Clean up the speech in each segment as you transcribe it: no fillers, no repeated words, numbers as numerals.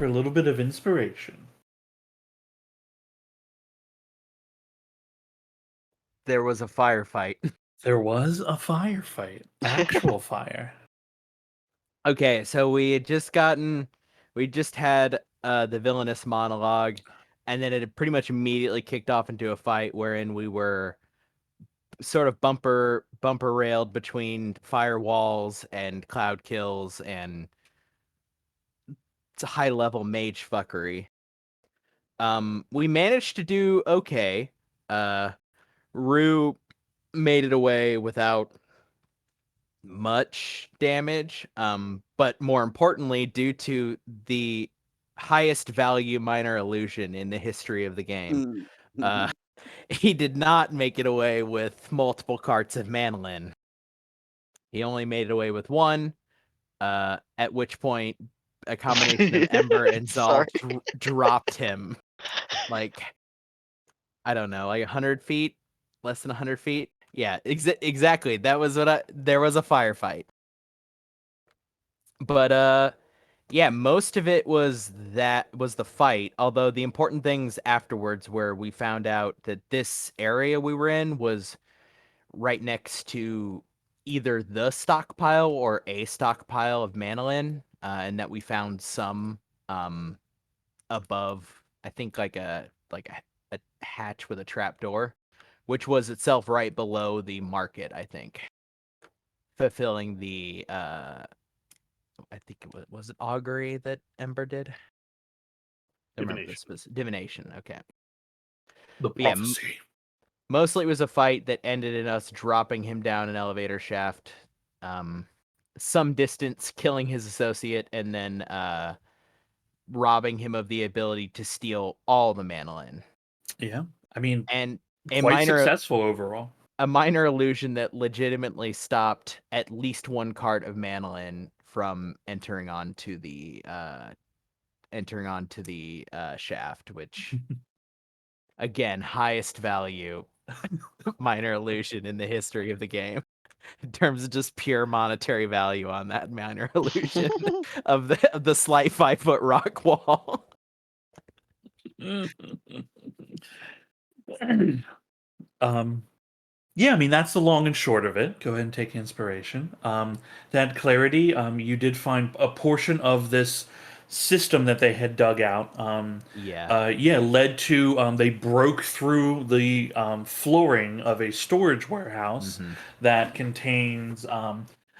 for a little bit of inspiration. There was a firefight. There was a firefight. Actual fire. Okay, so we just had the villainous monologue, and then it had pretty much immediately kicked off into a fight wherein we were sort of bumper railed between firewalls and cloud kills, and it's a high level mage fuckery. We managed to do okay. Rue made it away without much damage, but more importantly, due to the highest value minor illusion in the history of the game, uh, he did not make it away with multiple carts of manolin. He only made it away with one, at which point a combination of Ember and Sorry. Zalt dropped him like, I don't know, like 100 feet, less than 100 feet. Yeah, exactly. There was a firefight. But yeah, most of it was the fight, although the important things afterwards were we found out that this area we were in was right next to either the stockpile or a stockpile of manolin, and that we found some above, I think, like a hatch with a trap door, which was itself right below the market, I think, fulfilling the I think it was it augury that Ember did? I remember Divination. this divination. Okay. The But yeah, prophecy. mostly it was a fight that ended in us dropping him down an elevator shaft, some distance, killing his associate, and then robbing him of the ability to steal all the manolin. Yeah. I mean, And a quite minor successful overall. illusion that legitimately stopped at least one cart of manolin from entering onto the shaft, which again, highest value minor illusion in the history of the game in terms of just pure monetary value on that minor illusion of the slight 5-foot rock wall. um, yeah, I mean, that's the long and short of it. Go ahead and take inspiration. That clarity, you did find a portion of this system that they had dug out. Yeah. Yeah, led to they broke through the flooring of a storage warehouse Mm-hmm. that contains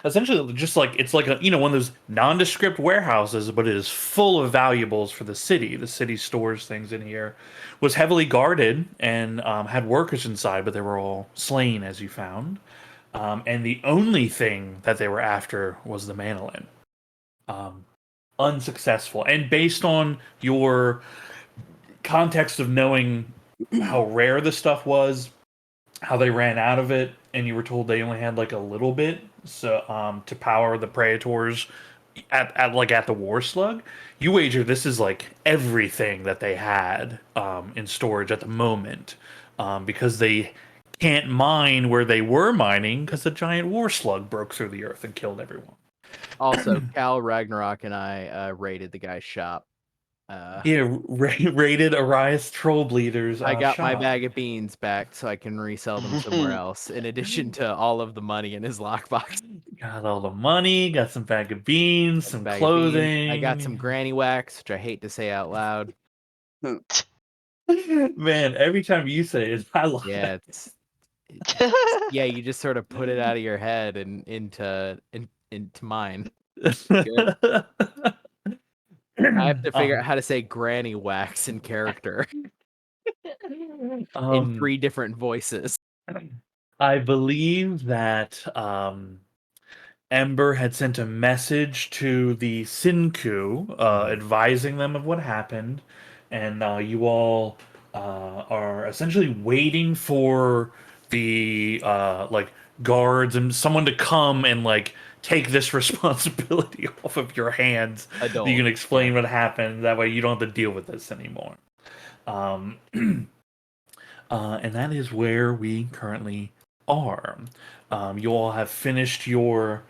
essentially just like it's like a one of those nondescript warehouses, but it is full of valuables for the city. The city stores things in here, was heavily guarded and had workers inside, but they were all slain, as you found. And the only thing that they were after was the manolin. Um, Unsuccessful. And based on your context of knowing how rare the stuff was, how they ran out of it, and you were told they only had like a little bit to power the Praetors at the War Slug, you wager this is like everything that they had in storage at the moment, because they can't mine where they were mining because the giant War Slug broke through the earth and killed everyone. Also, Cal Ragnarok and I raided the guy's shop. Yeah, raided Arias Trollbleeder's I got my shop. bag of beans back so I can resell them somewhere else, in addition to all of the money in his lockbox. Got all the money, got some bag of beans, Got the some bag of beans. I got some clothing. granny wax, which I hate to say out loud. Man, every time you say it, I love Yeah, it. yeah, you just sort of put it out of your head and into mine. Good. I have to figure out um, how to say granny wax in character in um, 3 different voices. I believe that Ember had sent a message to the Sinku, Mhm. advising them of what happened, and you all are essentially waiting for the like guards and someone to come and like take this responsibility off of your hands. You Adult. can Yeah. explain what happened. That way, you don't have to deal with this anymore. Um, and that is where we currently are. You all have finished your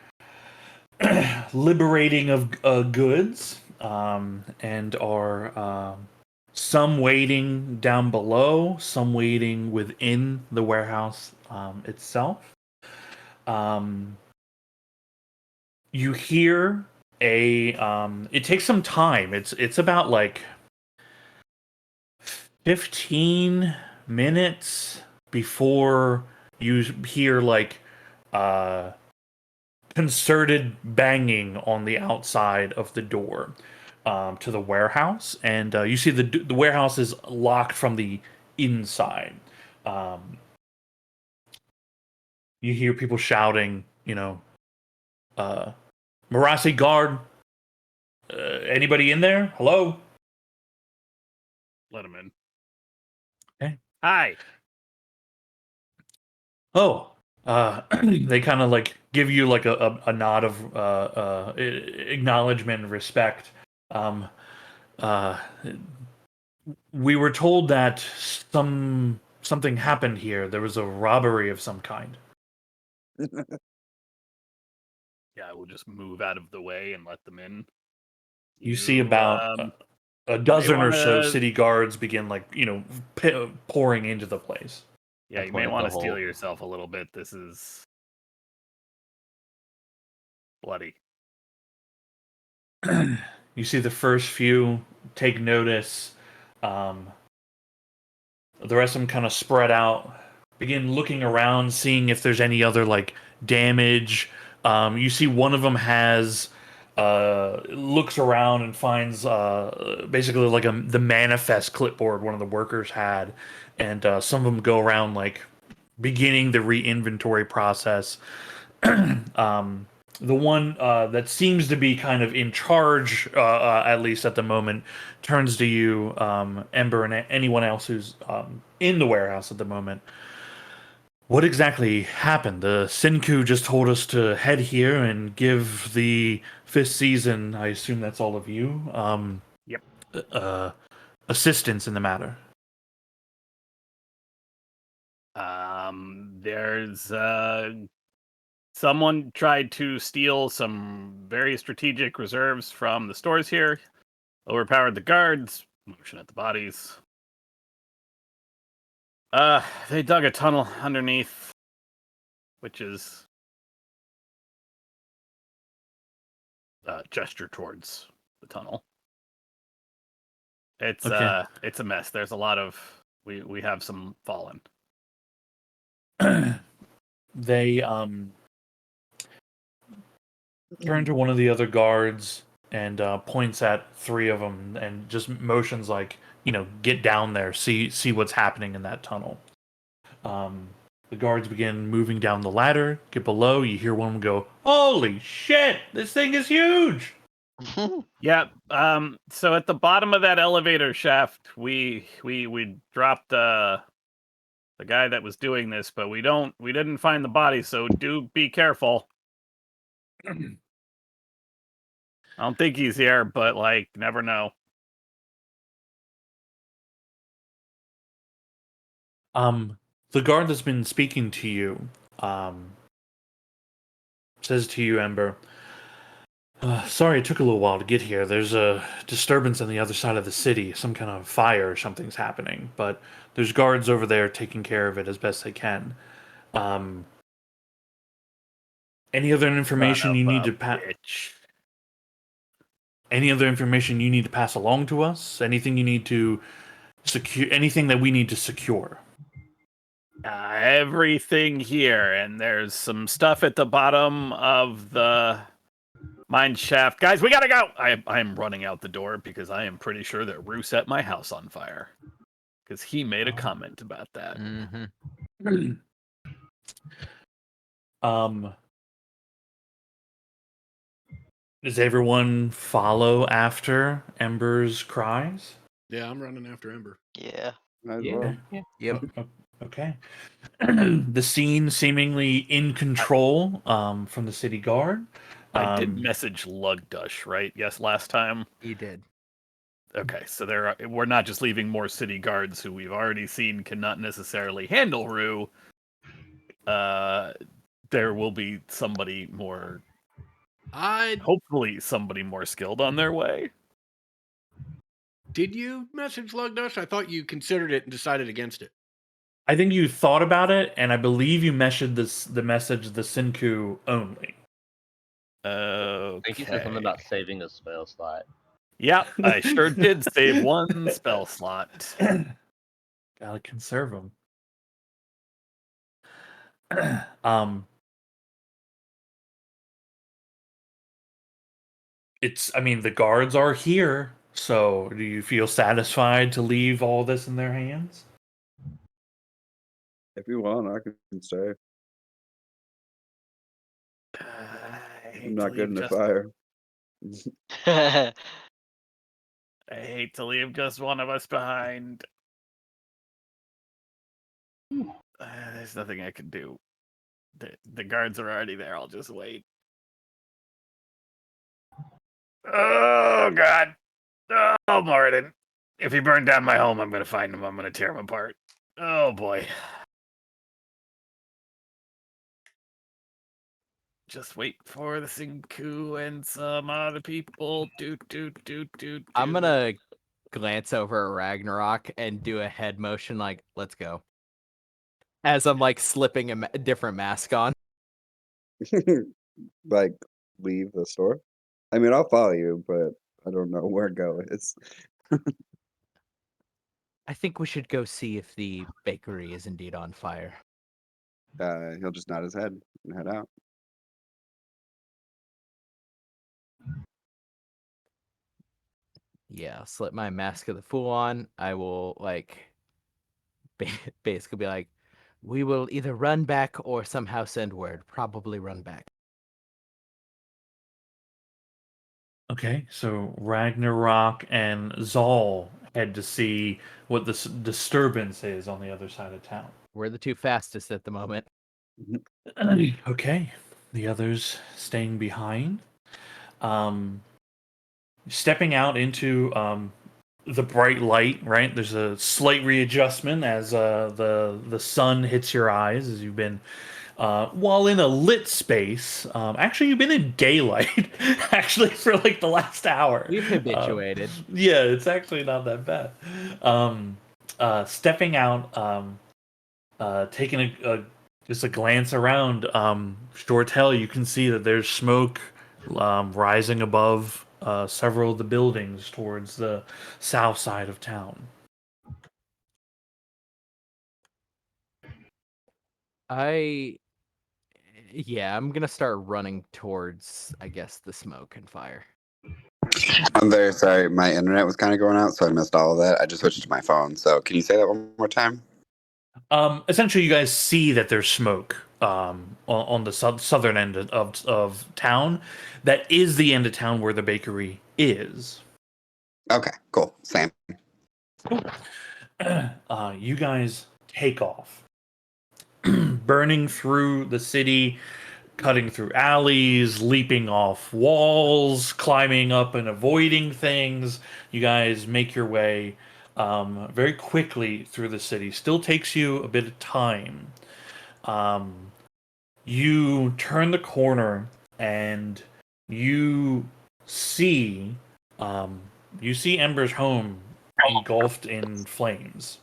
liberating of goods. and are some waiting down below, some waiting within the warehouse itself. Um, you hear a it takes some time. It's about like 15 minutes before you hear like uh concerted banging on the outside of the door to the warehouse, and you see the warehouse is locked from the inside. Um, you hear people shouting, uh, Marassi guard, anybody in there? Hello? Let him in. Okay. Hi. Oh, they kind of like give you like a nod of acknowledgement and respect. Um, uh, we were told that something happened here. There was a robbery of some kind. Yeah, we'll just move out of the way and let them in. You see about a dozen or so wanna- city guards begin like pouring into the place. Yeah, I you may point at want the to steel hole. yourself a little bit. This is bloody. You see the first few take notice. Um, the rest of them kind of spread out, begin looking around, seeing if there's any other like damage. You see one of them has looks around and finds basically like the manifest clipboard one of the workers had, and some of them go around like beginning the re-inventory process. um, the one that seems to be kind of in charge, at least at the moment, turns to you, Ember, and anyone else who's in the warehouse at the moment. What exactly happened? The Senku just told us to head here and give the fifth season, I assume that's all of you, Yep. assistance in the matter. There's someone tried to steal some very strategic reserves from the stores here. Overpowered the guards. Motion at the bodies. They dug a tunnel underneath, which is gesture towards the tunnel. It's Okay. it's a mess. There's a lot of we have some fallen. They turn to one of the other guards and points at three of them and just motions like, get down there, see what's happening in that tunnel. The guards begin moving down the ladder, get below. You hear one of them go, "Holy shit! This thing is huge!" Yeah. So at the bottom of that elevator shaft, we dropped the guy that was doing this, but we didn't find the body. So do be careful. I don't think he's here, but like, never know. The guard that's been speaking to you, says to you, Ember, sorry it took a little while to get here. There's a disturbance on the other side of the city. Some kind of fire or something's happening. But there's guards over there taking care of it as best they can. Um, any other information you need to Bitch. any other information you need to pass along to us? Anything you need to secure? Anything that we need to secure? Everything here, and there's some stuff at the bottom of the mine shaft. Guys, we gotta go! I'm running out the door because I am pretty sure that Rue set my house on fire. Because he made a comment about that. Mm-hmm. um, does everyone follow after Ember's cries? Yeah, I'm running after Ember. Yeah. As Yeah. well. Yep. Okay. The scene seemingly in control from the city guard. I did message Lugdush, right? Yes, last time. You did. Okay, so we're not just leaving more city guards who we've already seen cannot necessarily handle Rue. There will be somebody more, hopefully somebody more skilled on their way. Did you message Lugdust? I thought you considered it and decided against it. I think you thought about it, and I believe you messaged the message the Sinku only. Okay. I think he said something about saving a spell slot. Yep, I sure did save one spell slot. Gotta conserve them. I mean, the guards are here, so do you feel satisfied to leave all this in their hands? If you want, I can stay. I'm not good in the fire. I hate to leave just one of us behind. There's nothing I can do. The guards are already there. I'll just wait. Oh, God. Oh, Martin. If he burned down my home, I'm going to find him. I'm going to tear him apart. Oh, boy. Just wait for the Sinku and some other people. I'm gonna glance over at Ragnarok and do a head motion like, let's go. As I'm like slipping a different mask on. Like, leave the store? I mean, I'll follow you, but I don't know where go is. I think we should go see if the bakery is indeed on fire. He'll just nod his head and head out. Yeah, I'll slip my mask of the fool on. I will like basically be like, we will either run back or somehow send word. Probably run back. Okay, so Ragnarok and Zal head to see what this disturbance is on the other side of town. We're the two fastest at the moment. Okay, the others staying behind. Stepping out into the bright light, right? There's a slight readjustment as the sun hits your eyes as you've been while in a lit space. Actually, you've been in daylight actually for like the last hour. We've habituated. Yeah, it's actually not that bad. Stepping out, taking just a glance around, Shortell, you can see that there's smoke rising above several of the buildings towards the south side of town. Yeah, I'm gonna start running towards, I guess, the smoke and fire. I'm very sorry. My internet was kind of going out, so I missed all of that. I just switched to my phone. So can you say that one more time? Essentially, you guys see that there's smoke on the southern end of town. That is the end of town where the bakery is. Okay, cool. Same. You guys take off, burning through the city, cutting through alleys, leaping off walls, climbing up and avoiding things. You guys make your way very quickly through the city. Still takes you a bit of time. You turn the corner and you see Ember's home engulfed in flames.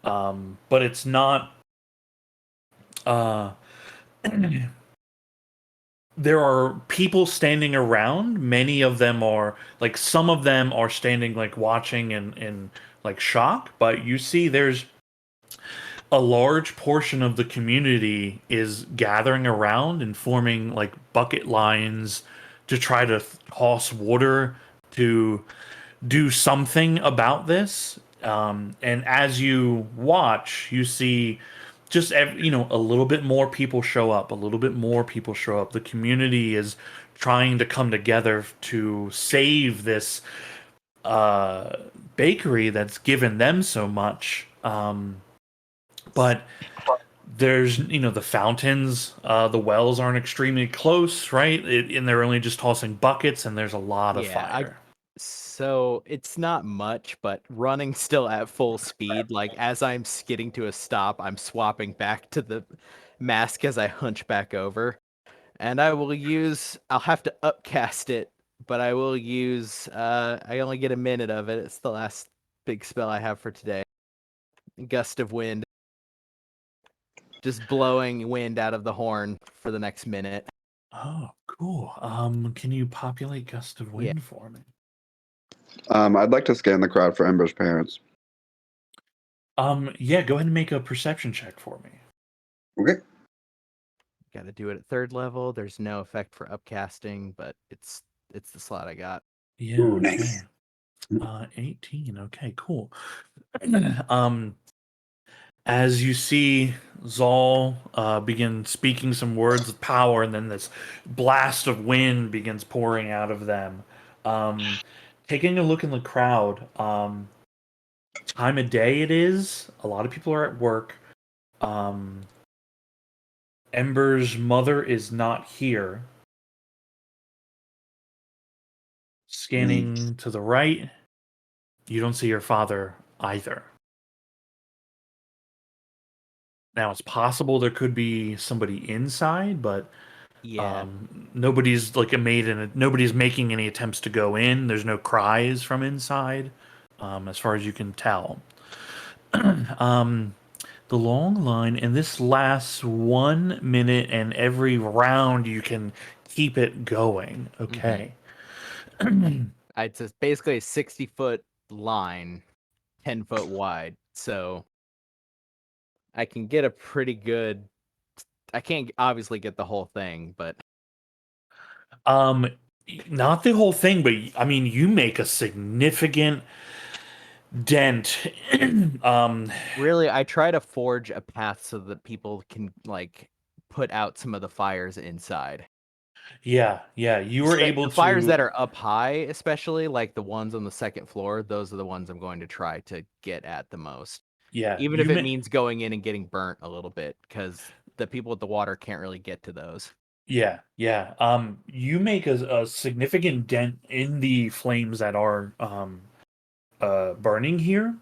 But it's not. There are people standing around. Many of them are like, some of them are standing like watching in like shock. But you see, there's a large portion of the community is gathering around and forming like bucket lines to try to toss water to do something about this. And as you watch, you see just a little bit more people show up. A little bit more people show up. The community is trying to come together to save this bakery that's given them so much. But there's the fountains, the wells aren't extremely close, right? And they're only just tossing buckets, and there's a lot of fire. So it's not much, but running still at full speed. Like as I'm skidding to a stop, I'm swapping back to the mask as I hunch back over. And I'll have to upcast it but I will use. I only get a minute of it. It's the last big spell I have for today. Gust of wind. Just blowing wind out of the horn for the next minute. Oh, cool. Can you populate Gust of Yeah. Wind for me? I'd like to scan the crowd for Ember's parents. Yeah, go ahead and make a perception check for me. Okay. Got to do it at 3rd level. There's no effect for upcasting, but it's the slot I got. Yeah, Ooh, okay. nice. 18. Okay, cool. As you see Zal begin speaking some words of power, and then this blast of wind begins pouring out of them. Taking a look in the crowd, time of day it is. A lot of people are at work. Ember's mother is not here. Scanning to the right, you don't see your father either. Now, it's possible there could be somebody inside, but Yeah. nobody's like nobody's making any attempts to go in. There's no cries from inside, as far as you can tell. The long line, and this lasts 1 minute, and every round you can keep it going. Okay. It's basically a 60-foot line, 10-foot wide. So I can get a pretty good. I can't obviously get the whole thing, but Not the whole thing, but I mean, you make a significant dent. really, I try to forge a path so that people can like put out some of the fires inside. Yeah, you were So able the fires to. that are up high, especially like the ones on the 2nd floor, those are the ones I'm going to try to get at the most. Yeah, Even if it means going in and getting burnt a little bit, because the people with the water can't really get to those. Yeah. You make a significant dent in the flames that are burning here,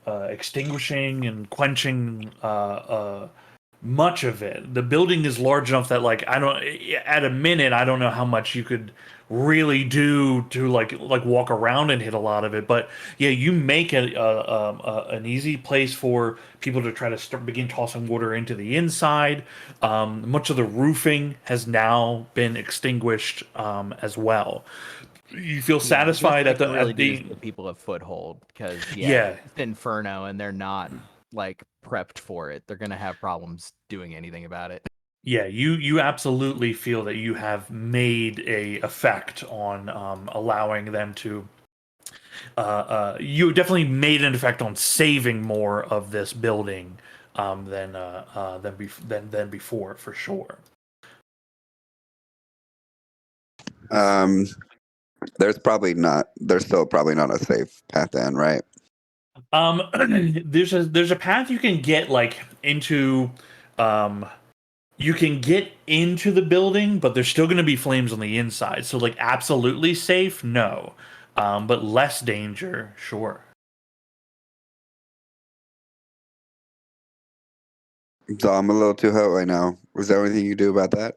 extinguishing and quenching much of it. The building is large enough that like at a minute I don't know how much you could really do to like walk around and hit a lot of it, but yeah, you make an easy place for people to try to begin tossing water into the inside. Much of the roofing has now been extinguished as well. You feel Yeah, the best satisfied I at can really at do is the the people at Foothold, because yeah. it's Inferno and they're not like prepped for it. They're gonna have problems doing anything about it. Yeah, you absolutely feel that you have made a effect on allowing them to. You definitely made an effect on saving more of this building than before, for sure. There's still probably not a safe path in, right? There's a path you can get like into. You can get into the building, but there's still going to be flames on the inside. So, like, absolutely safe, no. But less danger, sure. So I'm a little too hot right now. Was there anything you do about that?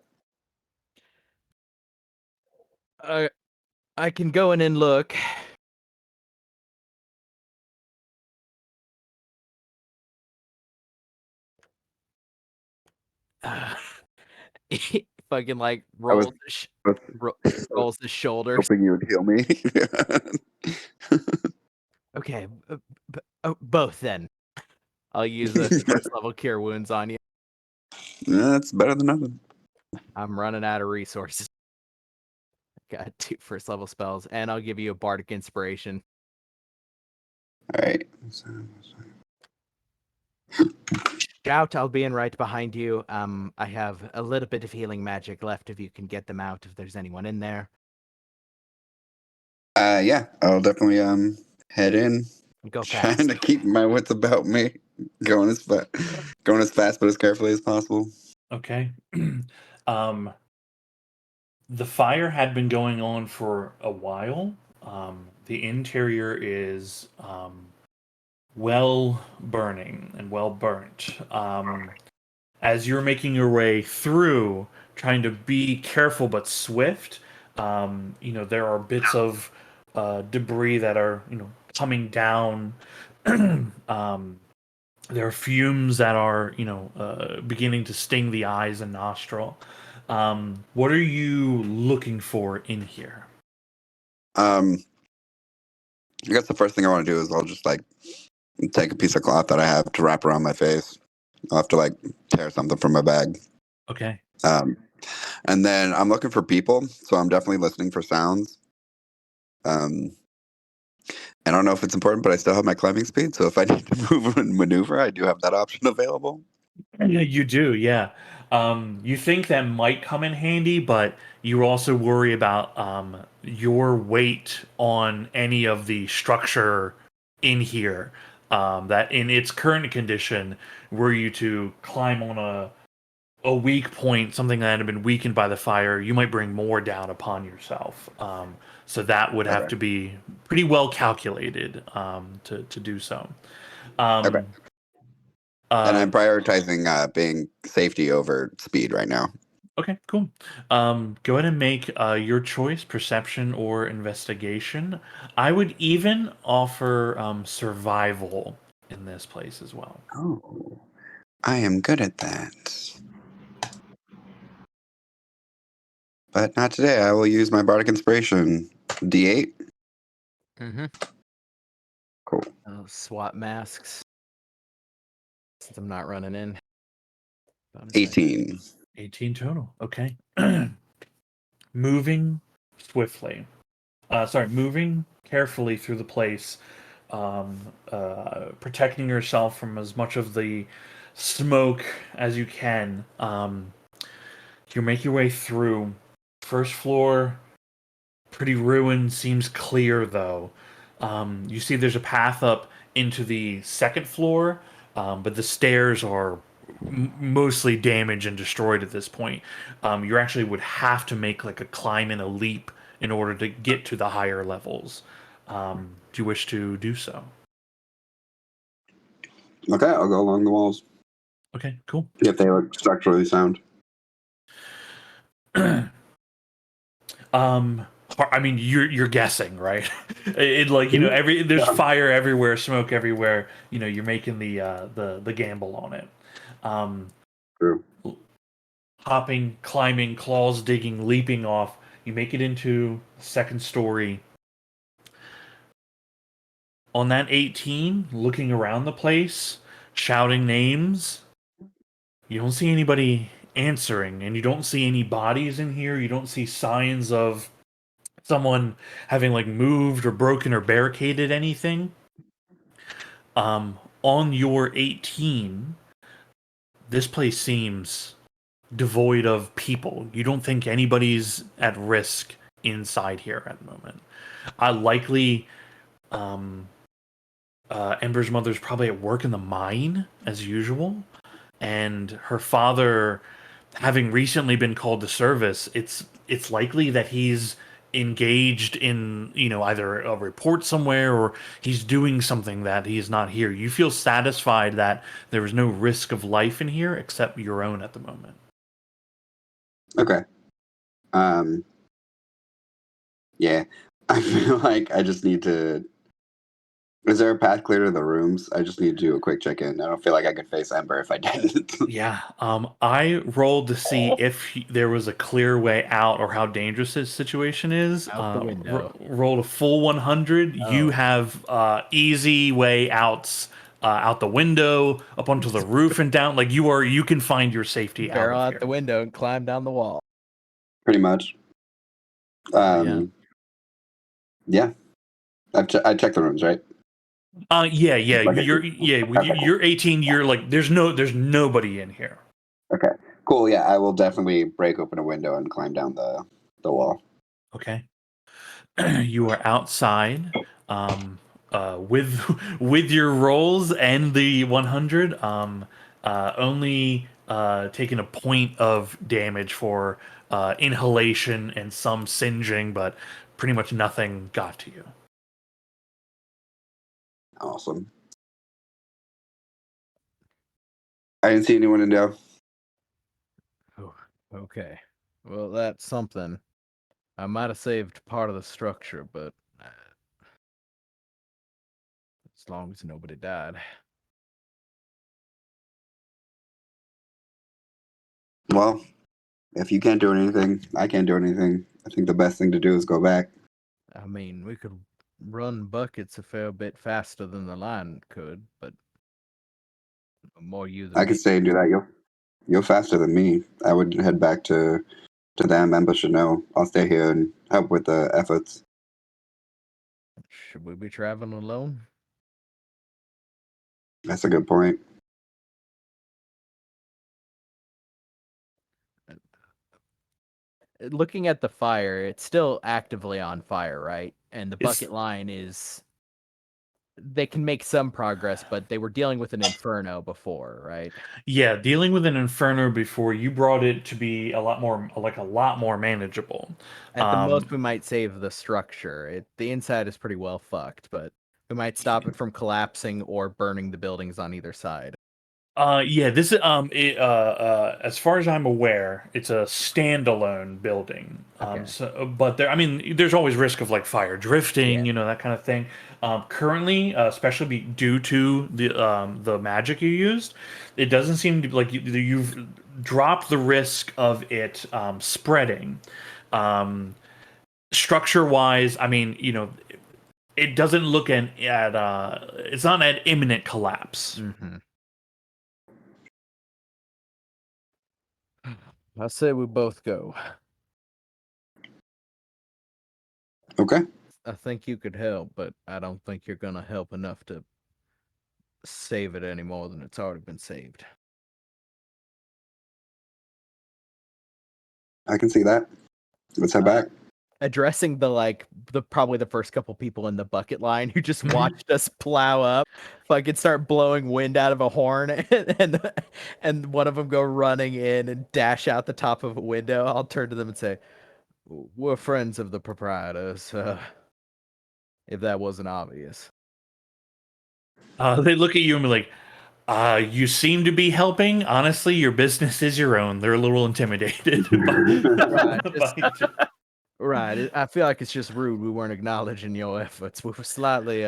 I can go in and look. He fucking like I was, rolls his shoulders. hoping you would heal me. Okay, both then. I'll use a 1st level cure wounds on you. That's better than nothing. I'm running out of resources. Got 2 1st level spells, and I'll give you a bardic inspiration. All right. Shout, I'll be in right behind you. I have a little bit of healing magic left if you can get them out, if there's anyone in there. Yeah, I'll definitely head in. Go fast. Trying to keep my wits about me, going as fast but as carefully as possible. Okay. The fire had been going on for a while. The interior is well burning and well burnt. As you're making your way through, trying to be careful but swift, There are bits of debris that are coming down. There are fumes that are beginning to sting the eyes and nostril. What are you looking for in here? I guess the first thing I want to do is I'll just like take a piece of cloth that I have to wrap around my face. I'll have to like tear something from my bag. Okay. Um, and then I'm looking for people, so I'm definitely listening for sounds. I don't know if it's important, but I still have my climbing speed, so if I need to move and maneuver, I do have that option available. Yeah, you do, yeah. You think that might come in handy, but you also worry about your weight on any of the structure in here. That in its current condition, were you to climb on a weak point, something that had been weakened by the fire, you might bring more down upon yourself. So that would have Okay. to be pretty well calculated to do so. Okay. Um, And uh, I'm prioritizing being safety over speed right now. Okay, cool. Go ahead and make your choice, perception or investigation. I would even offer survival in this place as well. Oh, I am good at that. But not today. I will use my bardic inspiration. D8. Mm-hmm. Cool. Oh, SWAT masks. Since I'm not running in. Bonus action. 18. 18 total. Okay. Moving swiftly. Moving carefully through the place, protecting yourself from as much of the smoke as you can. You make your way through. First floor, pretty ruined, seems clear though. You see there's a path up into the second floor, but the stairs are mostly damaged and destroyed at this point. You actually would have to make like a climb and a leap in order to get to the higher levels. Do you wish to do so? Okay, I'll go along the walls. Okay, cool. If they look structurally sound. Um, I mean, you're guessing, right? It like there's fire everywhere, smoke everywhere. You're making the gamble on it. Um, True. Hopping, climbing, claws digging, leaping off. You make it into the second story. On that 18, looking around the place, shouting names. You don't see anybody answering, and you don't see any bodies in here. You don't see signs of someone having like moved or broken or barricaded anything. On your 18, this place seems devoid of people. You don't think anybody's at risk inside here at the moment. Likely, Ember's mother's probably at work in the mine as usual, and her father, having recently been called to service, it's likely that he's engaged in either a report somewhere or he's doing something that he's not here. You feel satisfied that there is no risk of life in here except your own at the moment. Okay. Yeah. I feel like I just need to. Is there a path clear to the rooms? I just need to do a quick check in. I don't feel like I could face Ember if I didn't. Yeah. I rolled to see if there was a clear way out or how dangerous this situation is. Out the window. Rolled a full 100. You Oh. have easy way outs out the window, up onto the roof and down. Like you can find your safety Barrel out of out here. the window and climb down the wall. Pretty much. Yeah. Yeah. I checked the rooms, right? Yeah. Like With you're 18. You're like there's nobody in here. Okay. Cool. Yeah, I will definitely break open a window and climb down the wall. Okay. You are outside with with your rolls and the 100 only taking a point of damage for inhalation and some singeing, but pretty much nothing got to you. Awesome. I didn't see anyone in there. Oh, okay. Well, that's something. I might have saved part of the structure, but as long as nobody died. Well, if you can't do anything, I can't do anything. I think the best thing to do is go back. I mean, we could run buckets a fair bit faster than the line could, but more you than I me. could stay and do that. You're faster than me. I would head back to them, Ember should know. I'll stay here and help with the efforts. Should we be traveling alone? That's a good point. Looking at the fire, it's still actively on fire, right? And the It's- bucket line is. They can make some progress, but they were dealing with an inferno before, right? Yeah, dealing with an inferno before, you brought it to be a lot more manageable. At the most, we might save the structure. The inside is pretty well fucked, but we might stop it from collapsing or burning the buildings on either side. Yeah, this is as far as I'm aware, it's a standalone building. Okay. But I mean, there's always risk of like fire drifting, Yeah. that kind of thing. Currently, especially due to the magic you used, it doesn't seem to be like you've dropped the risk of it spreading. Structure wise, I mean, it doesn't look at it's not an imminent collapse. Mm-hmm. I say we both go. Okay. I think you could help, but I don't think you're gonna help enough to save it any more than it's already been saved. I can see that. Let's head back. Addressing probably the first couple people in the bucket line who just watched us plow up, fucking start blowing wind out of a horn, and one of them go running in and dash out the top of a window. I'll turn to them and say, "We're friends of the proprietors." If that wasn't obvious. They look at you and be like, you seem to be helping. Honestly, your business is your own. They're a little intimidated. Right. I feel like it's just rude we weren't acknowledging your efforts. We were slightly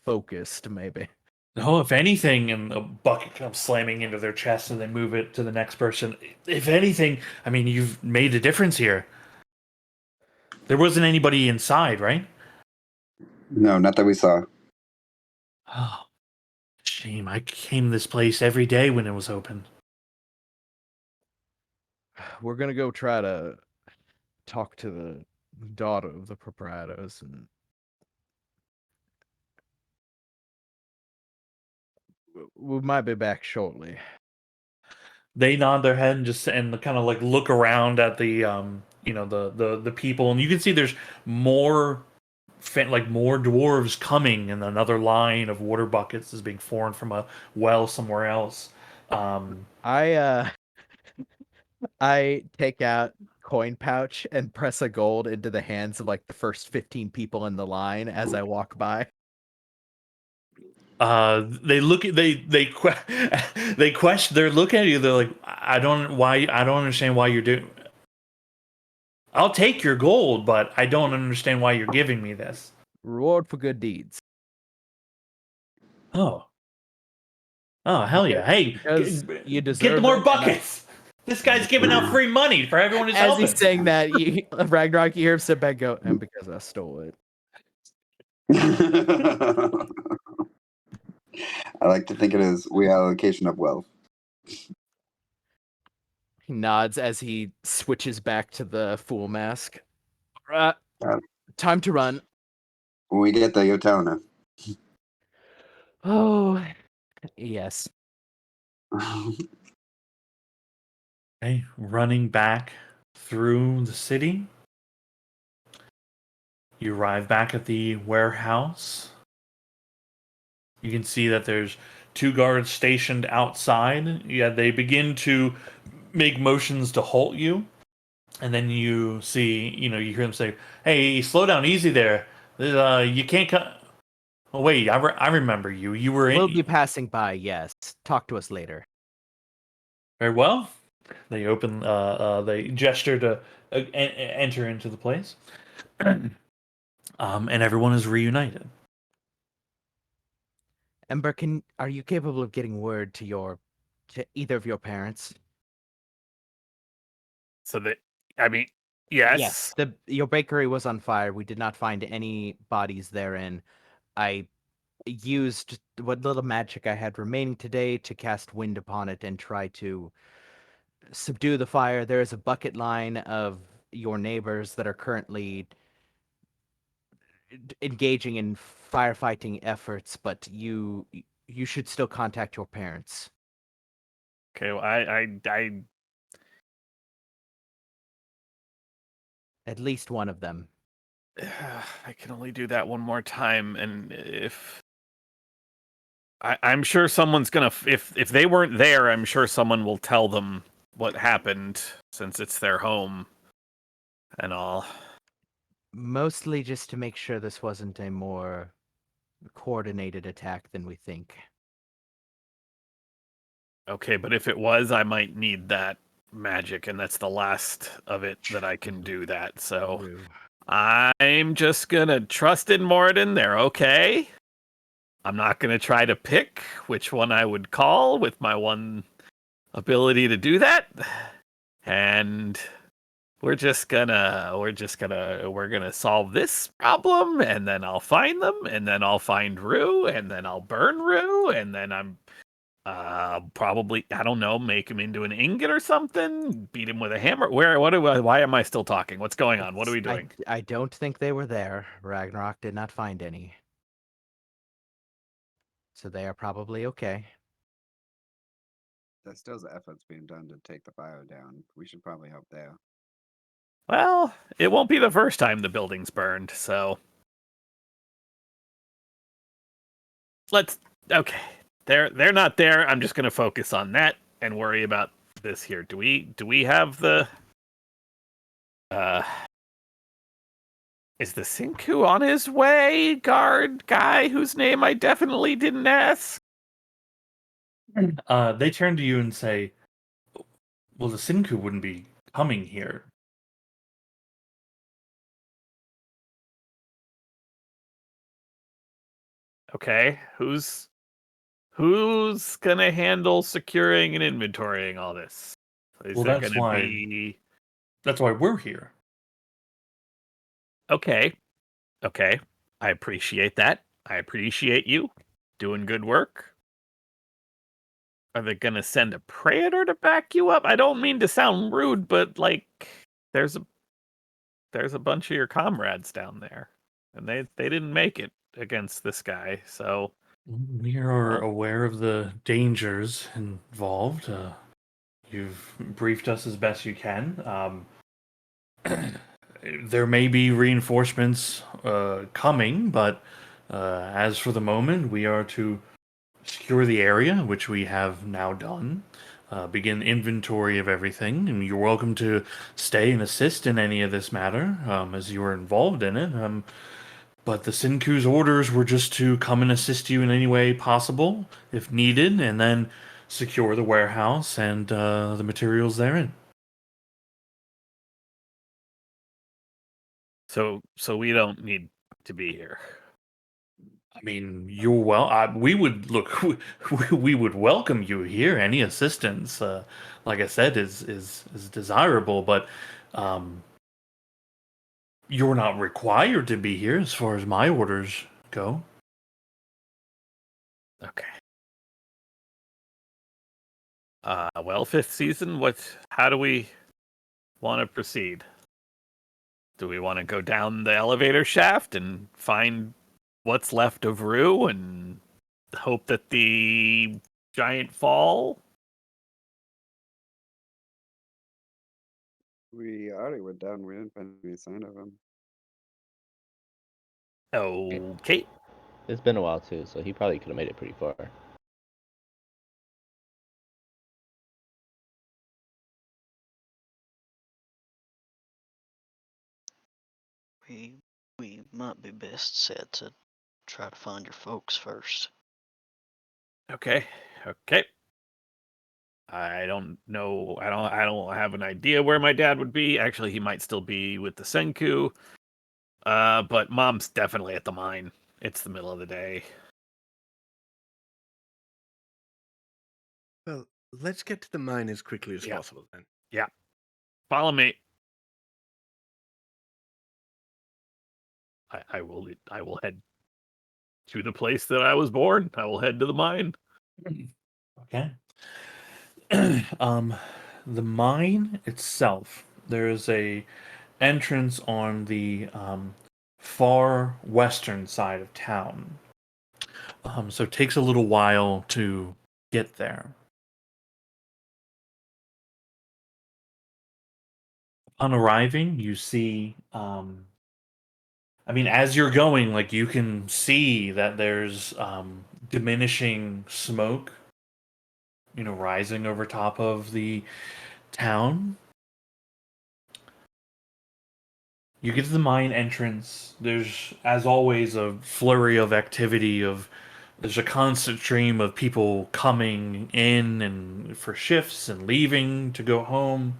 focused, maybe. No, if anything, and a bucket comes slamming into their chest and they move it to the next person. If anything, I mean, you've made a difference here. There wasn't anybody inside, right? No, not that we saw. Oh, shame. I came to this place every day when it was open. We're gonna go try to talk to the daughter of the proprietors, and we might be back shortly. They nod their head and kind of like look around at the the people, and you can see there's more more dwarves coming, and another line of water buckets is being formed from a well somewhere else. I take out coin pouch and press a gold into the hands of like the first 15 people in the line as I walk by. They look at they question. They're looking at you. They're like, I don't understand why you're doing. I'll take your gold, but I don't understand why you're giving me this. Reward for good deeds. Oh, hell yeah! Hey, Because you get deserve more it, and buckets. This guy's giving out free money for everyone who's as helping. he's saying that, Ragnarok, you hear him sit back and go, and because I stole it. I like to think it is reallocation of wealth. He nods as he switches back to the fool mask. Time to run. When we get there, you're telling her. Oh, yes. Okay, running back through the city. You arrive back at the warehouse. You can see that there's 2 guards stationed outside. Yeah, they begin to make motions to halt you. And then you see, you hear them say, "Hey, slow down, easy there. You can't cut." Oh, wait, I remember you. You were in. We'll be passing by, yes. Talk to us later. Very well. They open. They gesture to enter into the place, and everyone is reunited. Ember, are you capable of getting word to either of your parents? So that, I mean, yes. Your bakery was on fire. We did not find any bodies therein. I used what little magic I had remaining today to cast wind upon it and try to subdue the fire. There is a bucket line of your neighbors that are currently engaging in firefighting efforts, but you should still contact your parents. Okay, well, I At least one of them. I can only do that one more time, and if I'm sure someone's gonna, if they weren't there, I'm sure someone will tell them what happened since it's their home and all. Mostly just to make sure this wasn't a more coordinated attack than we think. Okay, but if it was, I might need that magic, and that's the last of it that I can do that. So True. I'm just gonna trust in Moradin. They're okay. I'm not gonna try to pick which one I would call with my one ability to do that. And we're gonna solve this problem, and then I'll find them, and then I'll find Rue, and then I'll burn Rue, and then I'm probably, I don't know, make him into an ingot or something, beat him with a hammer. Why am I still talking? What's going on? What are we doing? I don't think they were there. Ragnarok did not find any. So they are probably okay. There's still efforts being done to take the fire down. We should probably help there. Well, it won't be the first time the building's burned, so okay. They're not there. I'm just gonna focus on that and worry about this here. Do we have the is the Sinku on his way, guard guy whose name I definitely didn't ask? They turn to you and say, "Well, the Sinku wouldn't be coming here." Okay, who's gonna handle securing and inventorying all this? Is Well, there that's gonna why. be That's why we're here. okay? Okay, I appreciate that. I appreciate you doing good work. Are they gonna send a praetor to back you up? I don't mean to sound rude, but like, there's a bunch of your comrades down there, and they didn't make it against this guy. So We are well, aware of the dangers involved. You've briefed us as best you can. There may be reinforcements coming, but as for the moment, we are to secure the area, which we have now done. Begin inventory of everything, and you're welcome to stay and assist in any of this matter, as you are involved in it. But the Sinku's orders were just to come and assist you in any way possible, if needed, and then secure the warehouse and the materials therein. so we don't need to be here. I mean, you're well. We would look. We would welcome you here. Any assistance, like I said, is desirable. But um, you're not required to be here, as far as my orders go. Okay. Well, fifth season. How do we want to proceed? Do we want to go down the elevator shaft and find what's left of Rue and hope that the giant fall? We already went down. We didn't find any sign of him. Okay. It's been a while too, so he probably could have made it pretty far. We might be best set to try to find your folks first. Okay. I don't know. I don't have an idea where my dad would be. Actually, he might still be with the Senku. But mom's definitely at the mine. It's the middle of the day. Well, let's get to the mine as quickly as Yeah. possible then. Yeah. Follow me. I will head to the place that I was born. I will head to the mine. Okay. The mine itself, there is a entrance on the far western side of town. So it takes a little while to get there. On arriving, you see, I mean, as you're going, like you can see that there's diminishing smoke, rising over top of the town. You get to the mine entrance. There's, as always, a flurry of activity. There's a constant stream of people coming in and for shifts and leaving to go home.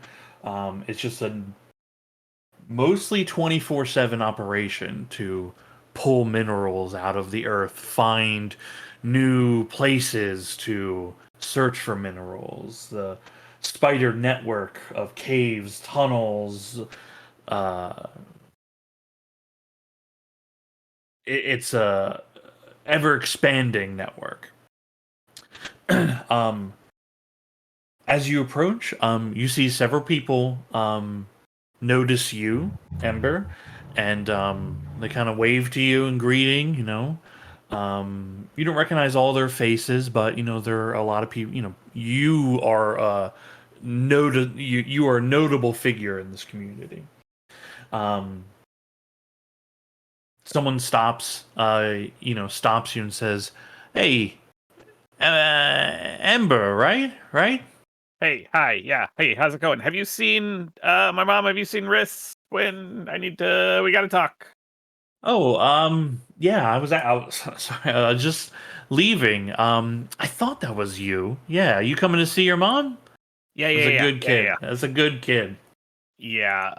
It's just a mostly 24/7 operation to pull minerals out of the earth, find new places to search for minerals. The spider network of caves, tunnels, uh, it's a ever expanding network. um, as you approach, you see several people notice you, Ember, and they kind of wave to you in greeting. You don't recognize all their faces, but there are a lot of people. You are you are a notable figure in this community. Um, Someone stops you and says, "Hey, Ember, right? Right? Hey, hi, yeah. Hey, how's it going? Have you seen my mom? Have you seen Riss? When I need to, we gotta talk. Oh, yeah. I was sorry. Just leaving. I thought that was you. Yeah, you coming to see your mom? Yeah, That's yeah, a yeah, good yeah, kid. yeah. That's a good kid. Yeah,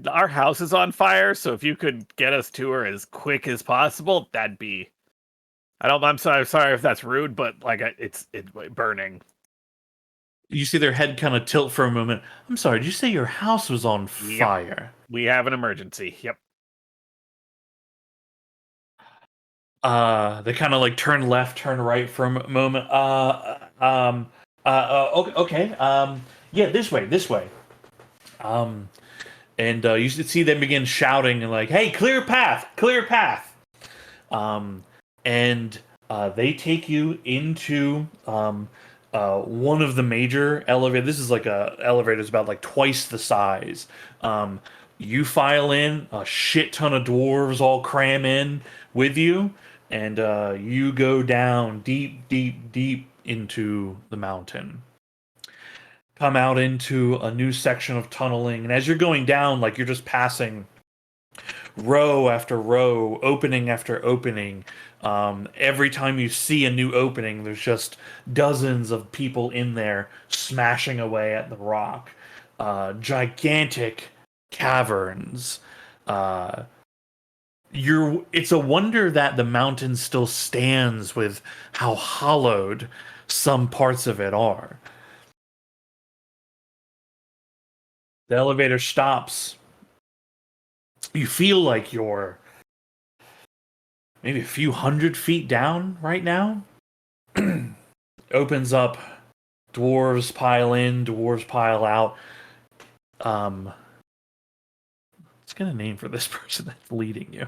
our house is on fire, so if you could get us to her as quick as possible, that'd be. I'm sorry if that's rude, but like it's burning. You see their head kind of tilt for a moment. I'm sorry. Did you say your house was on Yep. fire? We have an emergency. Yep. They kind of like turn left, turn right for a moment. Okay. Yeah, this way, this way. Um, and you see them begin shouting and like, "Hey, clear path, clear path!" Um, and they take you into one of the major elevators. This is like a elevator that's about like twice the size. Um, you file in, a shit ton of dwarves all cram in with you, and you go down deep, deep, deep into the mountain. Come out into a new section of tunneling, and as you're going down, like you're just passing row after row, opening after opening. Every time you see a new opening, there's just dozens of people in there smashing away at the rock. Gigantic caverns. Uh, it's a wonder that the mountain still stands with how hollowed some parts of it are. The elevator stops. You feel like you're maybe a few 100 feet down right now. Opens up, dwarves pile in, dwarves pile out. Let's get a name for this person that's leading you.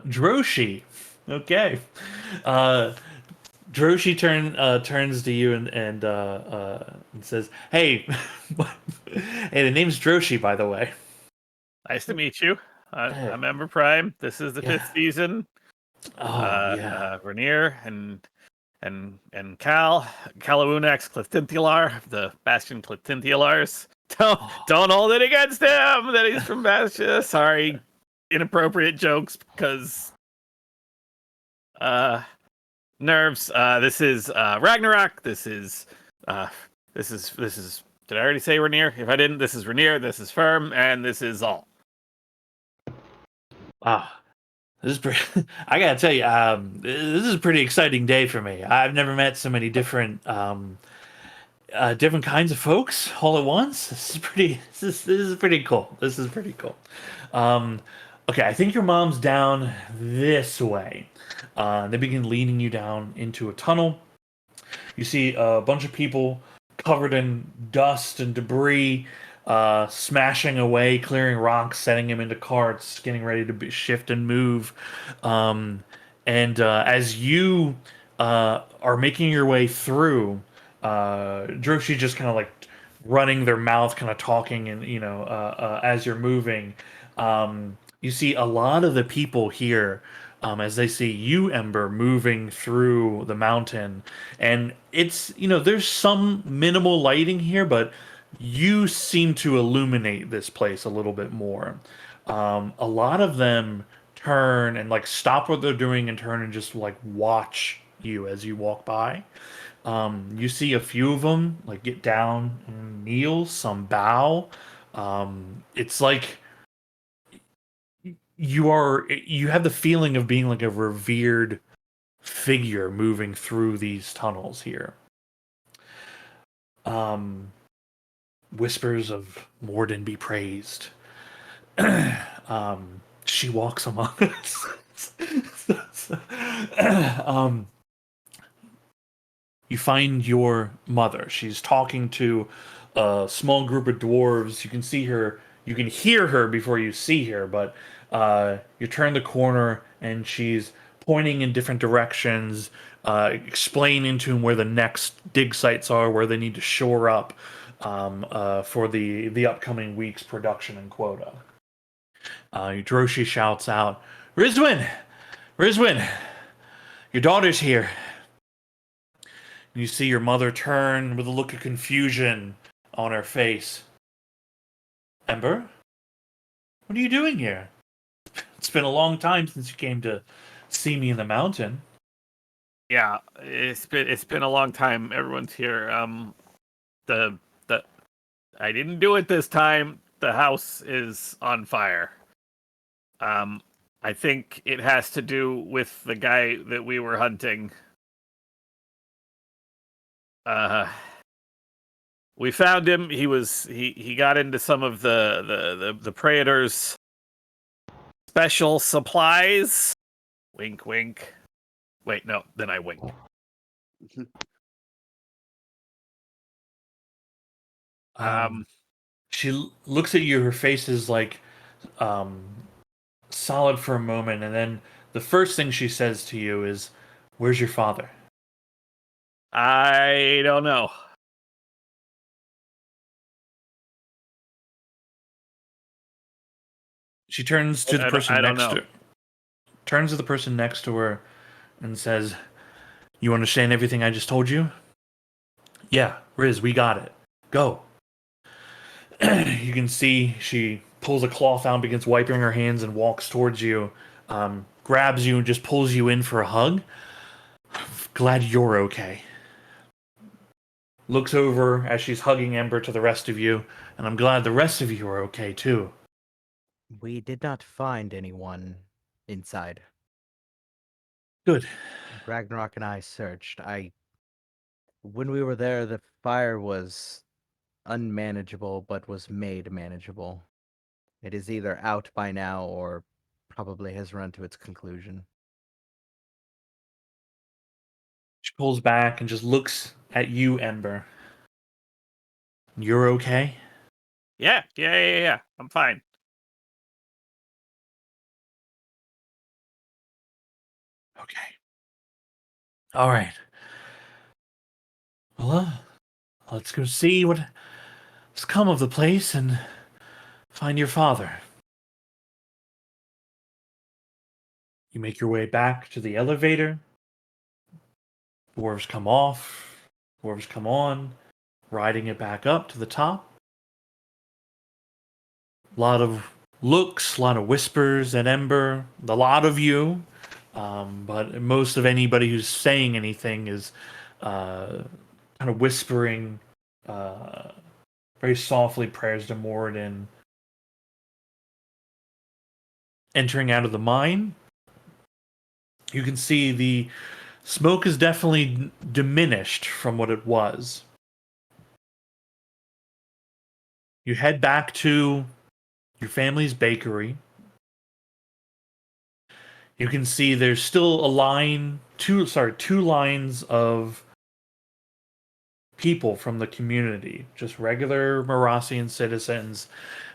Droshi. Okay. Droshi turns to you and says, "Hey, hey, the name's Droshi, by the way." Nice to meet you. Hey. I'm Ember Prime. This is the Yeah. 5th season. Oh yeah. Rainier and Calaunax Cletinthilar, the Bastion Cletinthialars. Don't hold it against him that he's from Bastion. Sorry, inappropriate jokes because Nerves. This is Ragnarok. This is. Did I already say Rainier? If I didn't, this is Rainier. This is Firm, and this is all. Wow. This is pretty, I gotta tell you, this is a pretty exciting day for me. I've never met so many different different kinds of folks all at once. This is pretty cool. This is pretty cool. Okay, I think your mom's down this way. They begin leading you down into a tunnel. You see a bunch of people covered in dust and debris, smashing away, clearing rocks, setting them into carts, getting ready to shift and move. And as you are making your way through, Droshi just kind of like running their mouth, kind of talking, and as you're moving, you see a lot of the people here. As they see you, Ember, moving through the mountain, and it's there's some minimal lighting here, but you seem to illuminate this place a little bit more. A lot of them turn and like stop what they're doing and turn and just like watch you as you walk by. You see a few of them like get down and kneel, some bow. It's like you have the feeling of being like a revered figure moving through these tunnels here. Whispers of Morden be praised. She walks among us. You find your mother. She's talking to a small group of dwarves. You can see her. You can hear her before you see her, but you turn the corner and she's pointing in different directions, explaining to them where the next dig sites are, where they need to shore up for the upcoming week's production and quota. Droshi shouts out, "Rizwin! Rizwin! Your daughter's here." And you see your mother turn with a look of confusion on her face. "Ember? What are you doing here? It's been a long time since you came to see me in the mountain." Yeah, it's been a long time. Everyone's here. The I didn't do it this time. The house is on fire. I think it has to do with the guy that we were hunting. We found him. He got into some of the Praetor's special supplies. Wink, wink. Wait, no. Then I wink. She looks at you. Her face is like solid for a moment, and then the first thing she says to you is, "Where's your father?" I don't know. She turns to the person I don't next know. to her. Turns to the person next to her and says, "You understand everything I just told you?" "Yeah, Riz, we got it. Go." You can see she pulls a cloth out, begins wiping her hands, and walks towards you, grabs you, and just pulls you in for a hug. "Glad you're okay." Looks over as she's hugging Ember to the rest of you, and I'm glad the rest of you are okay too. We did not find anyone inside. Good. Ragnarok and I searched. When we were there, the fire was unmanageable, but was made manageable. It is either out by now or probably has run to its conclusion. She pulls back and just looks at you, Ember. "You're okay?" Yeah. I'm fine. Okay. All right. Well, let's go see what's come of the place and find your father. You make your way back to the elevator. Dwarves come off. Dwarves come on, riding it back up to the top. A lot of looks, a lot of whispers at Ember. A lot of you But most of anybody who's saying anything is kind of whispering very softly prayers to Moradin. Entering out of the mine, you can see the smoke is definitely diminished from what it was. You head back to your family's bakery. You can see there's still two lines of people from the community, just regular Marassian citizens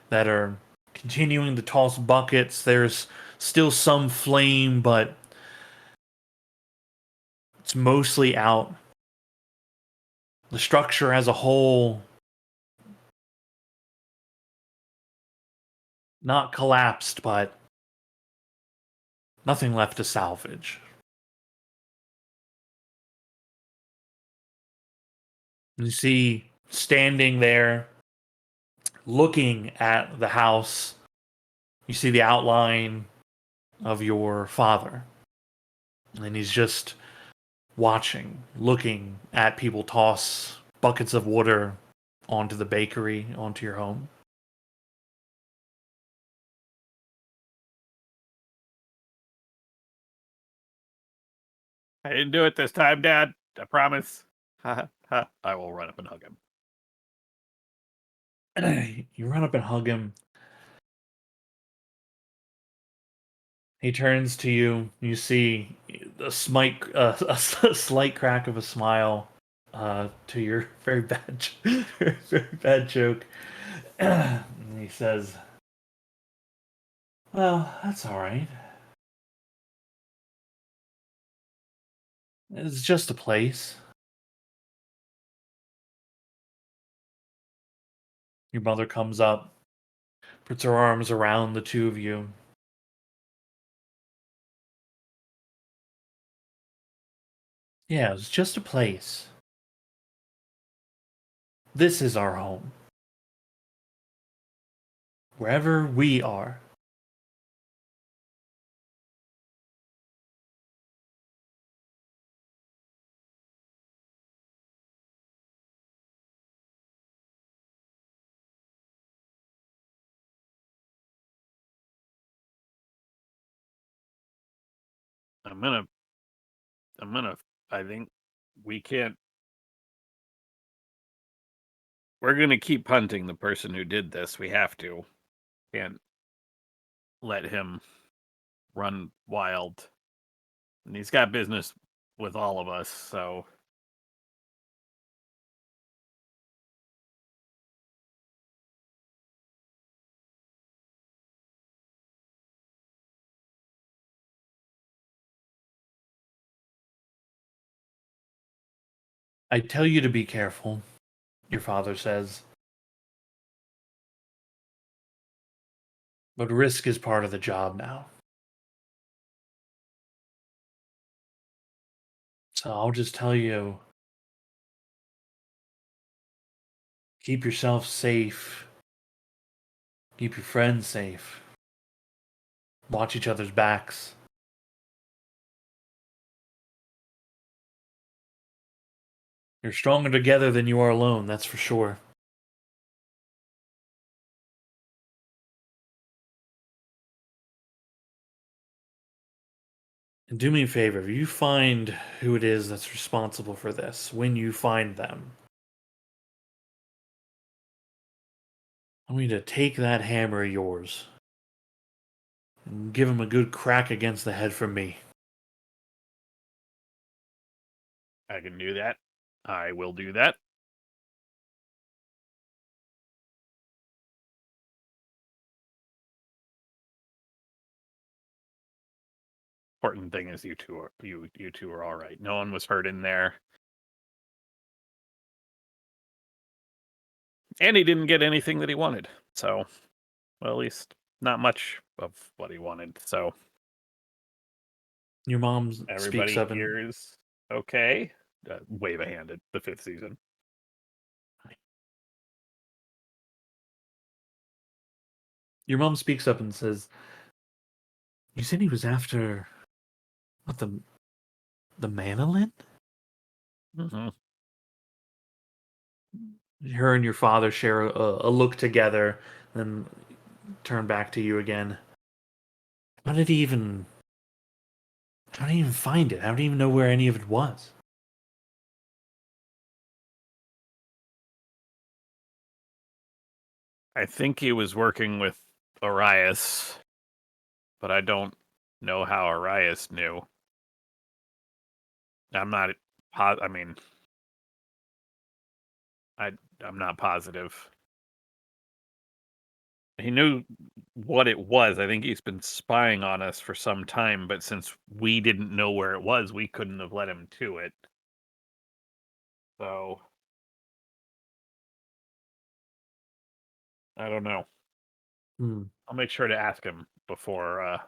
that are continuing to toss buckets. There's still some flame, but it's mostly out. The structure as a whole, not collapsed, but nothing left to salvage. You see, standing there, looking at the house, you see the outline of your father. And he's just watching, looking at people toss buckets of water onto the bakery, onto your home. I didn't do it this time, Dad. I promise. Ha ha. I will run up and hug him. You run up and hug him. He turns to you. You see a slight crack of a smile to your very bad, very bad joke. And he says, "Well, that's all right. It's just a place." Your mother comes up, puts her arms around the two of you. Yeah, it's just a place. This is our home. Wherever we are. I'm gonna, I think we can't, we're gonna keep hunting the person who did this. We have to. Can't let him run wild. And he's got business with all of us, so. I tell you to be careful, your father says. But risk is part of the job now. So I'll just tell you, keep yourself safe. Keep your friends safe. Watch each other's backs. You're stronger together than you are alone, that's for sure. And do me a favor, if you find who it is that's responsible for this, when you find them, I want you to take that hammer of yours and give him a good crack against the head from me. I can do that. I will do that. Important thing is you two are all right. No one was hurt in there. And he didn't get anything that he wanted. So, well, at least not much of what he wanted. So Your mom speaks everybody up and here is okay. Wave a hand at the 5th season. your mom speaks up and says, "You said he was after What the Manolin? Mm-hmm. Her and your father share a look together, then turn back to you again. How did he even? How did he even find it? How did he even know where any of it was? I think he was working with Arias, but I don't know how Arias knew. I'm not. I mean, I'm not positive. He knew what it was. I think he's been spying on us for some time, but since we didn't know where it was, we couldn't have let him to it. So I don't know. Hmm. I'll make sure to ask him before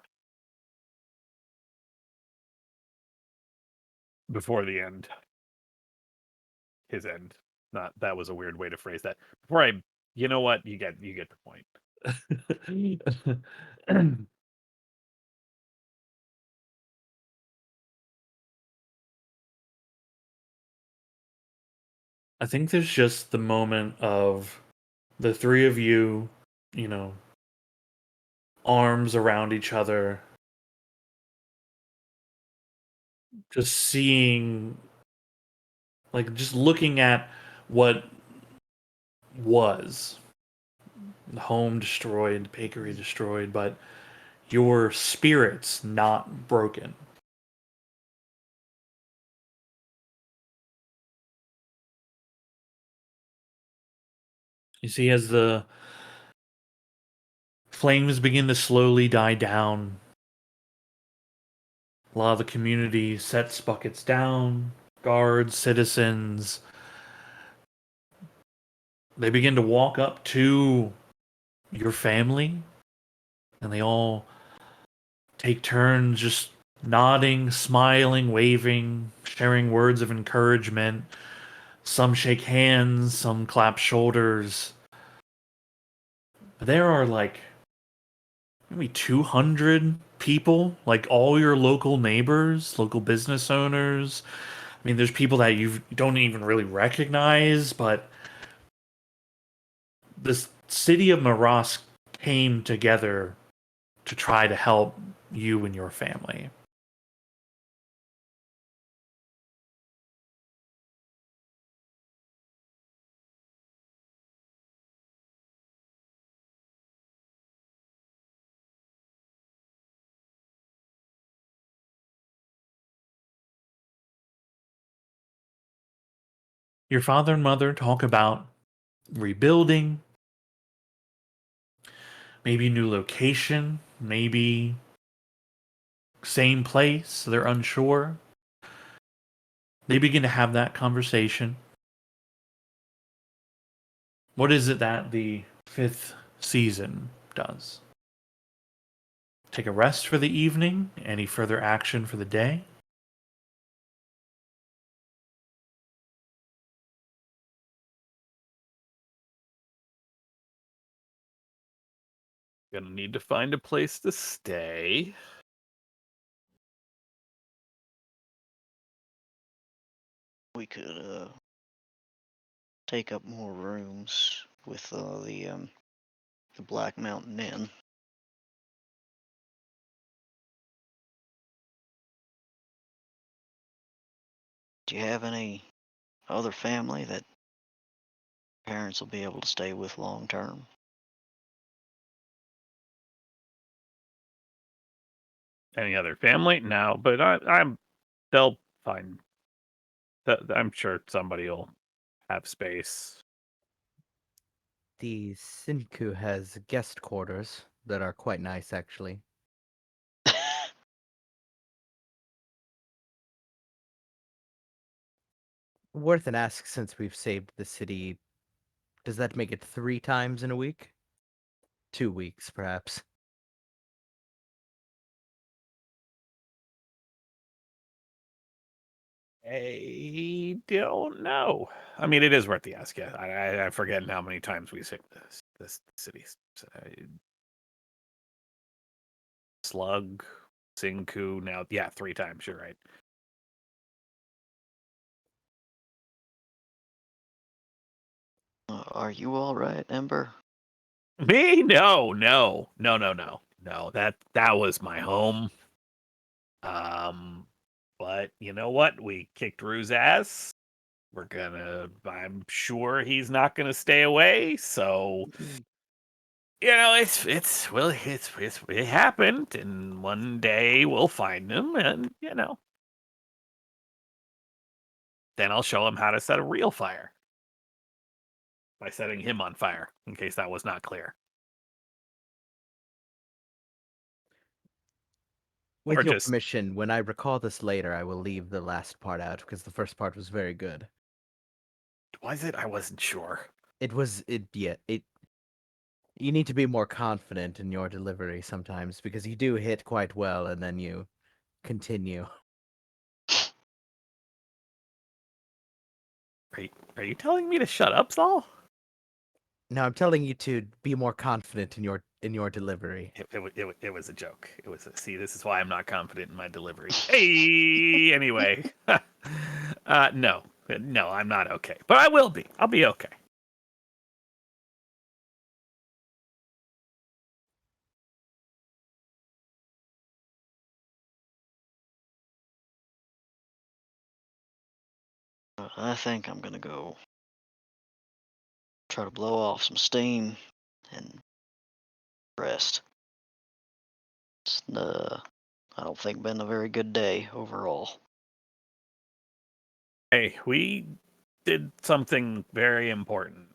the end. His end. Not that was a weird way to phrase that. Before I, you know what? You get the point. I think there's just the moment of the three of you, you know, arms around each other, just seeing, like, just looking at what was the home destroyed, the bakery destroyed, but your spirit's not broken. You see, as the flames begin to slowly die down, a lot of the community sets buckets down, guards, citizens. They begin to walk up to your family, and they all take turns just nodding, smiling, waving, sharing words of encouragement. Some shake hands, some clap shoulders. But there are like maybe 200 people, like all your local neighbors, local business owners. I mean, there's people that you don't even really recognize, but the city of Maras came together to try to help you and your family. Your father and mother talk about rebuilding, maybe new location, maybe same place, they're unsure. They begin to have that conversation. What is it that the fifth season does? Take a rest for the evening? Any further action for the day? Gonna need to find a place to stay. We could take up more rooms with the Black Mountain Inn. Do you have any other family that parents will be able to stay with long term? Any other family? No, but they'll find. I'm sure somebody will have space. The Sinku has guest quarters that are quite nice, actually. Worth an ask since we've saved the city. Does that make it 3 times in a week? 2 weeks, perhaps. I don't know. I mean, it is worth the ask. Yeah, I forget how many times we saved this city. Slug, Sinku. Now, yeah, 3 times. You're right. Are you all right, Ember? Me? No. That was my home. But you know what? We kicked Rue's ass. I'm sure he's not gonna stay away. So it happened, and one day we'll find him, and then I'll show him how to set a real fire by setting him on fire. In case that was not clear. With Or your just permission, when I recall this later, I will leave the last part out because the first part was very good. was it? I wasn't sure. It. You need to be more confident in your delivery sometimes because you do hit quite well and then you continue. Are you telling me to shut up, Saul? Now I'm telling you to be more confident in your delivery. It was a joke. See, this is why I'm not confident in my delivery. Hey, anyway, no, I'm not okay, but I will be. I'll be okay. I think I'm gonna go try to blow off some steam and rest. It's I don't think been a very good day overall. Hey, we did something very important.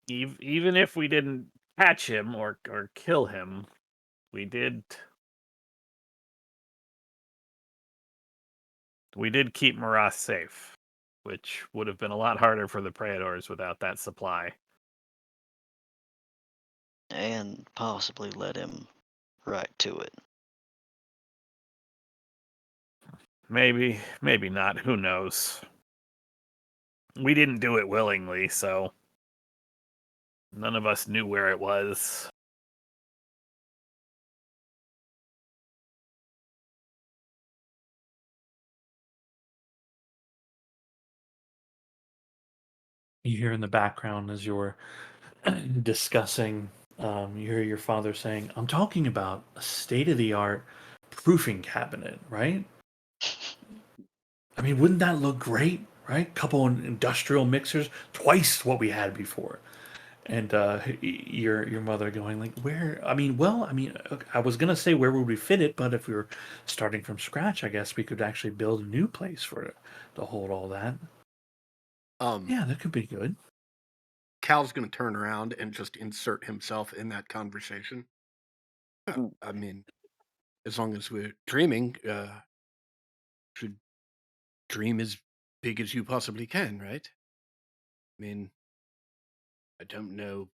Even if we didn't catch him or kill him, we did keep Maras safe, which would have been a lot harder for the Praetors without that supply. And possibly led him right to it. Maybe not. Who knows? We didn't do it willingly, so none of us knew where it was. You hear in the background as you're discussing, you hear your father saying, I'm talking about a state of the art proofing cabinet, right? I mean, wouldn't that look great, right? Couple industrial mixers, twice what we had before. And your mother going like, where? I mean, well, I mean, I was gonna say where would we fit it, but if we were starting from scratch, I guess we could actually build a new place for it to hold all that. Yeah, that could be good. Cal's going to turn around and just insert himself in that conversation. I mean, as long as we're dreaming, should dream as big as you possibly can, right? I mean, I don't know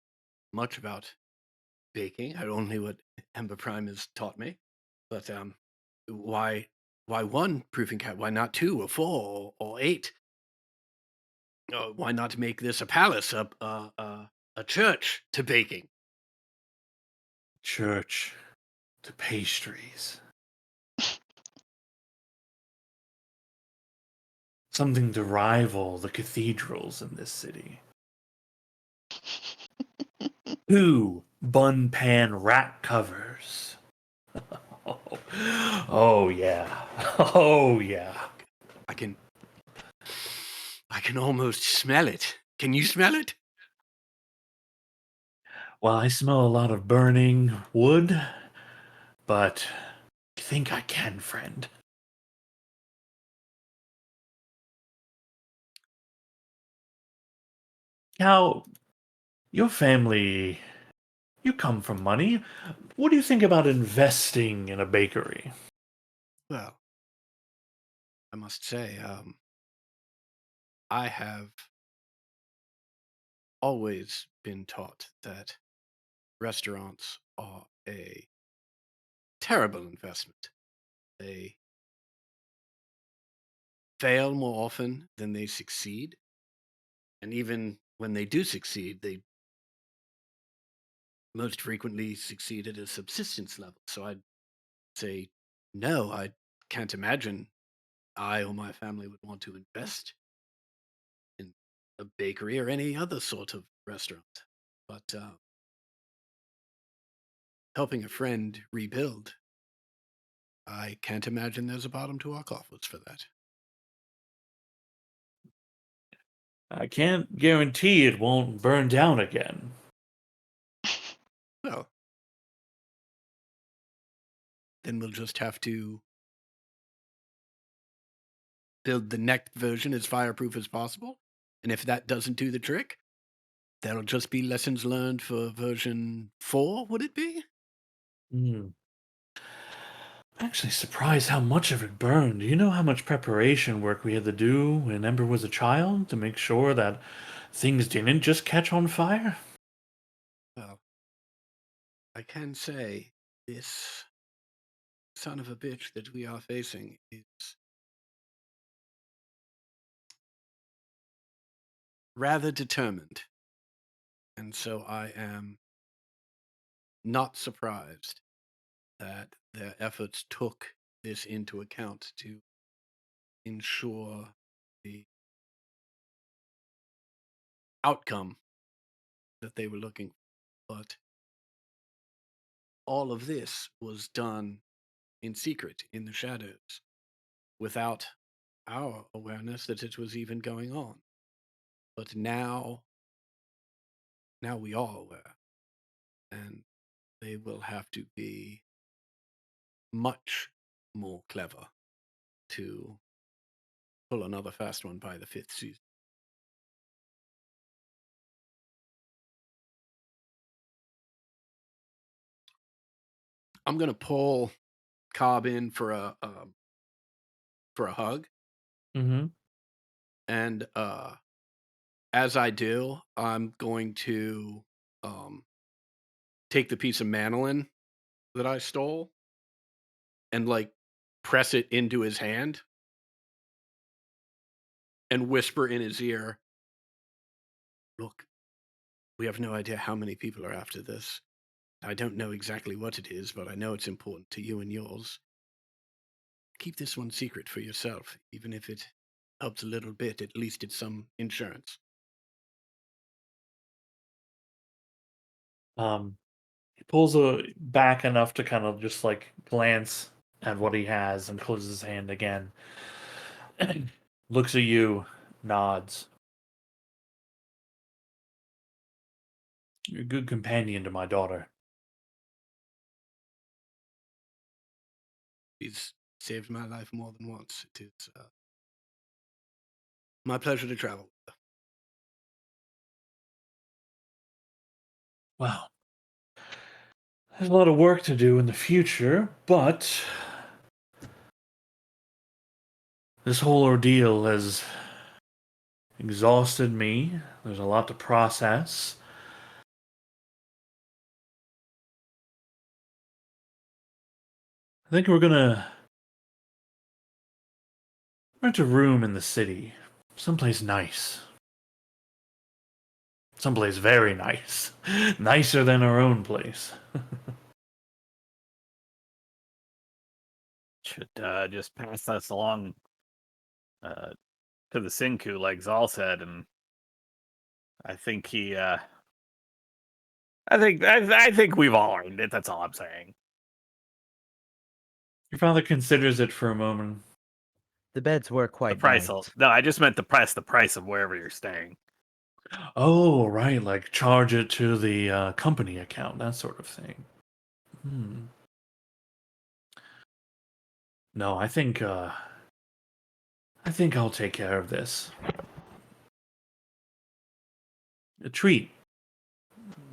much about baking. I only what Ember Prime has taught me. But why one proofing cat? Why not 2 or 4 or 8? Why not make this a palace, a church to baking? Church to pastries. Something to rival the cathedrals in this city. 2 bun pan rack covers. Oh yeah. Oh yeah. I can almost smell it. Can you smell it? Well, I smell a lot of burning wood, but I think I can, friend. Now, your family, you come from money. What do you think about investing in a bakery? Well, I must say, I have always been taught that restaurants are a terrible investment. They fail more often than they succeed. And even when they do succeed, they most frequently succeed at a subsistence level. So say, no, I can't imagine I or my family would want to invest in a bakery or any other sort of restaurant. But helping a friend rebuild, I can't imagine there's a bottom to our coffers for that. I can't guarantee it won't burn down again. Well, then we'll just have to build the next version as fireproof as possible. And if that doesn't do the trick, that'll just be lessons learned for version 4, would it be? Hmm. Actually surprised how much of it burned. Do you know how much preparation work we had to do when Ember was a child to make sure that things didn't just catch on fire? Well, I can say this son of a bitch that we are facing is rather determined. And so I am not surprised that their efforts took this into account to ensure the outcome that they were looking for. But all of this was done in secret, in the shadows, without our awareness that it was even going on. But now we are aware, and they will have to be much more clever to pull another fast one by the 5th season. I'm gonna pull Cobb in for a hug, Mm-hmm. and as I do, I'm going to take the piece of manolin that I stole and like press it into his hand and whisper in his ear, "Look, we have no idea how many people are after this. I don't know exactly what it is, but I know it's important to you and yours. Keep this one secret for yourself, even if it helps a little bit. At least it's some insurance." He pulls back enough to kind of just like glance at what he has and closes his hand again. Looks at you, nods. You're a good companion to my daughter. He's saved my life more than once. It is my pleasure to travel with her. Well, there's a lot of work to do in the future, but this whole ordeal has exhausted me. There's a lot to process. I think we're gonna rent a room in the city. Someplace nice. Someplace very nice. Nicer than our own place. Should just pass us along to the Sinku, like Zal said, and I think he. I think we've all earned it. That's all I'm saying. Your father considers it for a moment. The beds were The quite price. nice. No, I just meant the price of wherever you're staying. Oh, right, like charge it to the company account, that sort of thing. No, I think I'll take care of this. A treat.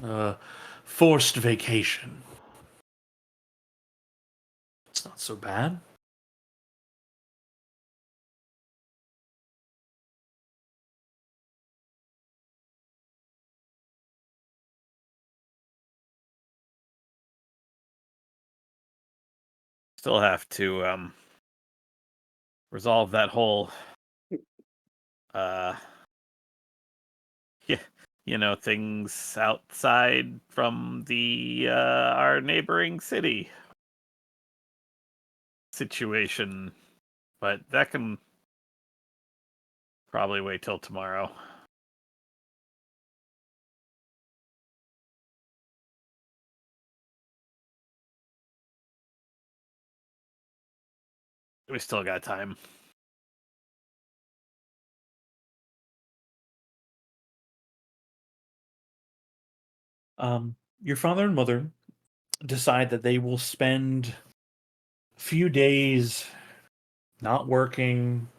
A forced vacation. It's not so bad. Still have to resolve that whole uh yeah, things outside from the our neighboring city. situation, but that can probably wait till tomorrow. We still got time. Your father and mother decide that they will spend a few days not working,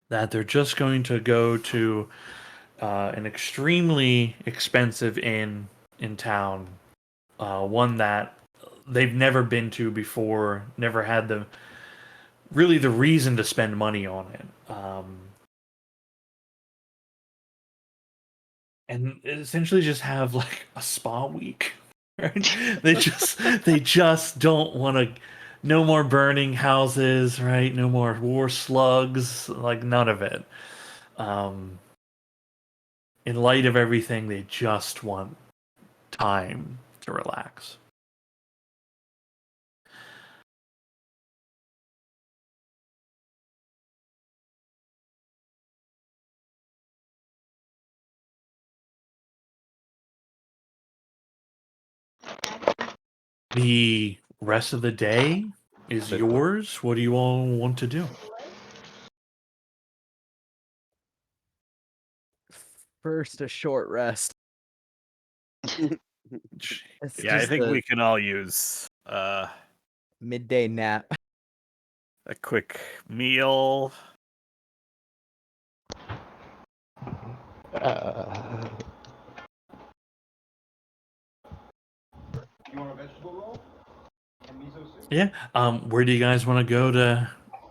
that they're just going to go to an extremely expensive inn in town, one that they've never been to before, never had the reason to spend money on it. And essentially just have like a spa week. Right? They just don't want to. No more burning houses, right? No more war slugs, like none of it. Um, in light of everything, they just want time to relax. The rest of the day is yours. What do you all want to do? First, a short rest. It's Yeah, I just think a we can all use midday nap. a quick meal. Yeah. Where do you guys want to go to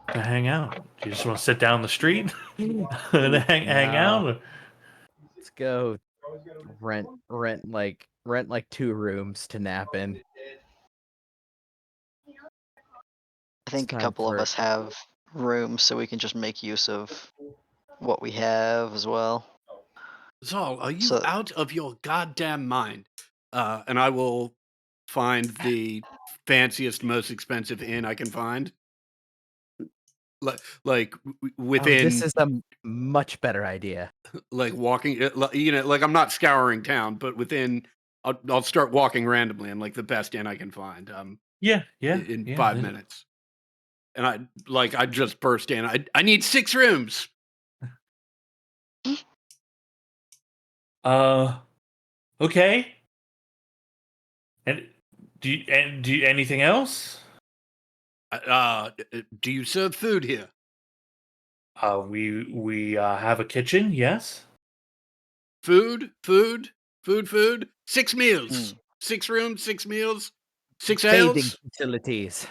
hang out? Do you just want to sit down the street and hang No. out? Let's go rent like 2 rooms to nap in. I think a time couple of for- us have rooms, so we can just make use of what we have as well. Zal, are you So- out of your goddamn mind? And I will find the fanciest, most expensive inn I can find. Like within, this is a much better idea. like walking, like I'm not scouring town, but within, I'll start walking randomly and like the best inn I can find. Yeah. In 5 minutes, and I just burst in. I need 6 rooms. Okay. And do you anything else? Do you serve food here? We have a kitchen. Yes. Food. 6 meals. 6 rooms, 6 meals, 6 Bathing ales. facilities.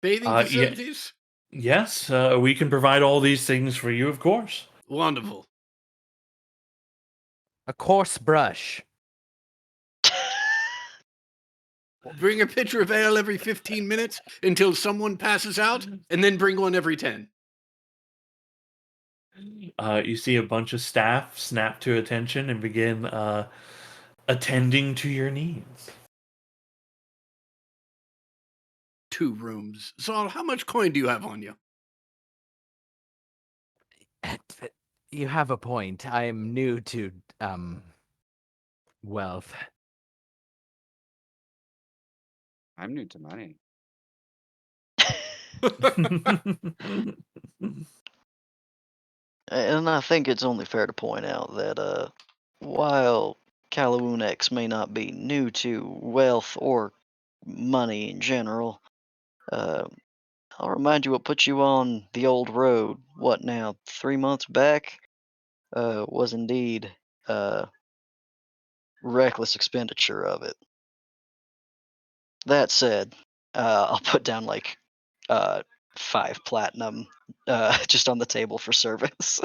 Bathing Yeah. facilities. Yes. We can provide all these things for you, of course. Wonderful. A coarse brush. Bring a pitcher of ale every 15 minutes until someone passes out, and then bring one every 10. You see a bunch of staff snap to attention and begin attending to your needs. 2 rooms. Zal, how much coin do you have on you? You have a point. I am new to wealth. I'm new to money. And I think it's only fair to point out that while Caloon X may not be new to wealth or money in general, I'll remind you what put you on the old road, what now, 3 months back, was indeed reckless expenditure of it. That said, I'll put down like 5 platinum just on the table for service.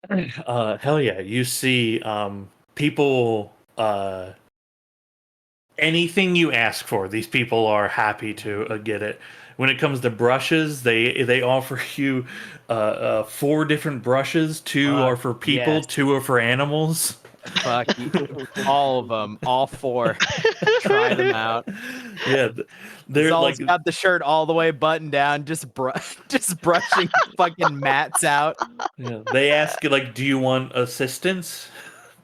Hell yeah! You see, people. Anything you ask for, these people are happy to get it. When it comes to brushes, they offer you 4 different brushes. 2 are for people, yes. 2 are for animals. Fuck you. All of them, all 4. Try them out. Yeah, they're Zal's like got the shirt all the way buttoned down, just brushing fucking mats out. yeah, they ask you like, do you want assistance?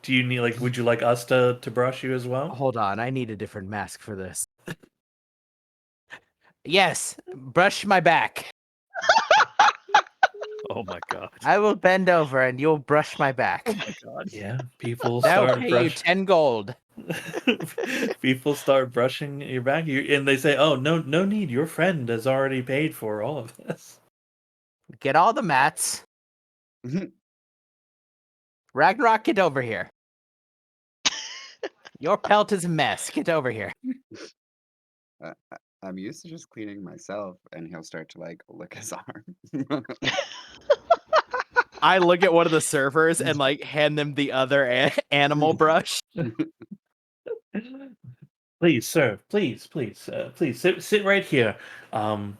Do you need like would you like us to brush you as well? Hold on, I need a different mask for this. Yes, brush my back. Oh my god. I will bend over and you'll brush my back. Oh my god. Yeah, people That'll start pay you brush 10 gold. people start brushing your back and they say, "Oh, no need. Your friend has already paid for all of this." Get all the mats. Ragnarok, get over here. Your pelt is a mess. Get over here. I'm used to just cleaning myself, and he'll start to like lick his arm. I look at one of the servers and like hand them the other animal brush. Please, sir. Please, please sit right here.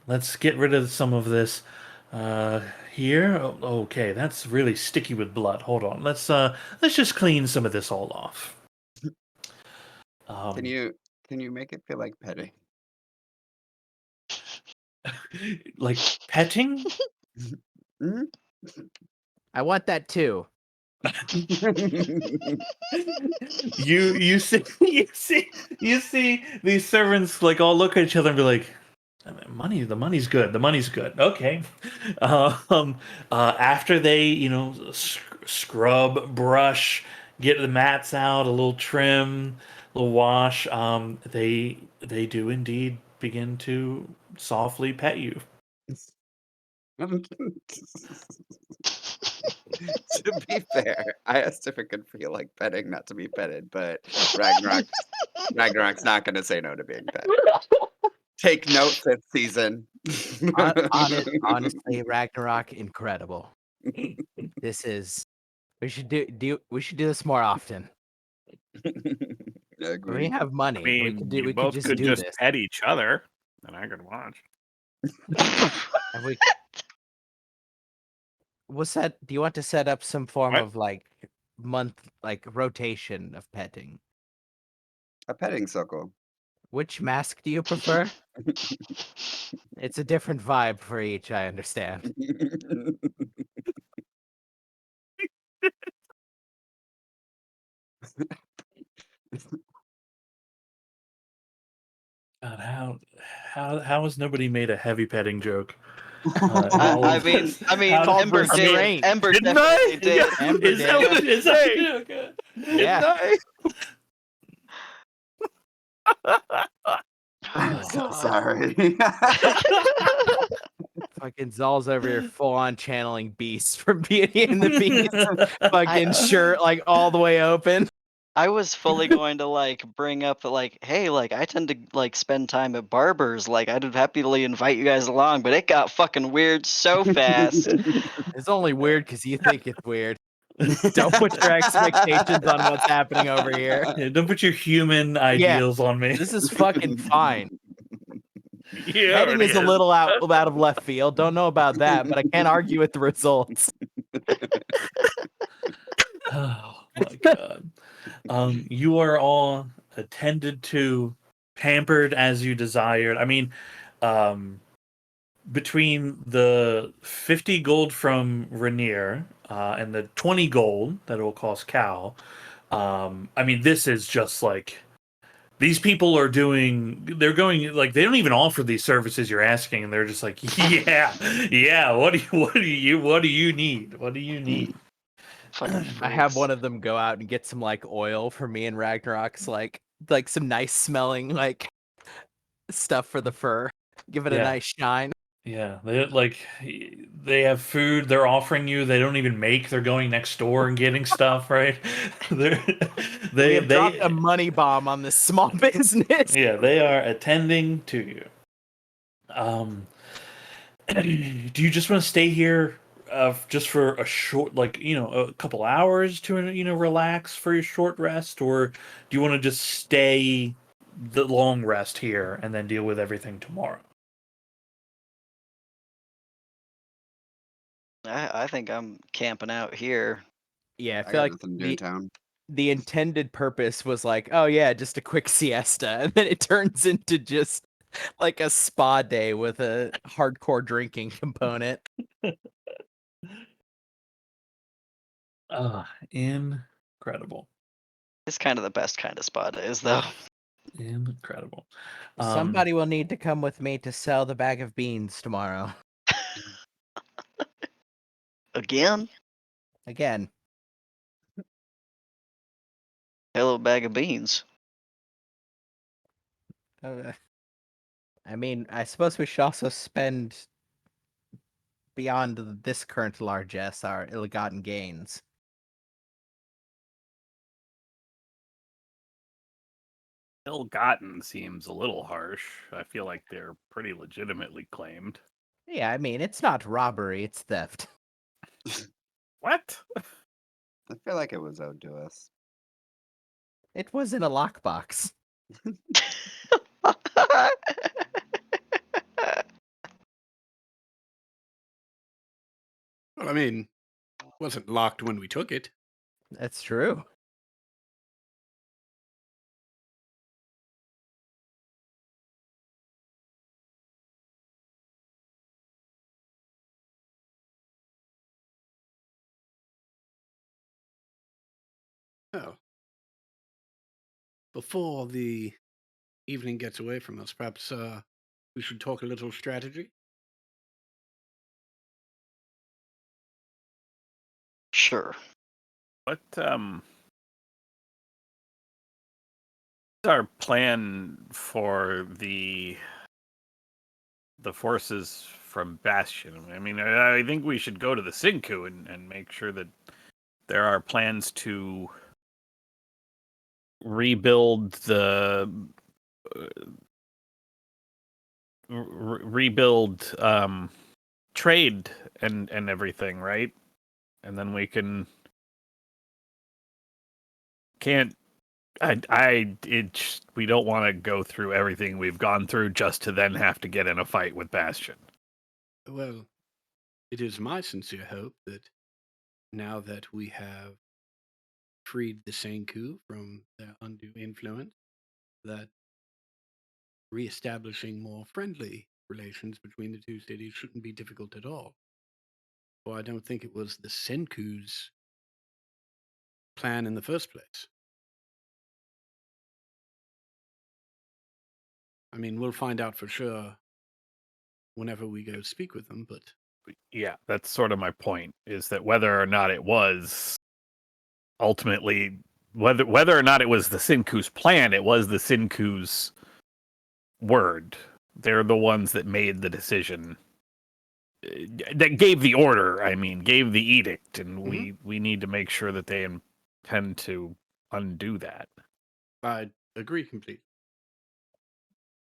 Let's get rid of some of this. Here. Okay, that's really sticky with blood. Hold on. Let's just clean some of this all off. Can you make it feel like petting? Like petting? Mhm. I want that too. You see you see these servants like all look at each other and be like, the money's good. The money's good. Okay. After they, scrub, brush, get the mats out, a little trim, a little wash, they do indeed begin to softly pet you. To be fair, I asked if it could feel like petting, not to be petted, but Ragnarok's not going to say no to being pet. Take note, 5th season. Honestly, Ragnarok, incredible. This is. We should do this more often. We Agree. have money. I mean, we could you just both could do just this. pet each other, and I could watch. Have we? What's that? Do you want to set up some form What? of like rotation of petting? A petting circle. Which mask do you prefer? It's a different vibe for each, I understand. God, how has nobody made a heavy petting joke? I mean, Called Ember did. restraint. Ember Didn't definitely I? did. Ember Is that did. what is that? Hey. Okay. Yeah. I'm Oh, so God. sorry. Fucking Zal's over here full on channeling Beast from Beauty and the Beast. Fucking shirt like all the way open. I was fully going to like bring up that like, hey, like I tend to like spend time at barbers. Like I'd happily invite you guys along, but it got fucking weird so fast. It's only weird because you think it's weird. Don't put your expectations on what's happening over here. Yeah, don't put your human ideals on me. This is fucking fine. Yeah, Petting it is a little out of left field. Don't know about that, but I can't argue with the results. Oh my god. You are all attended to, pampered as you desired. I mean, between the 50 gold from Rainier and the 20 gold that it will cost Cal, I mean, this is just like these people are they're going like they don't even offer these services you're asking, and they're just like, yeah, what do you need? Fucking I have freaks. one of them go out and get some like oil for me and Ragnarok's like some nice smelling like stuff for the fur. Give it a Yeah. nice shine. Yeah, they have food they're offering you. They don't even make. They're going next door and getting stuff, right? They're, We have dropped they a money bomb on this small business. yeah, they are attending to you. Do you just want to stay here just for a short, like, a couple hours to, relax for your short rest, or do you want to just stay the long rest here and then deal with everything tomorrow? I think I'm camping out here. Yeah, I I feel got like nothing to do in town. the intended purpose was like, oh yeah, just a quick siesta, and then it turns into just like a spa day with a hardcore drinking component. Incredible. It's kind of the best kind of spa days, though. Incredible. Somebody will need to come with me to sell the bag of beans tomorrow. Again, Again. hello bag of beans. I mean, I suppose we should also spend beyond this current largesse our ill-gotten gains. Ill-gotten seems a little harsh. I feel like they're pretty legitimately claimed. Yeah, I mean, it's not robbery, it's theft. What? I feel like it was owed to us. It was in a lockbox. Well, I mean, it wasn't locked when we took it. That's true. Oh. Before the evening gets away from us, perhaps we should talk a little strategy. Sure. What is our plan for the forces from Bastion? I mean, I think we should go to the Sinku and make sure that there are plans to rebuild the rebuild trade and everything, right? And then we can't we don't want to go through everything we've gone through just to then have to get in a fight with Bastion. Well, it is my sincere hope that now that we have freed the Senku from their undue influence, that reestablishing more friendly relations between the two cities shouldn't be difficult at all. For I don't think it was the Senku's plan in the first place. I mean, we'll find out for sure whenever we go speak with them, but Yeah, that's sort of my point, is that whether or not it was ultimately whether or not it was the Sinku's plan, it was the Sinku's word. They're the ones that made the decision, that gave the order. I mean, gave the edict, and we need to make sure that they intend to undo that. I agree completely.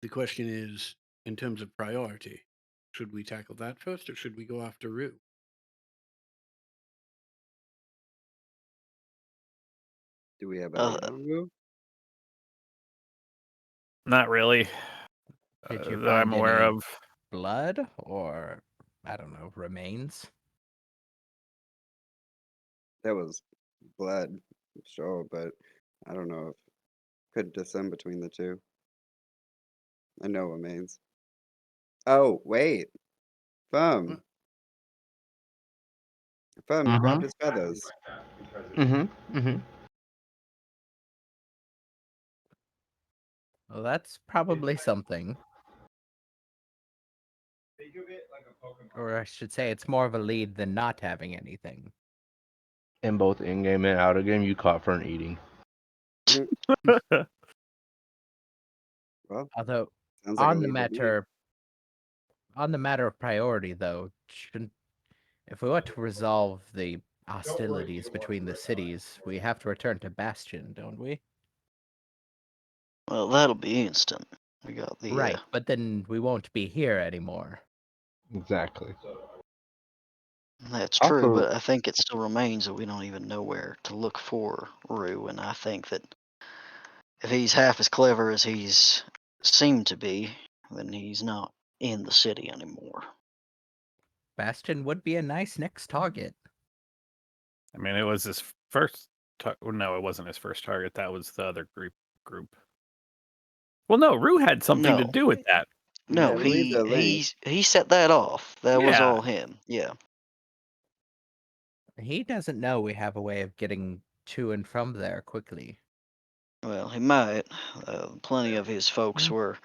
The question is, in terms of priority, should we tackle that first or should we go after Rue? Do we have a Uh, lead on Wu? Not really. Did you That I'm find aware any of. blood or, I don't know, remains? There was blood, sure, but I don't know if could discern between the two. I know what means. Oh, wait. Firm. Firm, you grabbed his feathers. Well, that's probably something. Or I should say, it's more of a lead than not having anything. In both in-game and out-of-game, you caught Fern eating. Well, Although, sounds like a on the lead to me. matter of priority, though, if we want to resolve the hostilities between the cities, we have to return to Bastion, don't we? well, that'll be instant. We got the Right, but then we won't be here anymore. Exactly. That's true, Also, but I think it still remains that we don't even know where to look for Rue, and I think that if he's half as clever as he's seemed to be, then he's not in the city anymore. Bastion would be a nice next target. I mean, it was his first No, it wasn't his first target. That was the other group. Well, no, Rue had something to No. do with that. No, I believe the link. he set that off. That was Yeah. all him. Yeah. He doesn't know we have a way of getting to and from there quickly. Well, he might. Plenty of his folks were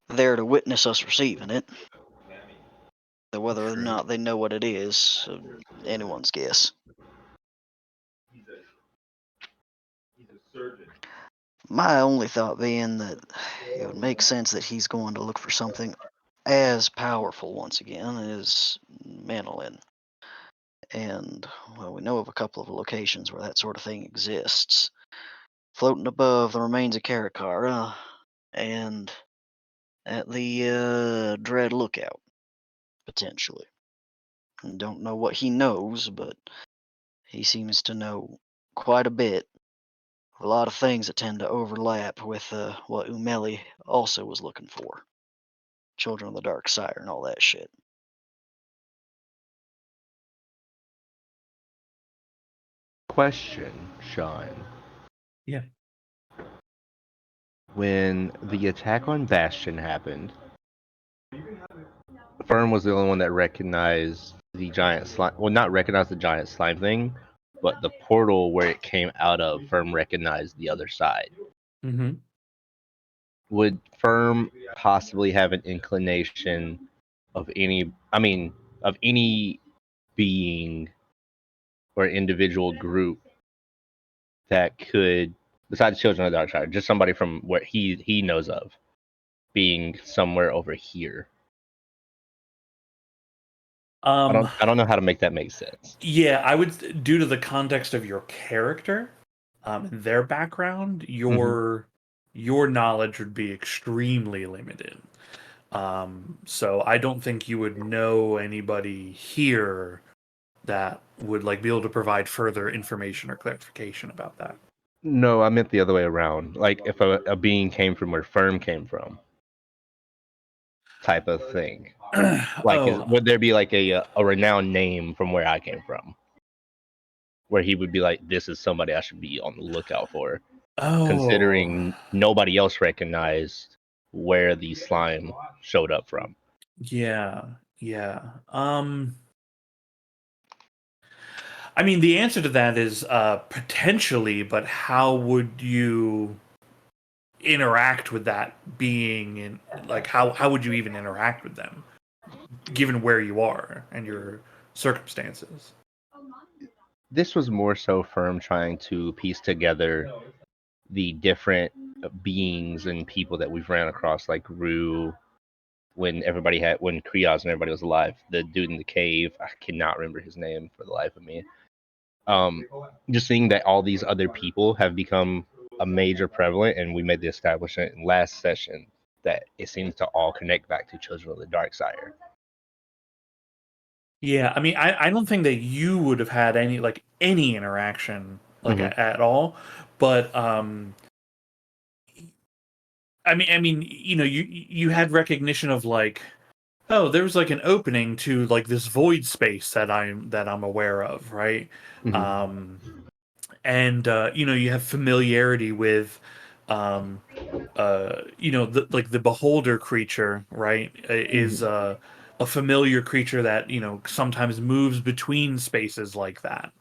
there to witness us receiving it. So whether or not they know what it is, anyone's guess. My only thought being that it would make sense that he's going to look for something as powerful once again as Manolin. And, well, we know of a couple of locations where that sort of thing exists. Floating above the remains of Karakara and at the Dread Lookout, potentially. And don't know what he knows, but he seems to know quite a bit. A lot of things that tend to overlap with what Umeli also was looking for. Children of the Dark Sire and all that shit. Question, Sean. Yeah. When the attack on Bastion happened, Firm was the only one that recognized the giant slime. Well, not recognized the giant slime thing, but the portal where it came out of, Firm recognized the other side. Mm-hmm. Would Firm possibly have an inclination of any being or individual group that could, besides Children of the Dark Side, just somebody from where he knows of, being somewhere over here? I don't know how to make that make sense. Yeah, I would, due to the context of your character, their background, your knowledge would be extremely limited. So I don't think you would know anybody here that would like be able to provide further information or clarification about that. No, I meant the other way around. Like if a being came from where Firm came from, type of thing. Like, would there be like a renowned name from where I came from, where he would be like, "This is somebody I should be on the lookout for," considering nobody else recognized where the slime showed up from? Yeah, yeah. I mean, the answer to that is potentially, but how would you interact with that being, and like how would you even interact with them, given where you are and your circumstances? This was more so Firm trying to piece together the different beings and people that we've ran across, like Rue, when Krios and everybody was alive, the dude in the cave, I cannot remember his name for the life of me. Just seeing that all these other people have become a major prevalent, and we made the establishment in last session that it seems to all connect back to Children of the Dark Sire. Yeah, I mean, I don't think that you would have had any interaction at all, but I mean, you know, you had recognition of like, oh, there was like an opening to like this void space that I'm aware of, right? And you know, you have familiarity with you know, the beholder creature, right, is a familiar creature that, you know, sometimes moves between spaces like that.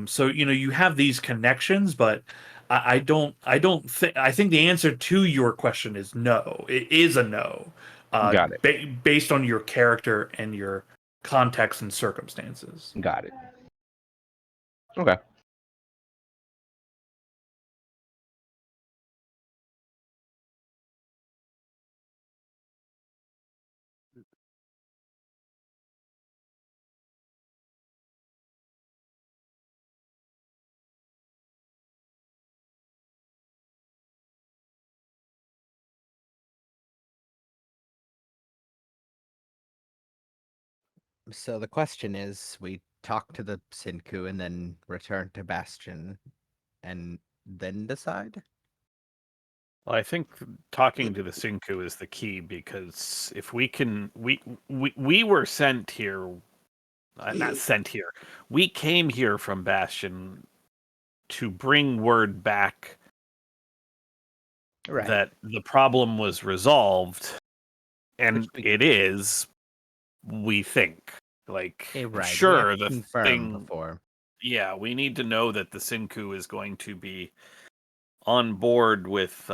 So you know, you have these connections, but I don't think, I think the answer to your question is no. It is a no. Got it. Based on your character and your context and circumstances. Got it. Okay. So the question is, we talk to the Sinku and then return to Bastion and then decide? Well, I think talking to the Sinku is the key, because if we can, we were sent here, not sent here. We came here from Bastion to bring word back Right. that the problem was resolved, and Which we- it is. We think, like, right. We have sure, to the confirm thing. before. Yeah, we need to know that the Sinku is going to be on board with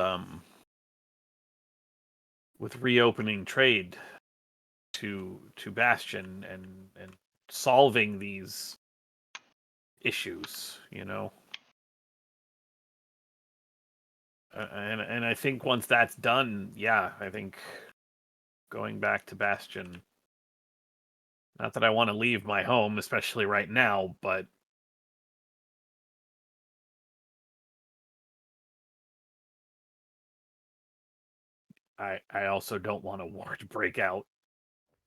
reopening trade to Bastion and solving these issues, you know. And I think once that's done, yeah, I think going back to Bastion. Not that I want to leave my home, especially right now, but I also don't want a war to break out,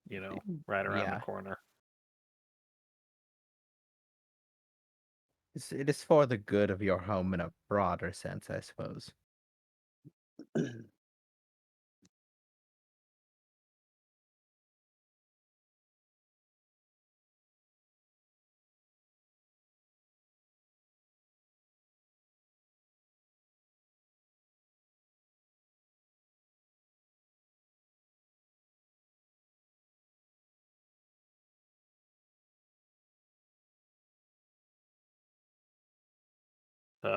you know, right around the Yeah. corner. It is for the good of your home in a broader sense, I suppose. So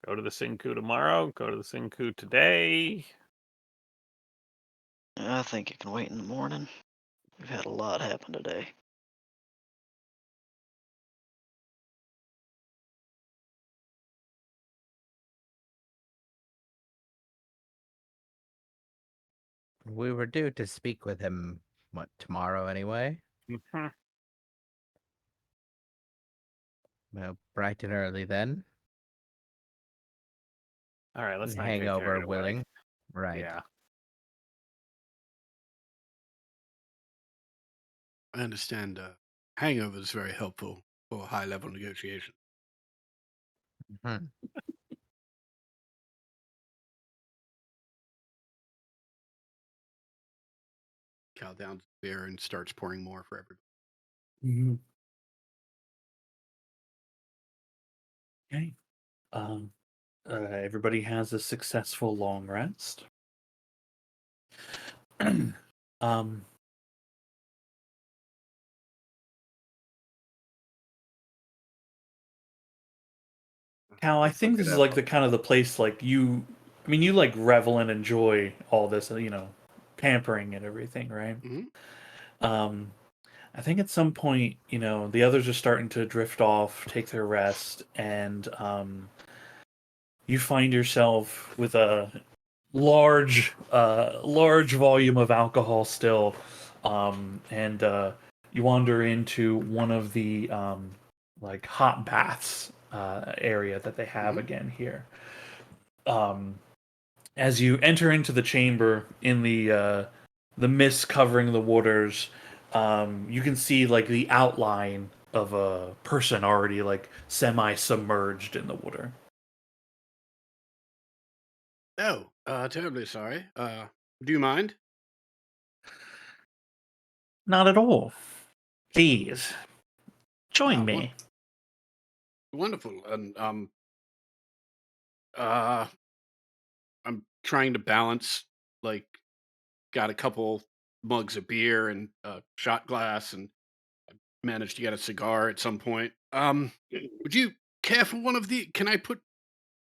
go to the Sinku tomorrow, go to the Sinku today. I think it can wait in the morning. We've had a lot happen today. We were due to speak with him, tomorrow anyway? Mhm. Well, bright and early then. All right, let's not get Hangover carried away. willing. Right. Yeah. I understand hangover is very helpful for high-level negotiation. Mhm. Cal downs the beer and starts pouring more for everybody. Mhm. Okay. Everybody has a successful long rest. um, Cal, I Let's think look this it is up. like the kind of the place like you. I mean, you like revel and enjoy all this, you know, pampering and everything, right? Mhm. Um, I think at some point, you know, the others are starting to drift off, take their rest, and you find yourself with a large volume of alcohol still, and you wander into one of the like hot baths area that they have Mhm. again here. Um, as you enter into the chamber in the mist covering the waters, you can see like the outline of a person already like semi-submerged in the water. Oh, terribly sorry. Do you mind? Not at all. Please join Won- me. wonderful. And uh, I'm trying to balance. Like, got a couple mugs of beer and a shot glass, and managed to get a cigar at some point. Would you care for one of the? Can I put?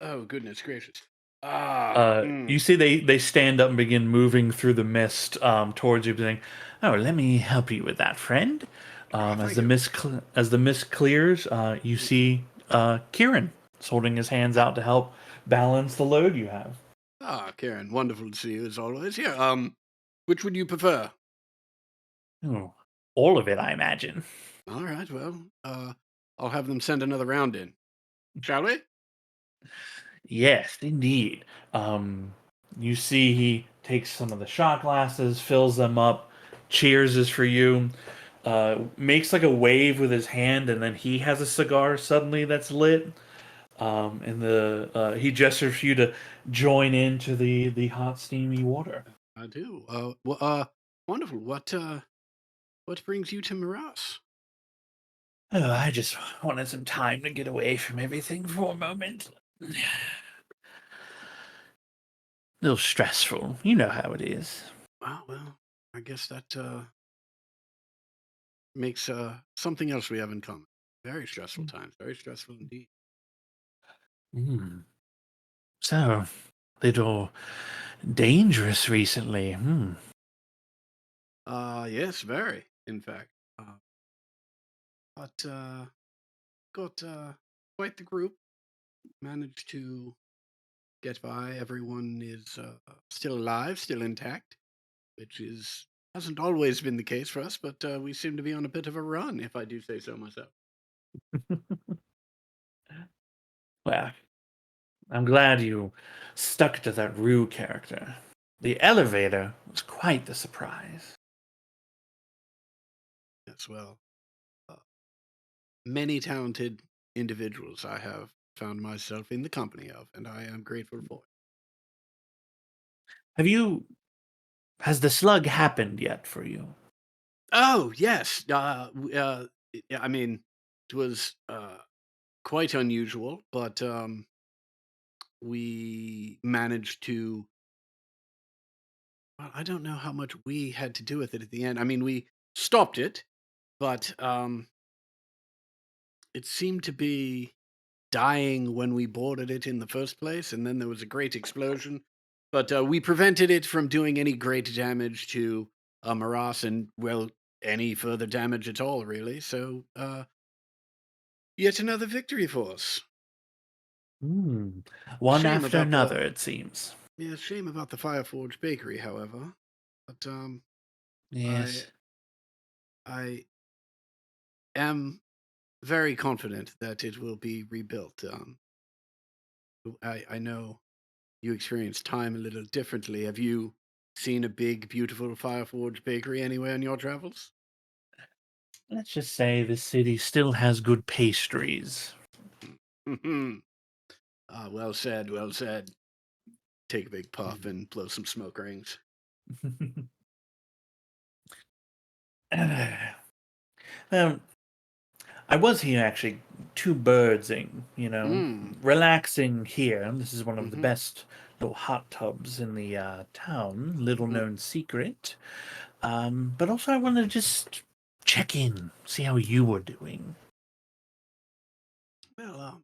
Oh, goodness gracious. You see they stand up and begin moving through the mist towards you, saying, "Oh, let me help you with that, friend." As Thank the you. as the mist clears, you see Kieran holding his hands out to help balance the load you have. Karen, wonderful to see you as always. Yeah. Which would you prefer? Oh, all of it, I imagine. All right. Well, I'll have them send another round in. Shall we? Yes, indeed. You see he takes some of the shot glasses, fills them up, cheers for you, makes like a wave with his hand, and then he has a cigar suddenly that's lit. And he gestures for you to join into the hot, steamy water. I do. Wonderful. What brings you to Maras? Oh, I just wanted some time to get away from everything for a moment. A little stressful. You know how it is. Well, I guess that makes something else we have in common. Very stressful times. Very stressful indeed. Hmm. So, little dangerous recently. Yes, very. In fact, but got quite the group. Managed to get by. Everyone is still alive, still intact, which is hasn't always been the case for us, but we seem to be on a bit of a run, if I do say so myself. Well, I'm glad you stuck to that Rue character. The elevator was quite the surprise. As well. Uh, many talented individuals I have found myself in the company of, and I am grateful for it. Have you. Has the slug happened yet for you? Oh, yes. I mean, it was quite unusual, but we managed to. Well, I don't know how much we had to do with it at the end. I mean, we stopped it, but it seemed to be dying when we boarded it in the first place, and then there was a great explosion. But we prevented it from doing any great damage to Maras and, well, any further damage at all, really. So, yet another victory for us. One Shame after about another, it seems. Yeah, shame about the Fireforge Bakery, however. But Yes. I am very confident that it will be rebuilt. I know you experience time a little differently. Have you seen a big, beautiful Fireforge Bakery anywhere in your travels? Let's just say the city still has good pastries. Well said, well said. Take a big puff and blow some smoke rings. um, I was here actually, two birdsing, Mm. relaxing here. This is one of the Mhm. best little hot tubs in the town, little Mhm. known secret. But also I wanted to just check in, see how you were doing. Well,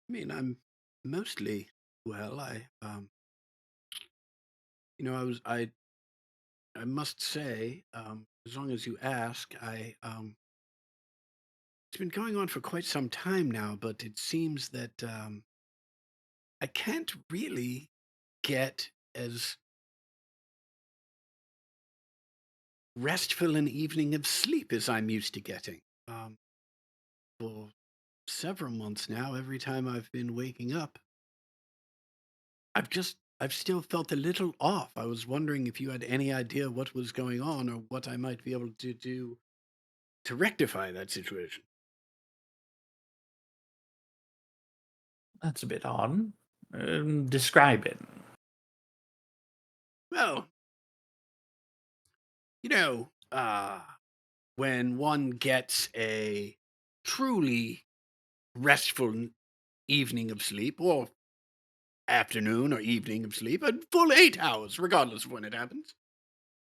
I mean, I'm mostly well. I must say, as long as you ask, it's been going on for quite some time now, but it seems that I can't really get as restful an evening of sleep as I'm used to getting. For several months now, every time I've been waking up, I've still felt a little off. I was wondering if you had any idea what was going on or what I might be able to do to rectify that situation. That's a bit odd. Describe it. Well, you know, when one gets a truly restful evening of sleep, or afternoon or evening of sleep, a full 8 hours, regardless of when it happens.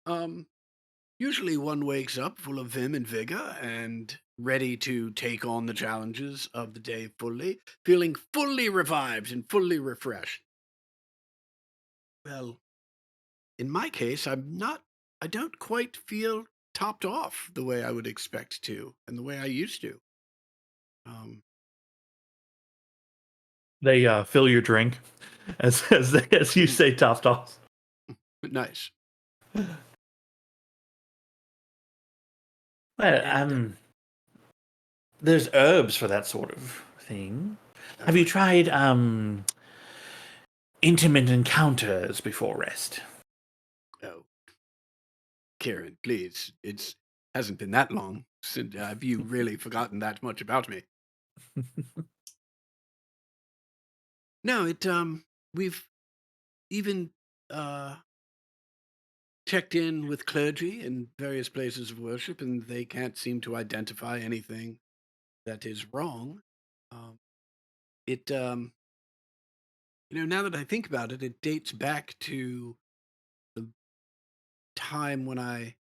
Um, Usually one wakes up full of vim and vigor and ready to take on the challenges of the day fully, feeling fully revived and fully refreshed. Well, in my case, I don't quite feel topped off the way I would expect to and the way I used to. Um, They fill your drink as you say topped off. nice. Well, And there's herbs for that sort of thing. Have you right. tried intimate encounters before rest? Oh, Kieran, please. It's hasn't been that long since have you really forgotten that much about me? No, we've even uh checked in with clergy in various places of worship, and they can't seem to identify anything that is wrong. Um, it, now that I think about it, it dates back to the time when I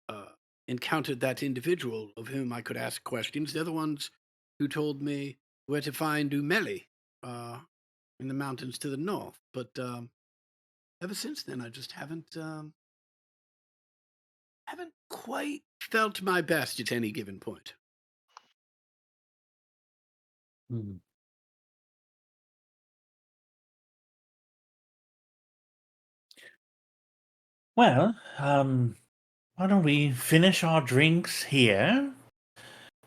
uh, encountered that individual of whom I could ask questions. They're the ones who told me where to find Umeli in the mountains to the north. But ever since then, I just haven't quite felt my best at any given point. Hmm. Well, why don't we finish our drinks here?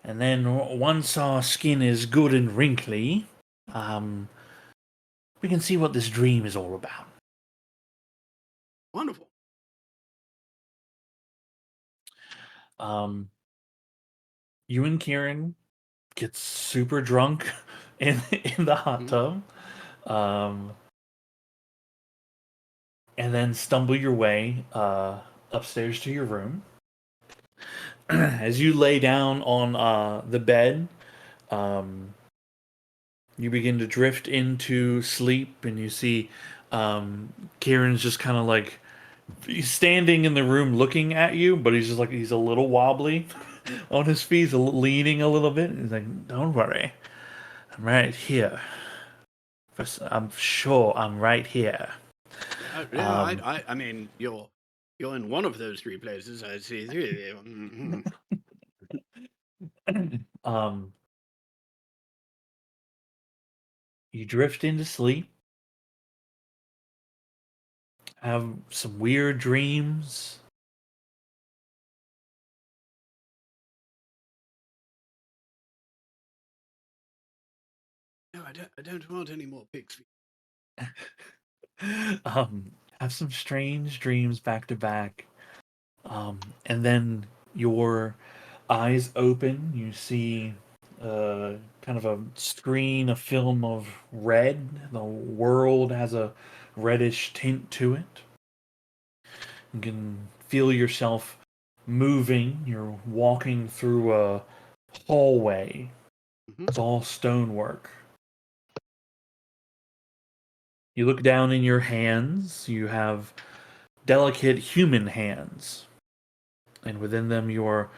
And then once our skin is good and wrinkly, we can see what this dream is all about. Wonderful. You and Kieran get super drunk in the hot tub, and then stumble your way upstairs to your room. As you lay down on the bed, um, you begin to drift into sleep, and you see Kieran's just kind of like he's standing in the room looking at you, but he's just like he's a little wobbly on his feet, he's leaning a little bit. He's like, "Don't worry, I'm right here. I'm sure I'm right here." Yeah, I mean, you're in one of those three places. I see three. Um, you drift into sleep, have some weird dreams. No, I don't want any more pigs. Have some strange dreams back to back. And then your eyes open. You see kind of a screen, a film of red. The world has a reddish tint to it. You can feel yourself moving. You're walking through a hallway. It's all stonework. You look down in your hands. You have delicate human hands. And within them, you're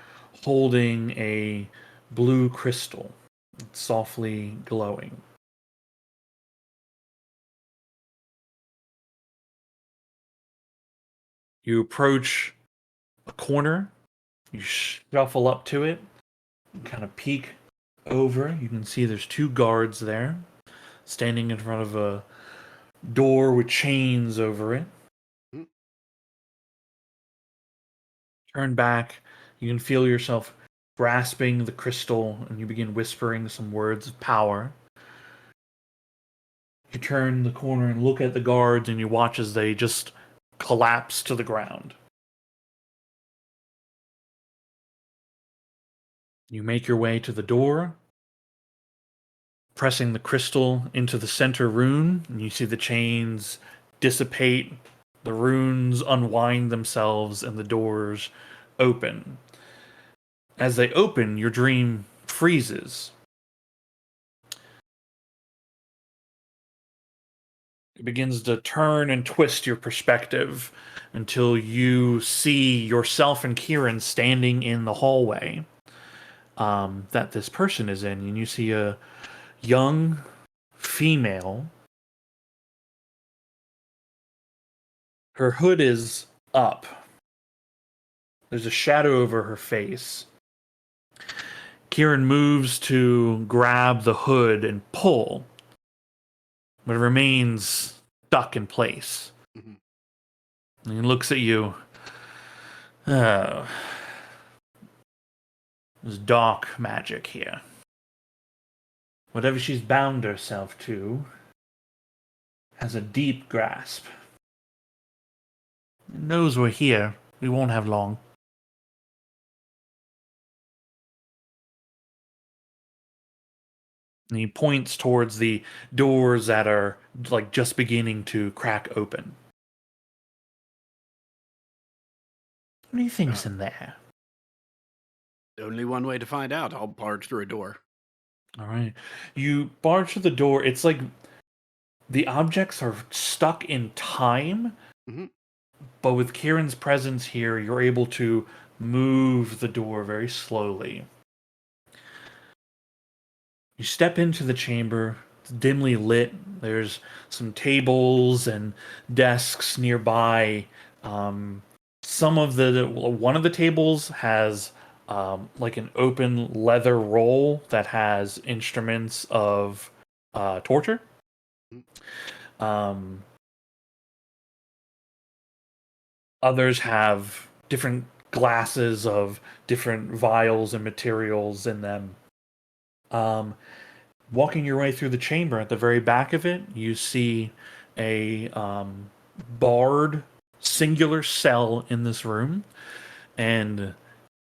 holding a blue crystal. It's softly glowing. You approach a corner. You shuffle up to it. Kind of peek over. You can see there's two guards there, standing in front of a door with chains over it. Turn back. You can feel yourself grasping the crystal, and you begin whispering some words of power. You turn the corner and look at the guards, and you watch as they just collapse to the ground. You make your way to the door, pressing the crystal into the center rune, and you see the chains dissipate, the runes unwind themselves, and the doors open. As they open, your dream freezes. It begins to turn and twist your perspective until you see yourself and Kieran standing in the hallway that this person is in. And you see a young female. Her hood is up. There's a shadow over her face. Kieran moves to grab the hood and pull, but it remains stuck in place. Mhm. And he looks at you. Oh, there's dark magic here. Whatever she's bound herself to has a deep grasp. It knows we're here. We won't have long. And he points towards the doors that are like just beginning to crack open. What do you think's in there? Only one way to find out. I'll barge through a door. All right. You barge through the door. It's like the objects are stuck in time, Mhm. but with Kieran's presence here, you're able to move the door very slowly. You step into the chamber. It's dimly lit. There's some tables and desks nearby. Some of one of the tables has like an open leather roll that has instruments of torture. Um, Others have different glasses of different vials and materials in them. Walking your way through the chamber, at the very back of it, you see a barred singular cell in this room, and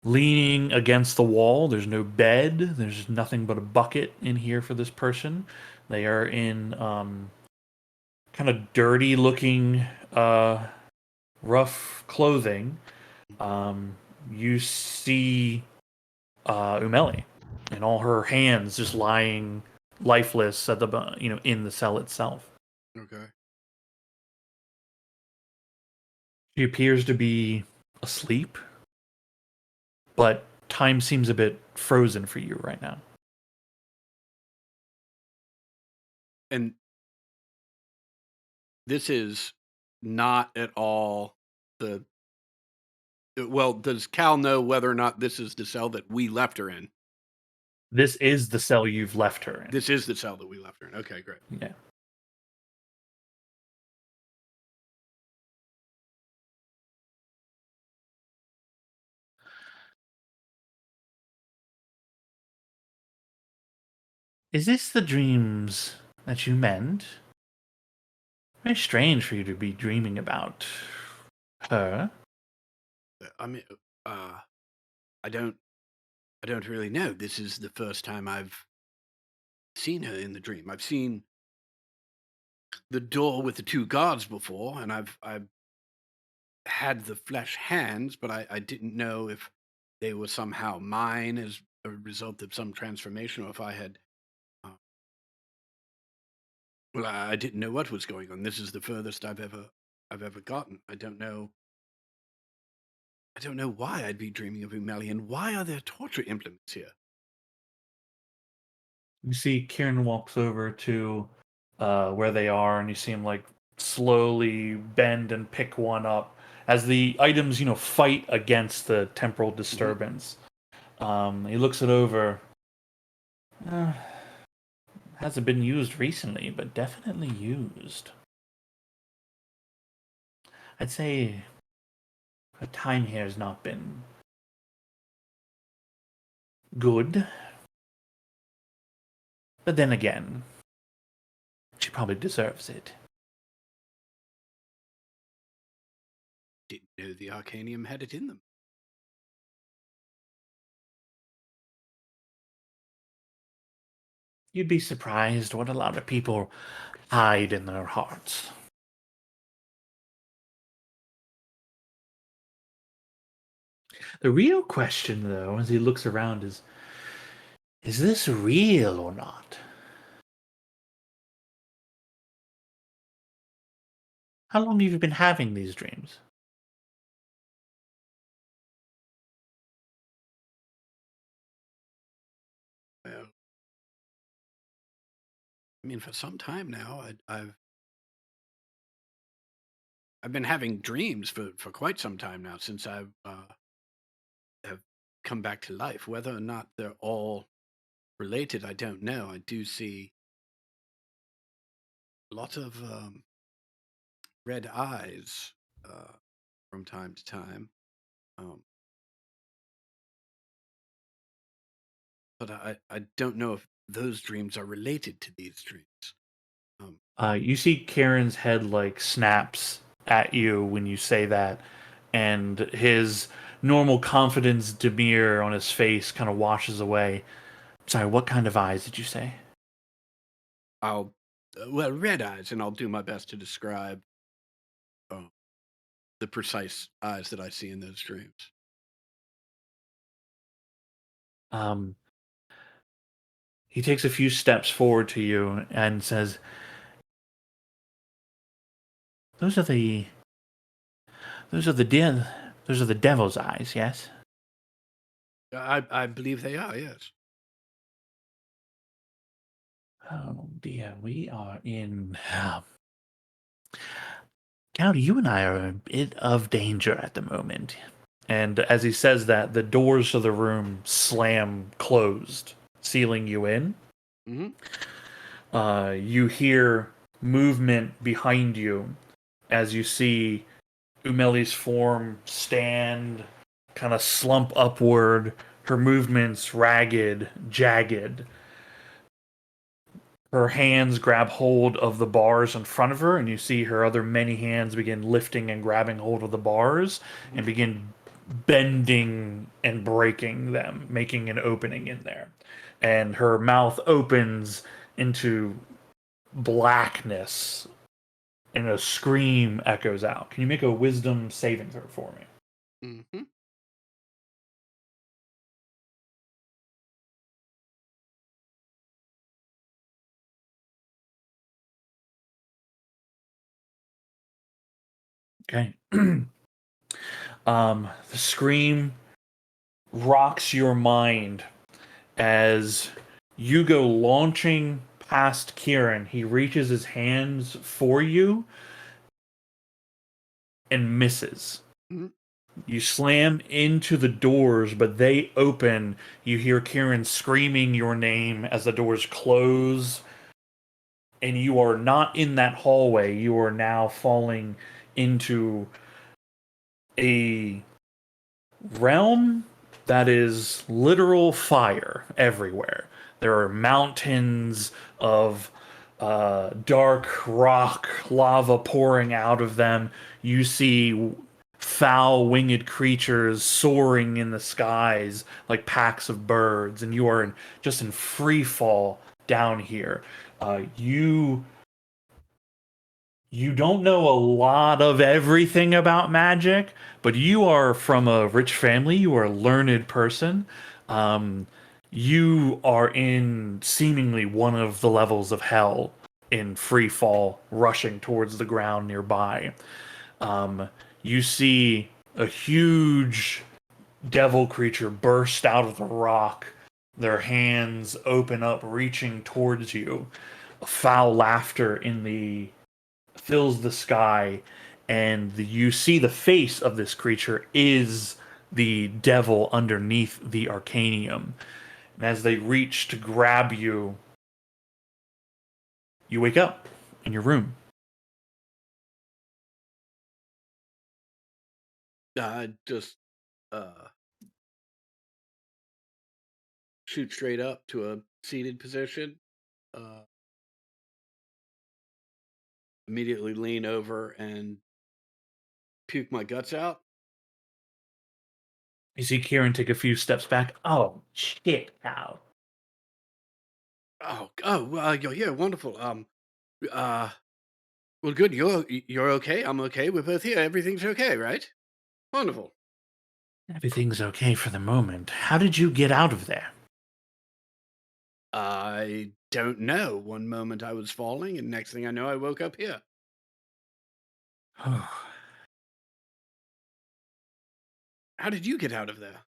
leaning against the wall, there's no bed, there's nothing but a bucket in here for this person. They are in kind of dirty looking rough clothing. You see Umeli and all her hands just lying lifeless at the in the cell itself. Okay. She appears to be asleep, but time seems a bit frozen for you right now. And this is not at all the. Well, does Cal know whether or not this is the cell that we left her in? This is the cell you've left her in. This is the cell that we left her in. Okay, great. Yeah. Is this the dreams that you meant? Very strange for you to be dreaming about her. I mean, I don't really know. This is the first time I've seen her in the dream. I've seen the door with the two guards before, and I've had the flesh hands, but I didn't know if they were somehow mine as a result of some transformation, or if I had. Well, I didn't know what was going on. This is the furthest I've ever gotten. I don't know why I'd be dreaming of Umeli, and why are there torture implements here? You see Kieran walks over to where they are, and you see him like slowly bend and pick one up as the items, fight against the temporal disturbance. He looks it over. Uh, hasn't been used recently, but definitely used. I'd say her time here has not been good. But then again, she probably deserves it. Didn't know the Arcanium had it in them. You'd be surprised what a lot of people hide in their hearts. The real question, though, as he looks around is this real or not? How long have you been having these dreams? Well, I mean, for some time now, I've been having dreams for quite some time now, since I have come back to life. Whether or not they're all related, I don't know. I do see a lot of red eyes from time to time. But I don't know if those dreams are related to these dreams. You see Karen's head like snaps at you when you say that, and his normal confidence demure on his face kind of washes away. Sorry, what kind of eyes did you say? Well, red eyes, and I'll do my best to describe the precise eyes that I see in those dreams. He takes a few steps forward to you and says, "Those are the devil's eyes, yes?" I believe they are, yes. Oh dear, we are in. Cowdy, you and I are in a bit of danger at the moment. And as he says that, the doors of the room slam closed, sealing you in. Mm-hmm. You hear movement behind you as you see Umeli's form stand, kind of slump upward, her movements ragged, jagged. Her hands grab hold of the bars in front of her, and you see her other many hands begin lifting and grabbing hold of the bars and begin bending and breaking them, making an opening in there. And her mouth opens into blackness, and a scream echoes out. Can you make a wisdom saving throw for me? Mm-hmm. Okay. The scream rocks your mind as you go launching past Kieran. He reaches his hands for you and misses. Mm-hmm. You slam into the doors, but they open. You hear Kieran screaming your name as the doors close, and you are not in that hallway. You are now falling into a realm that is literal fire everywhere. There are mountains of dark rock, lava pouring out of them. You see foul winged creatures soaring in the skies like packs of birds, and you are just in free fall down here. You don't know a lot of everything about magic, but you are from a rich family. You are a learned person. You are in seemingly one of the levels of hell in free fall, rushing towards the ground nearby. You see a huge devil creature burst out of the rock. Their hands open up, reaching towards you. Foul laughter in the fills the sky, and you see the face of this creature is the devil underneath the arcanium. And as they reach to grab you, you wake up in your room. I just shoot straight up to a seated position. Immediately lean over and puke my guts out. You see Kieran take a few steps back. Oh, shit, cow. Yeah, wonderful. Well, good. You're okay. I'm okay. We're both here. Everything's okay, right? Wonderful. Everything's okay for the moment. How did you get out of there? I don't know. One moment I was falling, and next thing I know, I woke up here. How did you get out of there?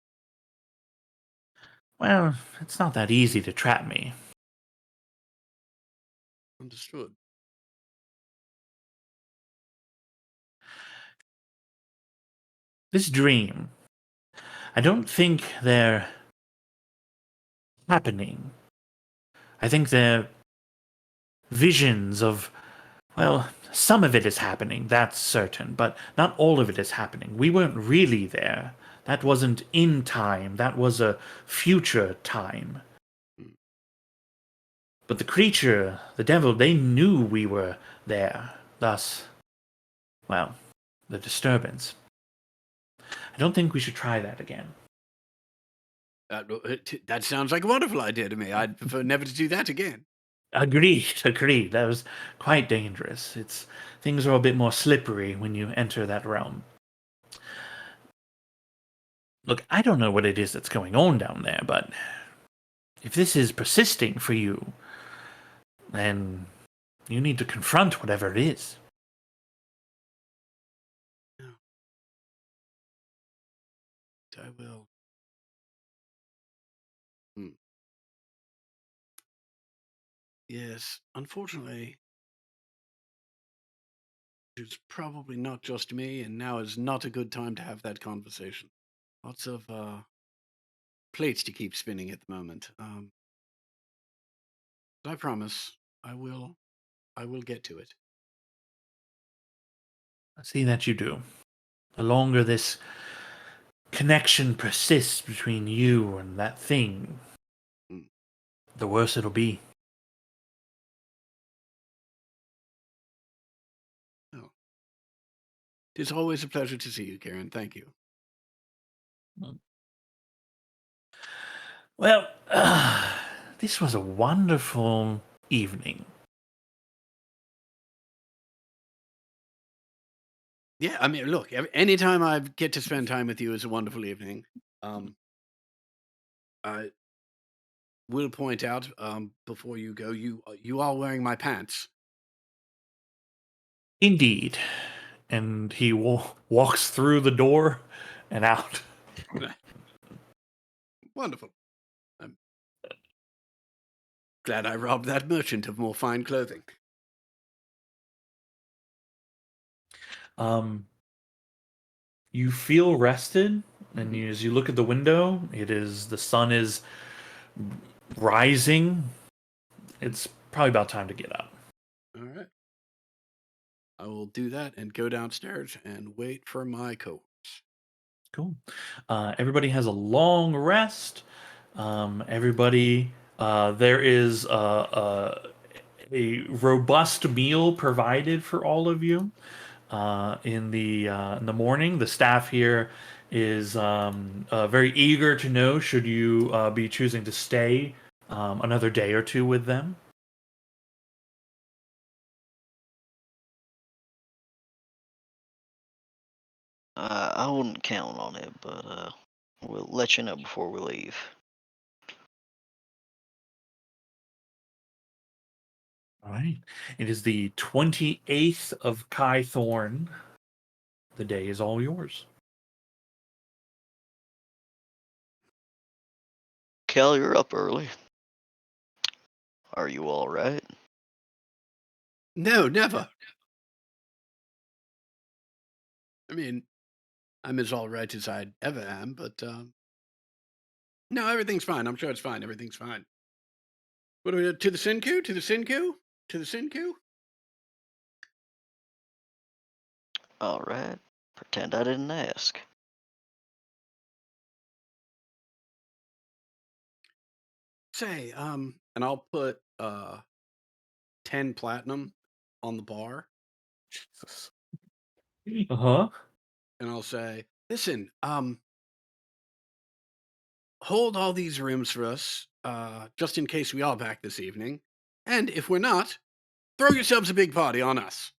Well, it's not that easy to trap me. Understood. This dream, I don't think they're happening. I think they're visions of, well, some of it is happening, that's certain, but not all of it is happening. We weren't really there. That wasn't in time, that was a future time. But the creature, the devil, they knew we were there. Thus, well, the disturbance. I don't think we should try that again. That sounds like a wonderful idea to me. I'd prefer never to do that again. Agreed. That was quite dangerous. Things are a bit more slippery when you enter that realm. Look, I don't know what it is that's going on down there, but if this is persisting for you, then you need to confront whatever it is. I will. Yes, unfortunately, it's probably not just me, and now is not a good time to have that conversation. Lots of plates to keep spinning at the moment. But I promise I will get to it. I see that you do. The longer this connection persists between you and that thing, Mm. the worse it'll be. Oh. It is always a pleasure to see you, Karen. Thank you. Well, this was a wonderful evening. Yeah, I mean, look, anytime I get to spend time with you is a wonderful evening. I will point out before you go, you are wearing my pants. Indeed. And he walks through the door and out. Wonderful. I'm glad I robbed that merchant of more fine clothing. You feel rested, and as you look at the window, the sun is rising. It's probably about time to get up. All right. I will do that and go downstairs and wait for my coat. Cool. Everybody has a long rest. There is a robust meal provided for all of you in the morning. The staff here is very eager to know should you be choosing to stay another day or two with them. I wouldn't count on it, but we'll let you know before we leave. All right. It is the 28th of Kai Thorn. The day is all yours. Cal, you're up early. Are you all right? No, never. I mean, I'm as all right as I ever am, but no, everything's fine. I'm sure it's fine. Everything's fine. What are we to the Sinku? To the Sinku? To the Sinku? All right. Pretend I didn't ask. Say, and I'll put 10 platinum on the bar, Uh-huh. and I'll say, listen, hold all these rooms for us, just in case we are back this evening. And if we're not, throw yourselves a big party on us.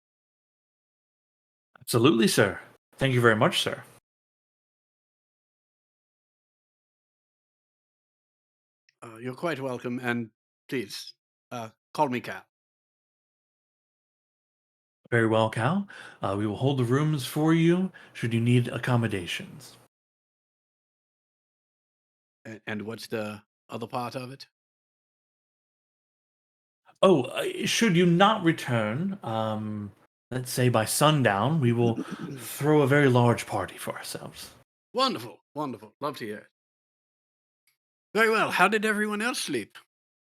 Absolutely, sir. Thank you very much, sir. You're quite welcome, and please, call me Cat. Very well, Cal. We will hold the rooms for you should you need accommodations. And what's the other part of it? Oh, should you not return, let's say by sundown, we will throw a very large party for ourselves. Wonderful, wonderful. Love to hear it. Very well. How did everyone else sleep?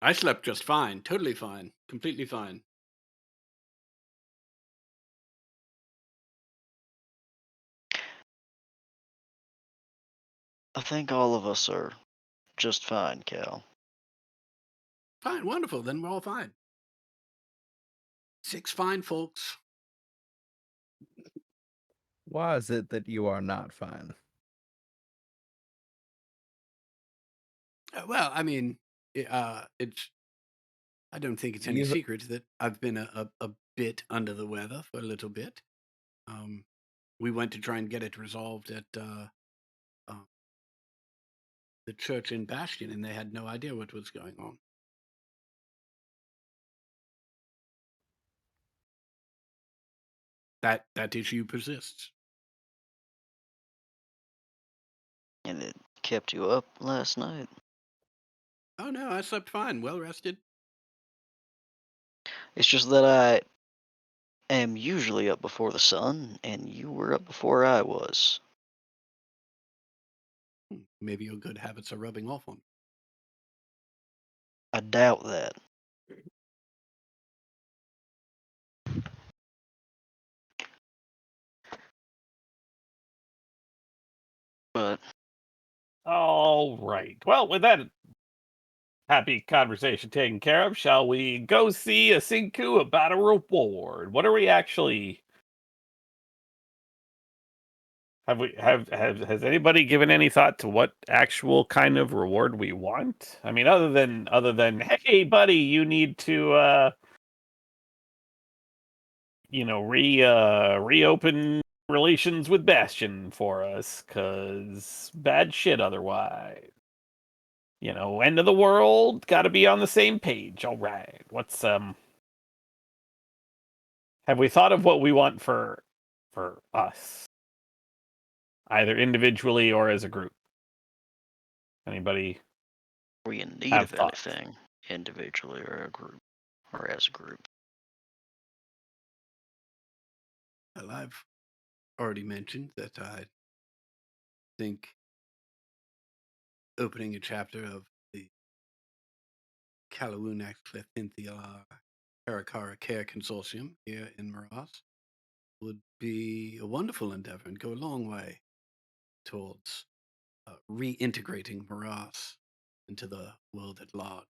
I slept just fine, totally fine, completely fine. I think all of us are just fine, Cal. Fine, wonderful. Then we're all fine. 6 fine folks. Why is it that you are not fine? Well, I mean, it's. I don't think it's any You secret that I've been a bit under the weather for a little bit. We went to try and get it resolved at the church in Bastion, and they had no idea what was going on. That issue persists. And it kept you up last night. Oh no, I slept fine, well rested. It's just that I am usually up before the sun, and you were up before I was. Maybe your good habits are rubbing off on me. I doubt that. But All right. Well, with that happy conversation taken care of, shall we go see a Sinku about a reward? What are we actually? Has anybody given any thought to what actual kind of reward we want? I mean, other than hey buddy, you need to reopen relations with Bastion for us, cause bad shit otherwise. End of the world, gotta be on the same page. All right. Have we thought of what we want for us? Either individually or as a group? Anybody we're in need have of thoughts? anything, individually or a group, or as a group. Well, I've already mentioned that I think opening a chapter of the Kalawunak Clethinthia Karakara Care Consortium here in Maras would be a wonderful endeavor and go a long way towards reintegrating Maras into the world at large.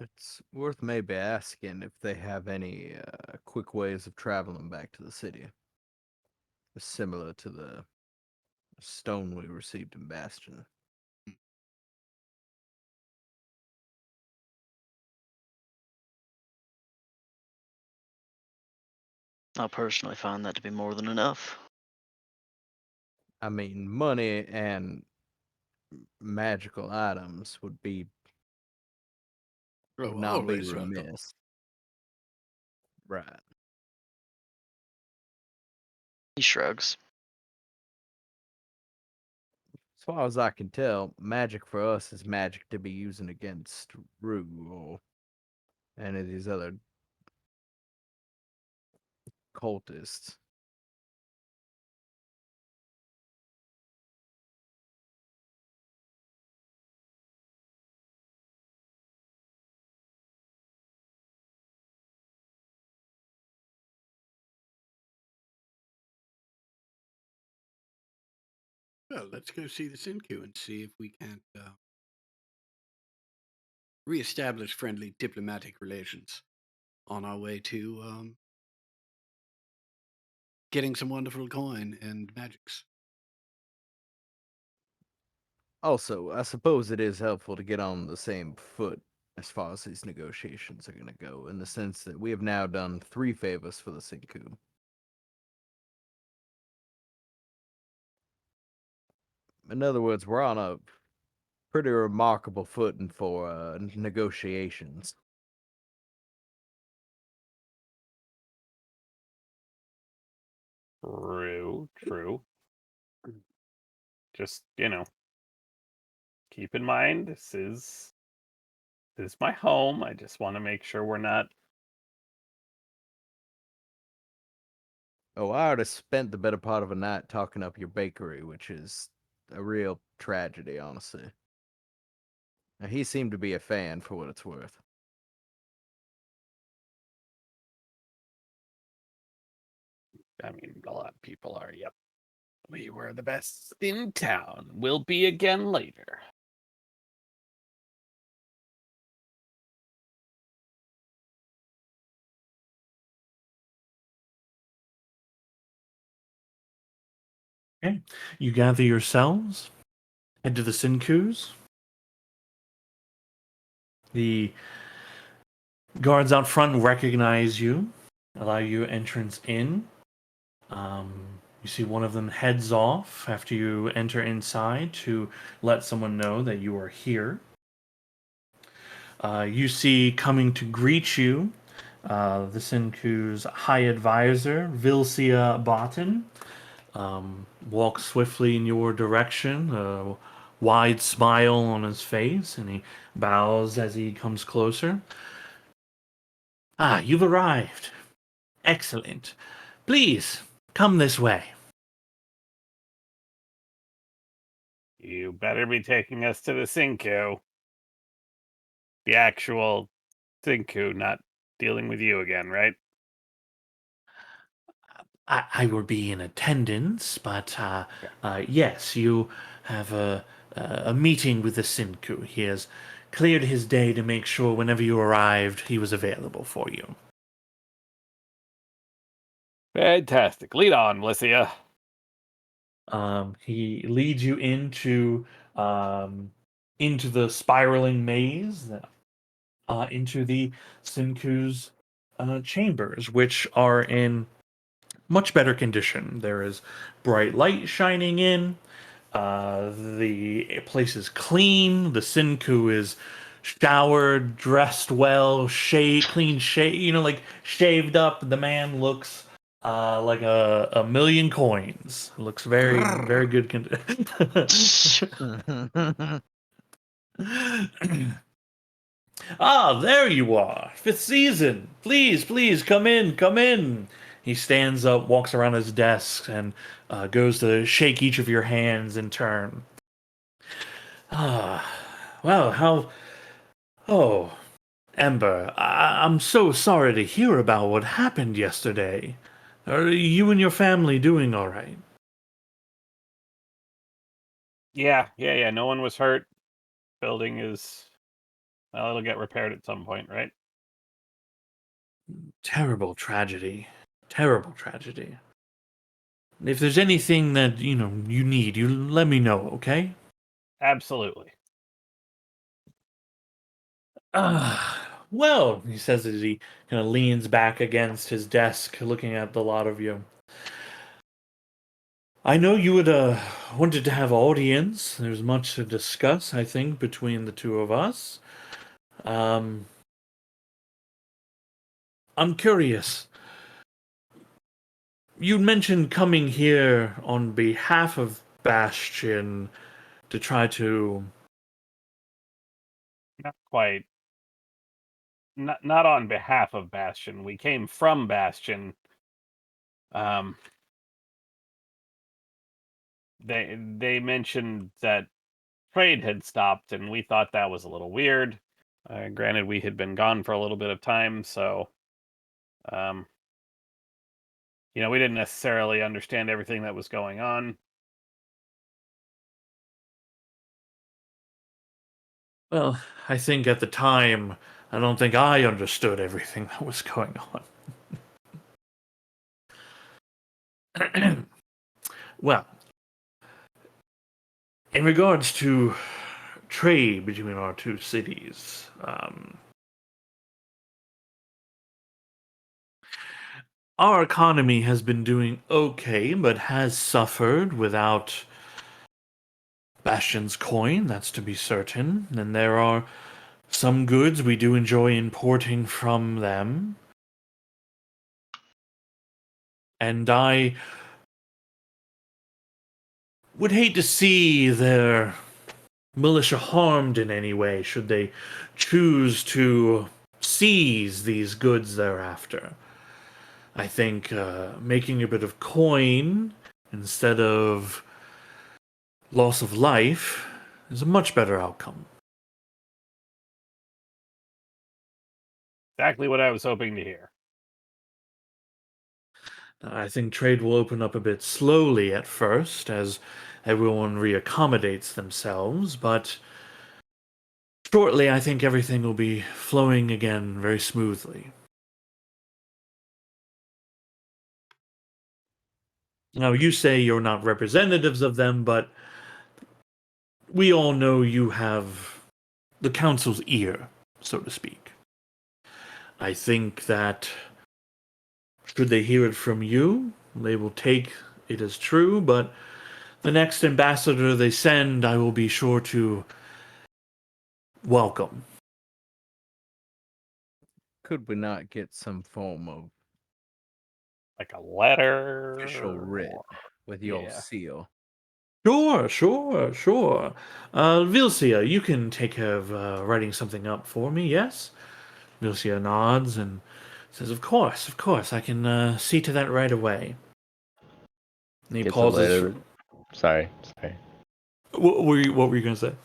It's worth maybe asking if they have any quick ways of traveling back to the city, similar to the stone we received in Bastion. I personally find that to be more than enough. I mean, money and magical items would not be Always welcome. remiss. Right. He shrugs. As far as I can tell, magic for us is magic to be using against Rue or any of these other cultists. Well, let's go see the Sinku and see if we can't reestablish friendly diplomatic relations on our way to getting some wonderful coin and magics. Also, I suppose it is helpful to get on the same foot as far as these negotiations are going to go, in the sense that we have now done 3 favors for the Sinku. In other words, we're on a pretty remarkable footing for negotiations. True. Just, keep in mind this is my home. I just want to make sure we're not. Oh, I already spent the better part of a night talking up your bakery, which is a real tragedy, honestly. Now, he seemed to be a fan, for what it's worth. I mean, a lot of people are. Yep. We were the best in town. We'll be again later. Okay. You gather yourselves, head to the Sinkus. The guards out front recognize you. allow you entrance in. You see one of them heads off after you enter inside to let someone know that you are here. You see coming to greet you the Sinku's high advisor, Vilcia Botten, walks swiftly in your direction, a wide smile on his face, and he bows as he comes closer. Ah, you've arrived. Excellent. Please, come this way. You better be taking us to the Sinku. The actual Sinku, not dealing with you again, right? I will be in attendance, but yes, you have a meeting with the Sinku. He has cleared his day to make sure whenever you arrived, he was available for you. Fantastic. Lead on, Blicia. He leads you into the spiraling maze, into the Sinku's chambers, which are in much better condition. There is bright light shining in. The place is clean. The Sinku is showered, dressed well, clean shave. Like shaved up. The man looks like a million coins. Looks very, very good. Ah, there you are. Fifth season. Please, please, come in, come in. He stands up, walks around his desk, and goes to shake each of your hands in turn. Ah, well, how. Oh, Ember, I'm so sorry to hear about what happened yesterday. Are you and your family doing all right? Yeah. No one was hurt. Building is. Well, it'll get repaired at some point, right? Terrible tragedy. Terrible tragedy. If there's anything that, you need, you let me know, okay? Absolutely. Well, he says as he kind of leans back against his desk, looking at the lot of you. I know you would wanted to have audience. There's much to discuss, I think, between the two of us. I'm curious. You mentioned coming here on behalf of Bastion to try to. Not quite. Not on behalf of Bastion. We came from Bastion. They mentioned that trade had stopped, and we thought that was a little weird. Granted, we had been gone for a little bit of time, so um, we didn't necessarily understand everything that was going on. Well, I think at the time, I don't think I understood everything that was going on. Well, in regards to trade between our two cities, our economy has been doing okay, but has suffered without Bastion's coin, that's to be certain. And there are some goods we do enjoy importing from them. And I would hate to see their militia harmed in any way should they choose to seize these goods thereafter. I think making a bit of coin instead of loss of life is a much better outcome. Exactly what I was hoping to hear. I think trade will open up a bit slowly at first as everyone reaccommodates themselves, but shortly I think everything will be flowing again very smoothly. Now, you say you're not representatives of them, but we all know you have the council's ear, so to speak. I think that Should they hear it from you, they will take it as true, but the next ambassador they send, I will be sure to welcome. Could we not get some form of Like a letter. official writ or- with your Yeah. seal? Sure. Vilcia, you can take care of writing something up for me, yes? Vilcia nods and says, of course, I can see to that right away. And he Gets a pauses. letter. Sorry. What were you going to say?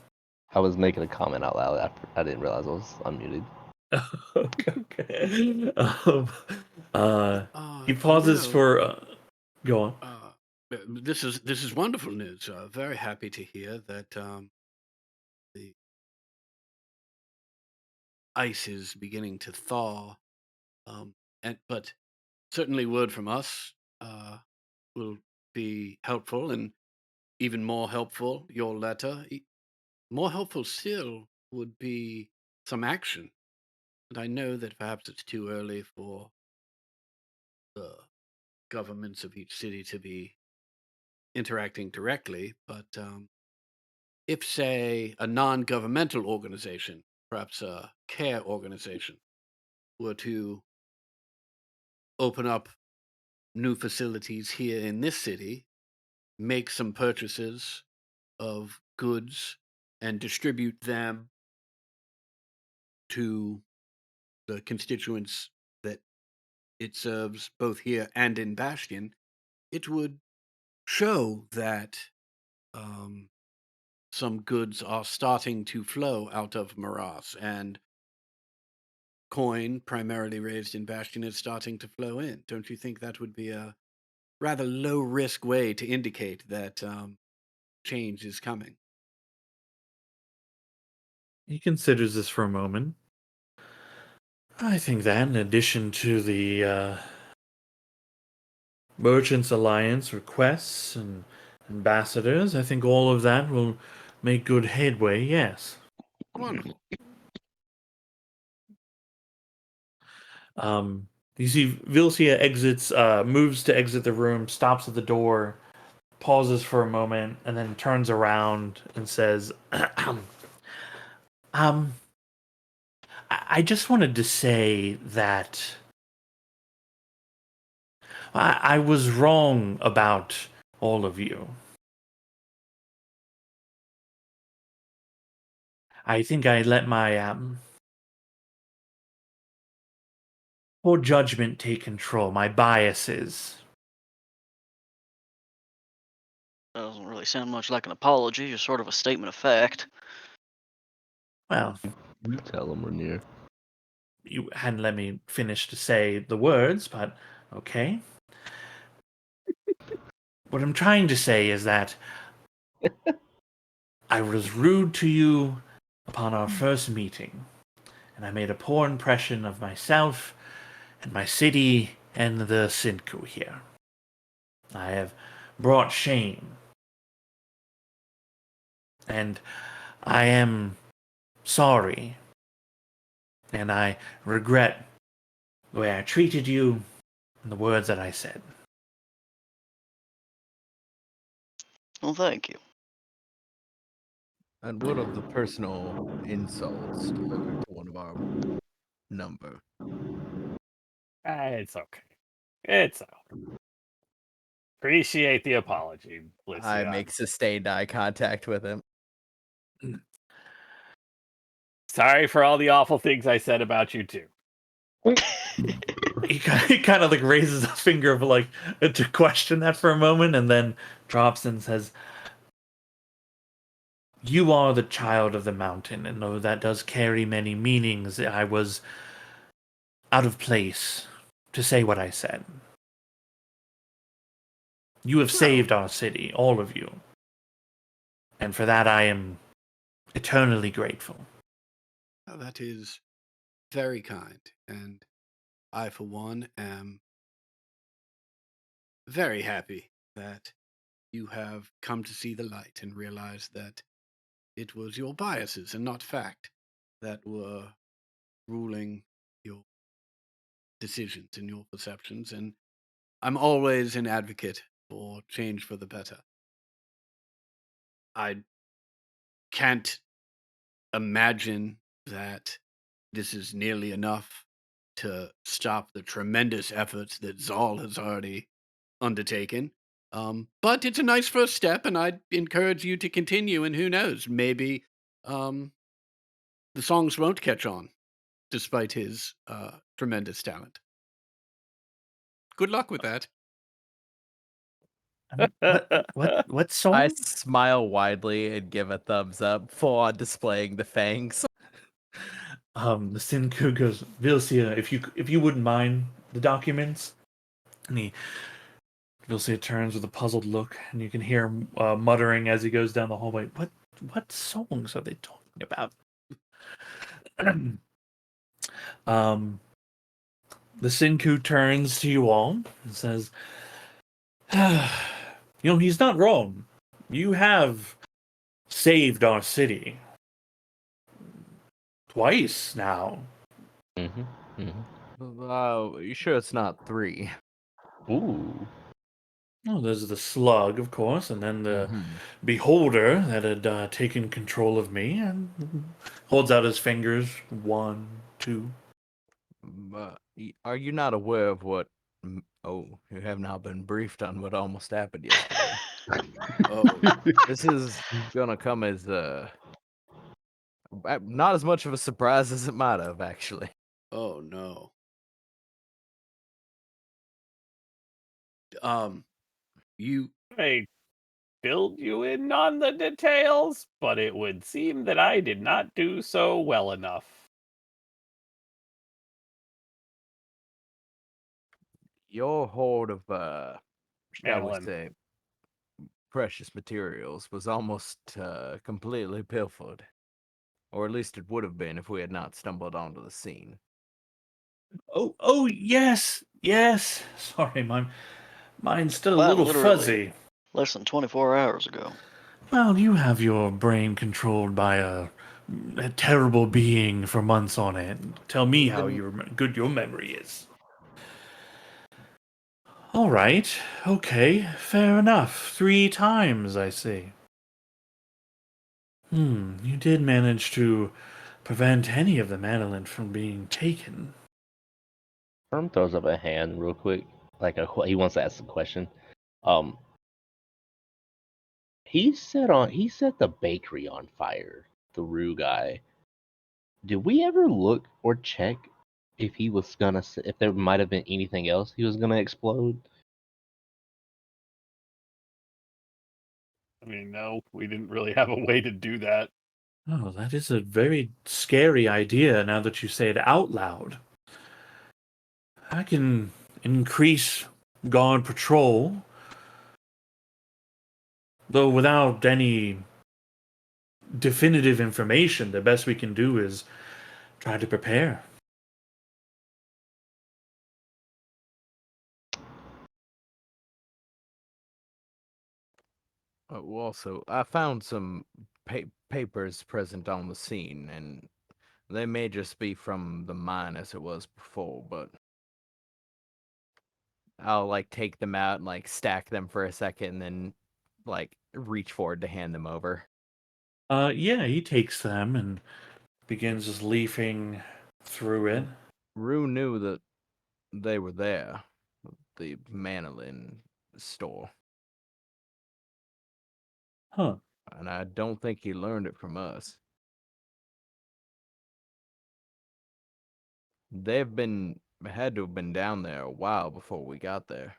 I was making a comment out loud after I didn't realize I was unmuted. Okay. He You pauses know, for. Go on. this is wonderful news. Very happy to hear that the ice is beginning to thaw. But certainly, word from us will be helpful, and even more helpful. Your letter, more helpful still, would be some action. And I know that perhaps it's too early for the governments of each city to be interacting directly, but if, say, a non governmental organization, perhaps a care organization, were to open up new facilities here in this city, make some purchases of goods, and distribute them to the constituents that it serves both here and in Bastion, it would show that um, some goods are starting to flow out of Maras, and coin, primarily raised in Bastion, is starting to flow in. Don't you think that would be a rather low risk way to indicate that change is coming? He considers this for a moment. I think that, in addition to the Merchants Alliance requests and ambassadors, I think all of that will make good headway, yes. Wonderful. You see Vilcia exits, moves to exit the room, stops at the door, pauses for a moment, and then turns around and says, I just wanted to say that I was wrong about all of you. I think I let my poor judgment take control, my biases. That doesn't really sound much like an apology, just sort of a statement of fact. Well, You tell him, Rainier. you hadn't let me finish to say the words, but okay. What I'm trying to say is that I was rude to you upon our first meeting, and I made a poor impression of myself and my city and the Sinku here. I have brought shame, and I am sorry, and I regret the way I treated you and the words that I said. Well, thank you. And what of the personal insults delivered to one of our number? It's okay. It's okay. Appreciate the apology, I Licia. make sustained eye contact with him. Sorry for all the awful things I said about you too. He kind of like raises a finger of like to question that for a moment, and then drops and says, "You are the child of the mountain, and though that does carry many meanings, I was out of place to say what I said. You have saved our city, all of you, and for that I am eternally grateful." Well, that is very kind, and I, for one, am very happy that you have come to see the light and realize that it was your biases and not fact that were ruling your decisions and your perceptions, and I'm always an advocate for change for the better. I can't imagine that this is nearly enough to stop the tremendous efforts that Zal has already undertaken. But it's a nice first step, and I'd encourage you to continue. And who knows, maybe the songs won't catch on, despite his tremendous talent. Good luck with that. What I song? smile widely and give a thumbs up, full on displaying the fangs. The Sinku goes, Vilcia, if you wouldn't mind the documents. And Vilcia turns with a puzzled look, and you can hear him muttering as he goes down the hallway. What songs are they talking about? The Sinku turns to you all and says, he's not wrong. You have saved our city. Twice now. Mm-hmm. Mm-hmm. You sure it's not 3? Ooh. Oh, there's the slug, of course, and then the Mhm. beholder that had taken control of me and holds out his fingers. 1, 2. Are you not aware of what? Oh, you have not been briefed on what almost happened yesterday. Oh, This is gonna come as not as much of a surprise as it might have actually. oh no. You I filled you in on the details, but it would seem that I did not do so well enough. Your hoard of shall we Madeline. say, precious materials was almost completely pilfered, or at least it would have been if we had not stumbled onto the scene. Oh, yes. Sorry, my mind's still a Quite little literally. fuzzy. Less than 24 hours ago. Well, you have your brain controlled by a terrible being for months on end. Tell me how good your memory is. All right, okay, fair enough. 3 times, I see. You did manage to prevent any of the Madeline from being taken. Herm throws up a hand real quick, he wants to ask a question. Um, he set the bakery on fire. The Rue guy. Did we ever look or check if if there might have been anything else he was gonna explode? I mean, no, we didn't really have a way to do that. Oh, that is a very scary idea now that you say it out loud. I can increase guard patrol, though without any definitive information, the best we can do is try to prepare. Also, I found some papers present on the scene, and they may just be from the mine as it was before, but I'll like take them out and like stack them for a second and then like reach forward to hand them over. Yeah, he takes them and begins just leafing through it. Rue knew that they were there, the Manolin store, Huh. and I don't think he learned it from us. Had to have been down there a while before we got there.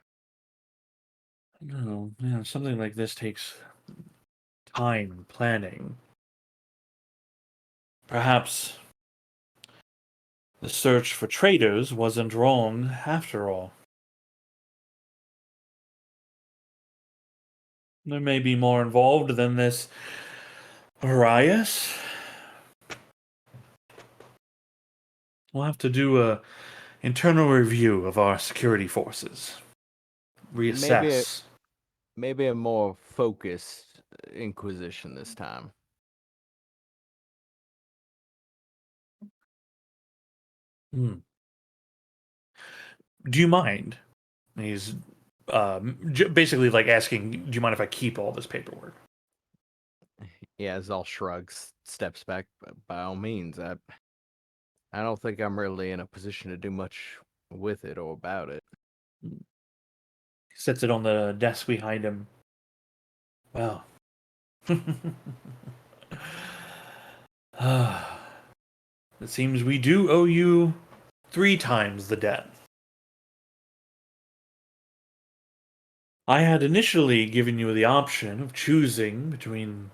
No, yeah, something like this takes time and planning. Perhaps the search for traitors wasn't wrong after all. There may be more involved than this Arias. We'll have to do a internal review of our security forces. Reassess. Maybe a more focused inquisition this time. Hmm. Do you mind? And he's basically like asking, do you mind if I keep all this paperwork? Yeah, Zal shrugs, steps back. By all means, I don't think I'm really in a position to do much with it or about it. He sets it on the desk behind him. Well. It seems we do owe you 3 times the debt. I had initially given you the option of choosing between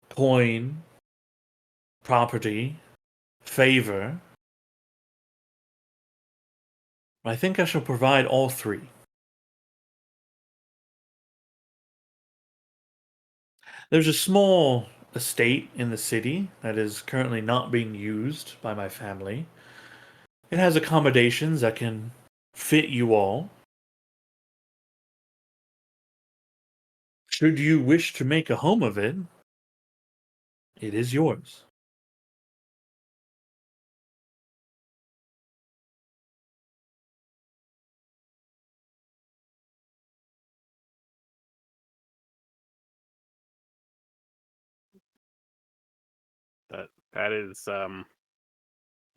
coin, property, favor. I think I shall provide all 3. There's a small estate in the city that is currently not being used by my family. It has accommodations that can fit you all. Should you wish to make a home of it, it is yours. That is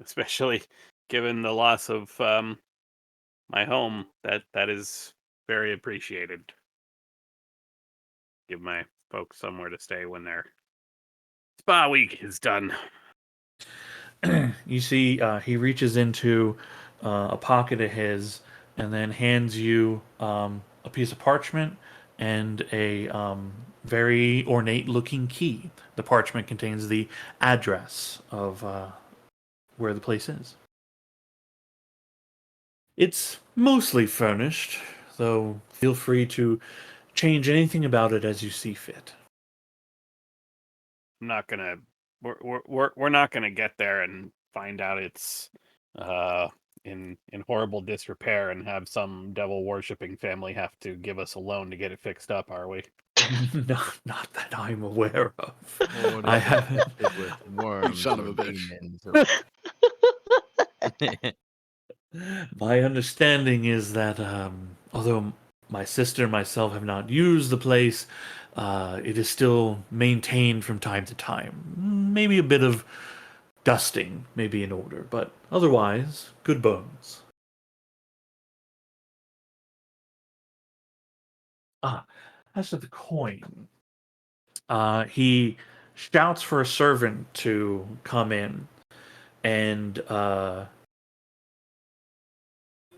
especially given the loss of my home, that is very appreciated. Give my folks somewhere to stay when their spa week is done. You see, he reaches into a pocket of his and then hands you a piece of parchment and a very ornate looking key. The parchment contains the address of where the place is. It's mostly furnished, though feel free to change anything about it as you see fit. I'm not gonna we're not gonna get there and find out it's uh in horrible disrepair and have some devil worshipping family have to give us a loan to get it fixed up, are we? Not that I'm aware of. Or I is it haven't. infested with worms son or of a bitch. demons or... My understanding is that although my sister and myself have not used the place, it is still maintained from time to time. Maybe a bit of dusting may be in order, but otherwise, good bones. Ah, as to the coin, he shouts for a servant to come in, and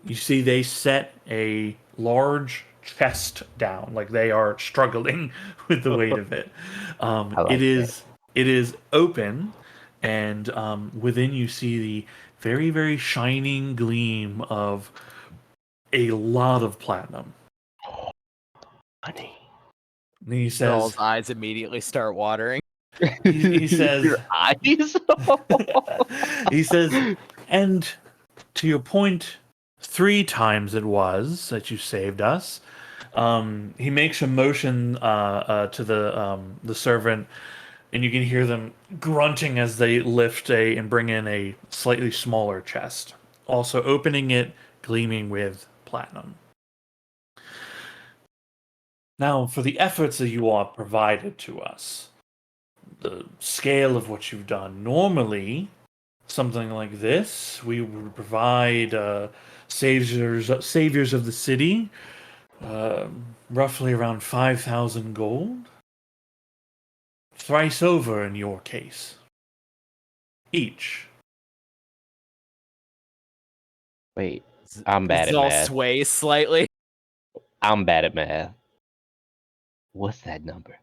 you see they set a large chest down, like they are struggling with the weight of it. I like that. It is open, and within you see the very very shining gleam of a lot of platinum. Honey. And he Zal's says, eyes immediately start watering. he says, Your eyes. he says, and to your point, 3 times it was that you saved us. He makes a motion to the servant, and you can hear them grunting as they lift and bring in a slightly smaller chest, also opening it, gleaming with platinum. Now, for the efforts that you all provided to us, the scale of what you've done, normally something like this, we would provide saviors of the city, roughly around 5,000 gold. Thrice over in your case. Each. Wait, I'm bad at Zal math. sways slightly. I'm bad at math. What's that number?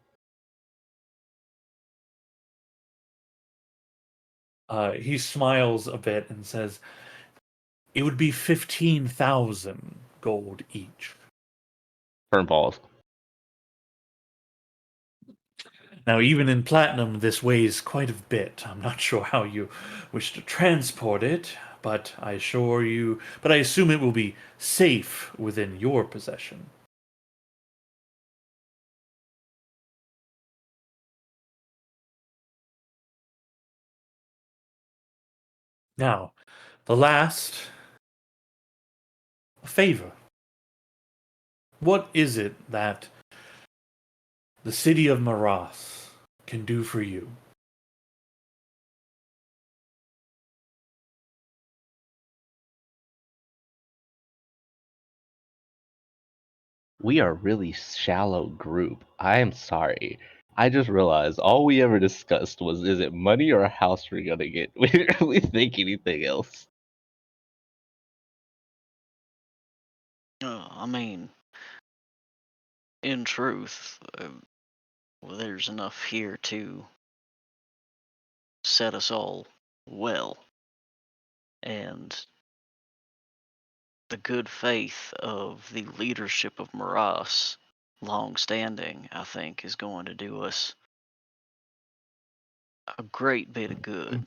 He smiles a bit and says, it would be 15,000 gold each. Firm balls. Now, even in platinum, this weighs quite a bit. I'm not sure how you wish to transport it, but I assume it will be safe within your possession. Now, the last a favor. What is it that the city of Maras can do for you? We are a really shallow group. I am sorry. I just realized all we ever discussed was is it money or a house we're gonna get? We didn't really think anything else. I mean, in truth, well, there's enough here to set us all well. And the good faith of the leadership of Maras, long standing, I think, is going to do us a great bit of good,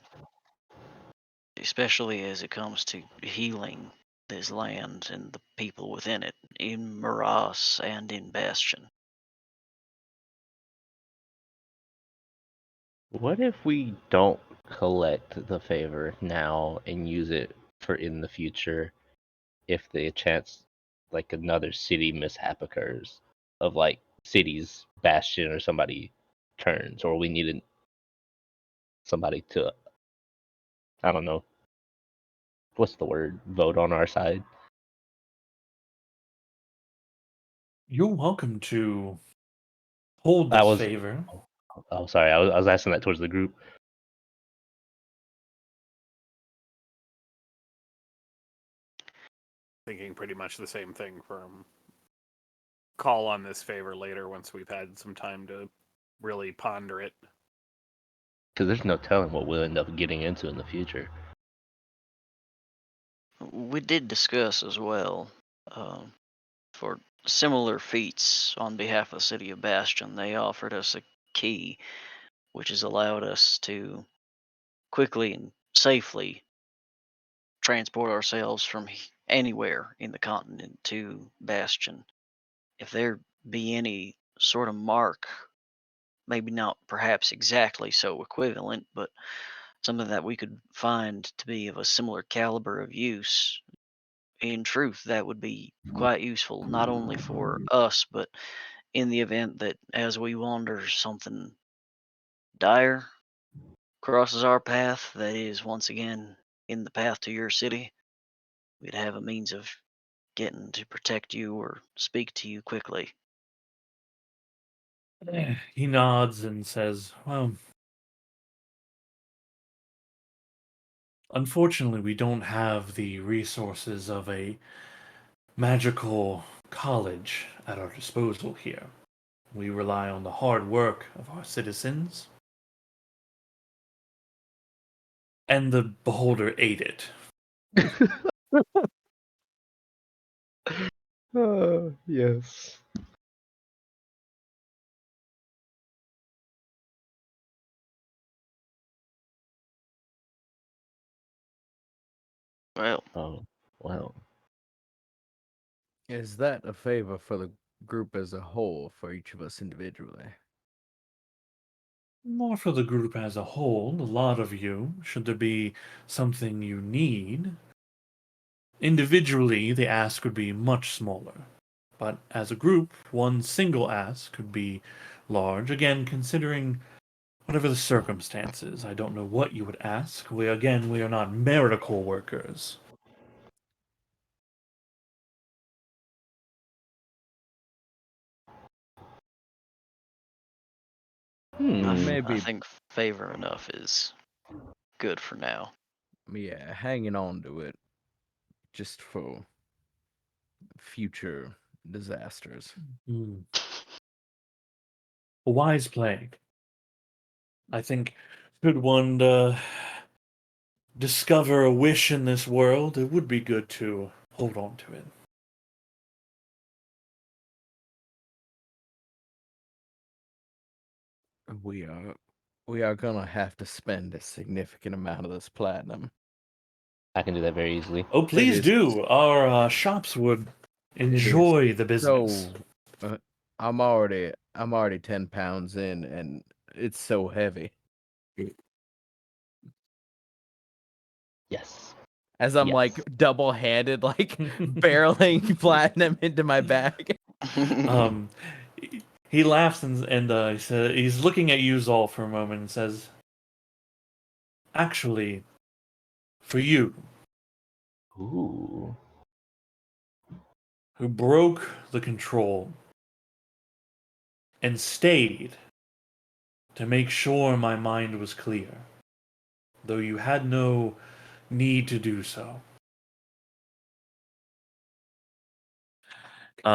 especially as it comes to healing this land and the people within it, in Maras and in Bastion. What if we don't collect the favor now and use it for in the future if the chance like another city mishap occurs of like cities Bastion or somebody turns or we needed somebody to I don't know what's the word vote on our side. You're welcome to hold I this was favor. oh sorry I was asking that towards the group. Thinking pretty much the same thing from call on this favor later once we've had some time to really ponder it. Because there's no telling what we'll end up getting into in the future. We did discuss as well, for similar feats on behalf of the city of Bastion, they offered us a key which has allowed us to quickly and safely transport ourselves from anywhere in the continent to Bastion. If there be any sort of mark, maybe not perhaps exactly so equivalent, but something that we could find to be of a similar caliber of use, in truth, that would be quite useful, not only for us, but in the event that as we wander, something dire crosses our path that is once again in the path to your city, we'd have a means of getting to protect you or speak to you quickly. He nods and says, well, unfortunately, we don't have the resources of a magical college at our disposal here. We rely on the hard work of our citizens. And the beholder ate it. Yes. Well, Oh, well. Is that a favor for the group as a whole, for each of us individually? More for the group as a whole, a lot of you, should there be something you need. Individually, the ask would be much smaller. But as a group, one single ask could be large. Again, considering whatever the circumstances, I don't know what you would ask. We are not miracle workers. I Maybe, think favor enough is good for now. yeah, hanging on to it just for future disasters. Hmm. A wise play. I think, should one discover a wish in this world, it would be good to hold on to it. We are gonna have to spend a significant amount of this platinum. I can do that very easily. Oh, please is- do. Our shops would It is enjoy the business. so I'm already 10 pounds in, and it's so heavy. Yes. as I'm like Yes. double-handed, like barreling platinum into my bag. Um, he laughs and he says, he's looking at you, Zol, for a moment and says, "Actually, for you, Ooh. who broke the control and stayed to make sure my mind was clear, though you had no need to do so."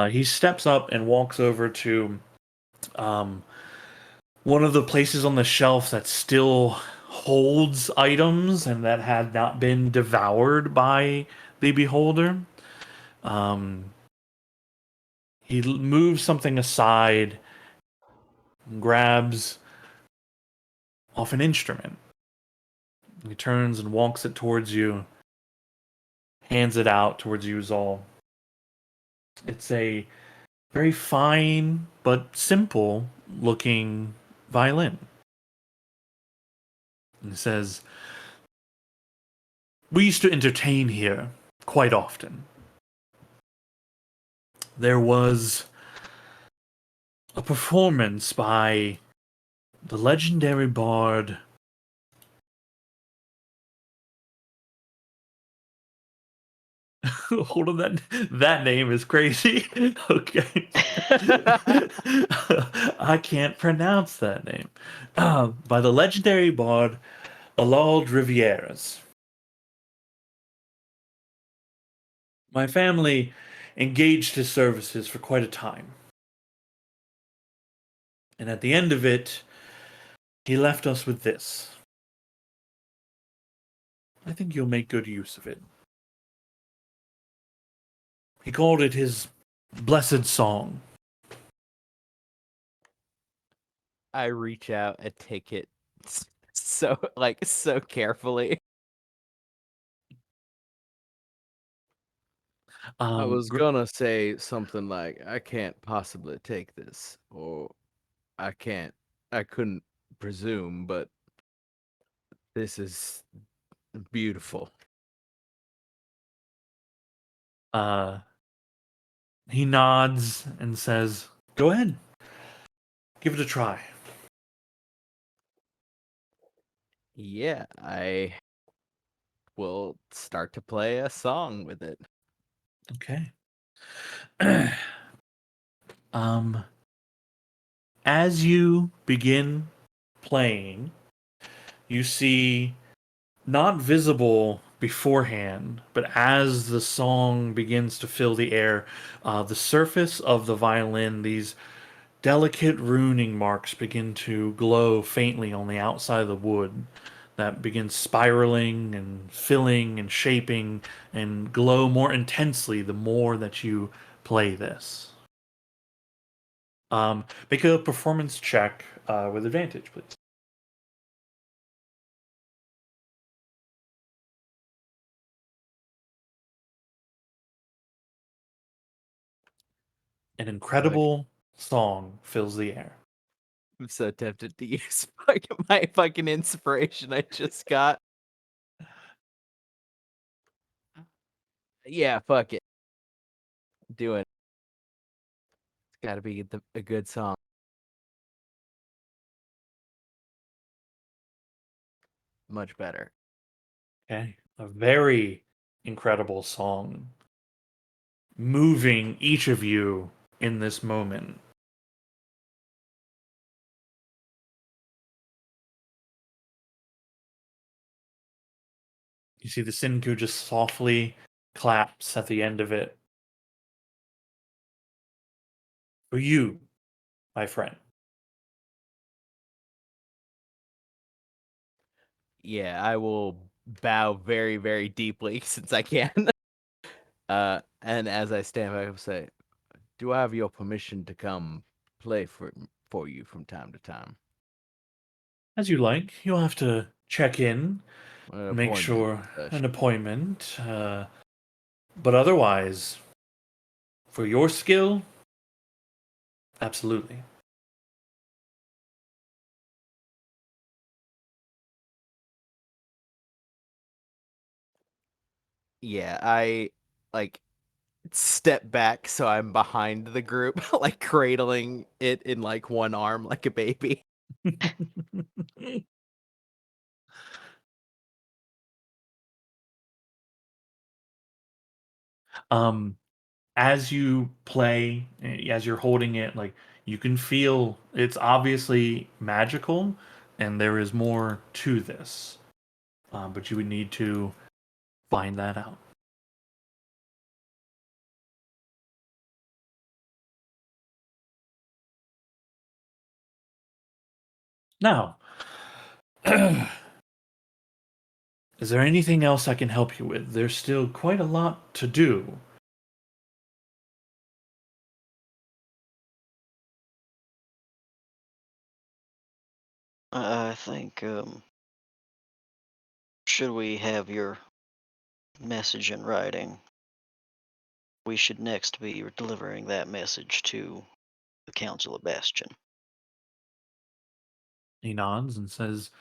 He steps up and walks over to um, one of the places on the shelf that still holds items and that had not been devoured by the beholder. Um, he moves something aside and grabs off an instrument. He turns and walks it towards you, hands it out towards you, Zol. It's a very fine but simple looking violin. And he says, "We used to entertain here quite often. There was a performance by the legendary bard." Hold on, that name is crazy. Okay. I can't pronounce that name. By the legendary bard Alald Rivieras. My family engaged his services for quite a time. And at the end of it, he left us with this. I think you'll make good use of it. He called it his blessed song. I reach out and take it so carefully. I was gonna say something like, I can't possibly take this, or I couldn't presume, but this is beautiful. Uh, he nods and says, "Go ahead. Give it a try." Yeah, I will start to play a song with it. Okay. um, as you begin playing, you see, not visible beforehand, but as the song begins to fill the air, the surface of the violin, these delicate runing marks begin to glow faintly on the outside of the wood that begins spiraling and filling and shaping and glow more intensely the more that you play this. Make a performance check with advantage, please. An incredible song fills the air. I'm so tempted to use my fucking inspiration I just got. Yeah, fuck it. Do it. It's gotta be a good song. Much better. Okay. A very incredible song, moving each of you in this moment. You see the Senku just softly claps at the end of it. For you, my friend. Yeah, I will bow very, very deeply since I can. And as I stand back, I will say, "Do I have your permission to come play for you from time to time?" As you like, you'll have to check in, An make appointment. sure an appointment. But otherwise, for your skill, absolutely. Yeah, I like step back so I'm behind the group, like cradling it in like one arm like a baby. um, as you play, as you're holding it, like you can feel it's obviously magical, and there is more to this. But you would need to find that out. Now, is there anything else I can help you with? There's still quite a lot to do. I think, should we have your message in writing, we should next be delivering that message to the Council of Bastion. He nods and says,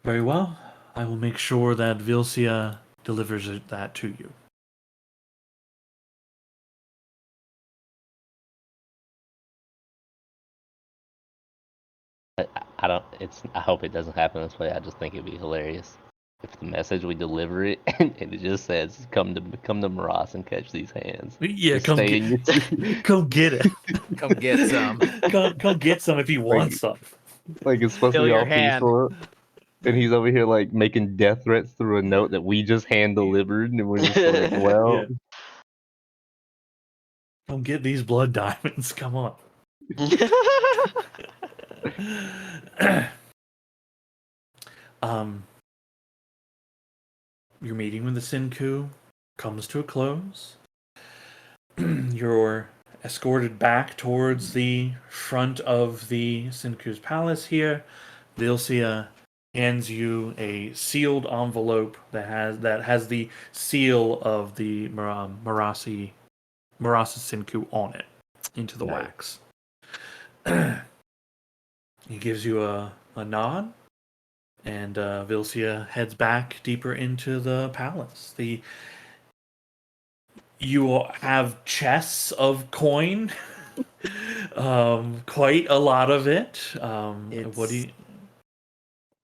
"Very well. I will make sure that Vilcia delivers that to you." I don't. I hope it doesn't happen this way. I just think it'd be hilarious if the message we deliver it and it just says, "Come to Maras and catch these hands." Yeah, Just come stay get, in your come get it. Come get some. come get some if you want some. like it's supposed to Fill be your all hand. peaceful, and he's over here like making death threats through a note that we just hand delivered, and we're just like, well, Yeah. Come get these blood diamonds. Come on. um, your meeting with the Senku comes to a close. You're escorted back towards the front of the Senku's palace here. Vilcia hands you a sealed envelope that has the seal of the Marasi Senku on it into the Nice. wax. He gives you a nod, and Vilcia heads back deeper into the palace. You have chests of coin, quite a lot of it. What do you?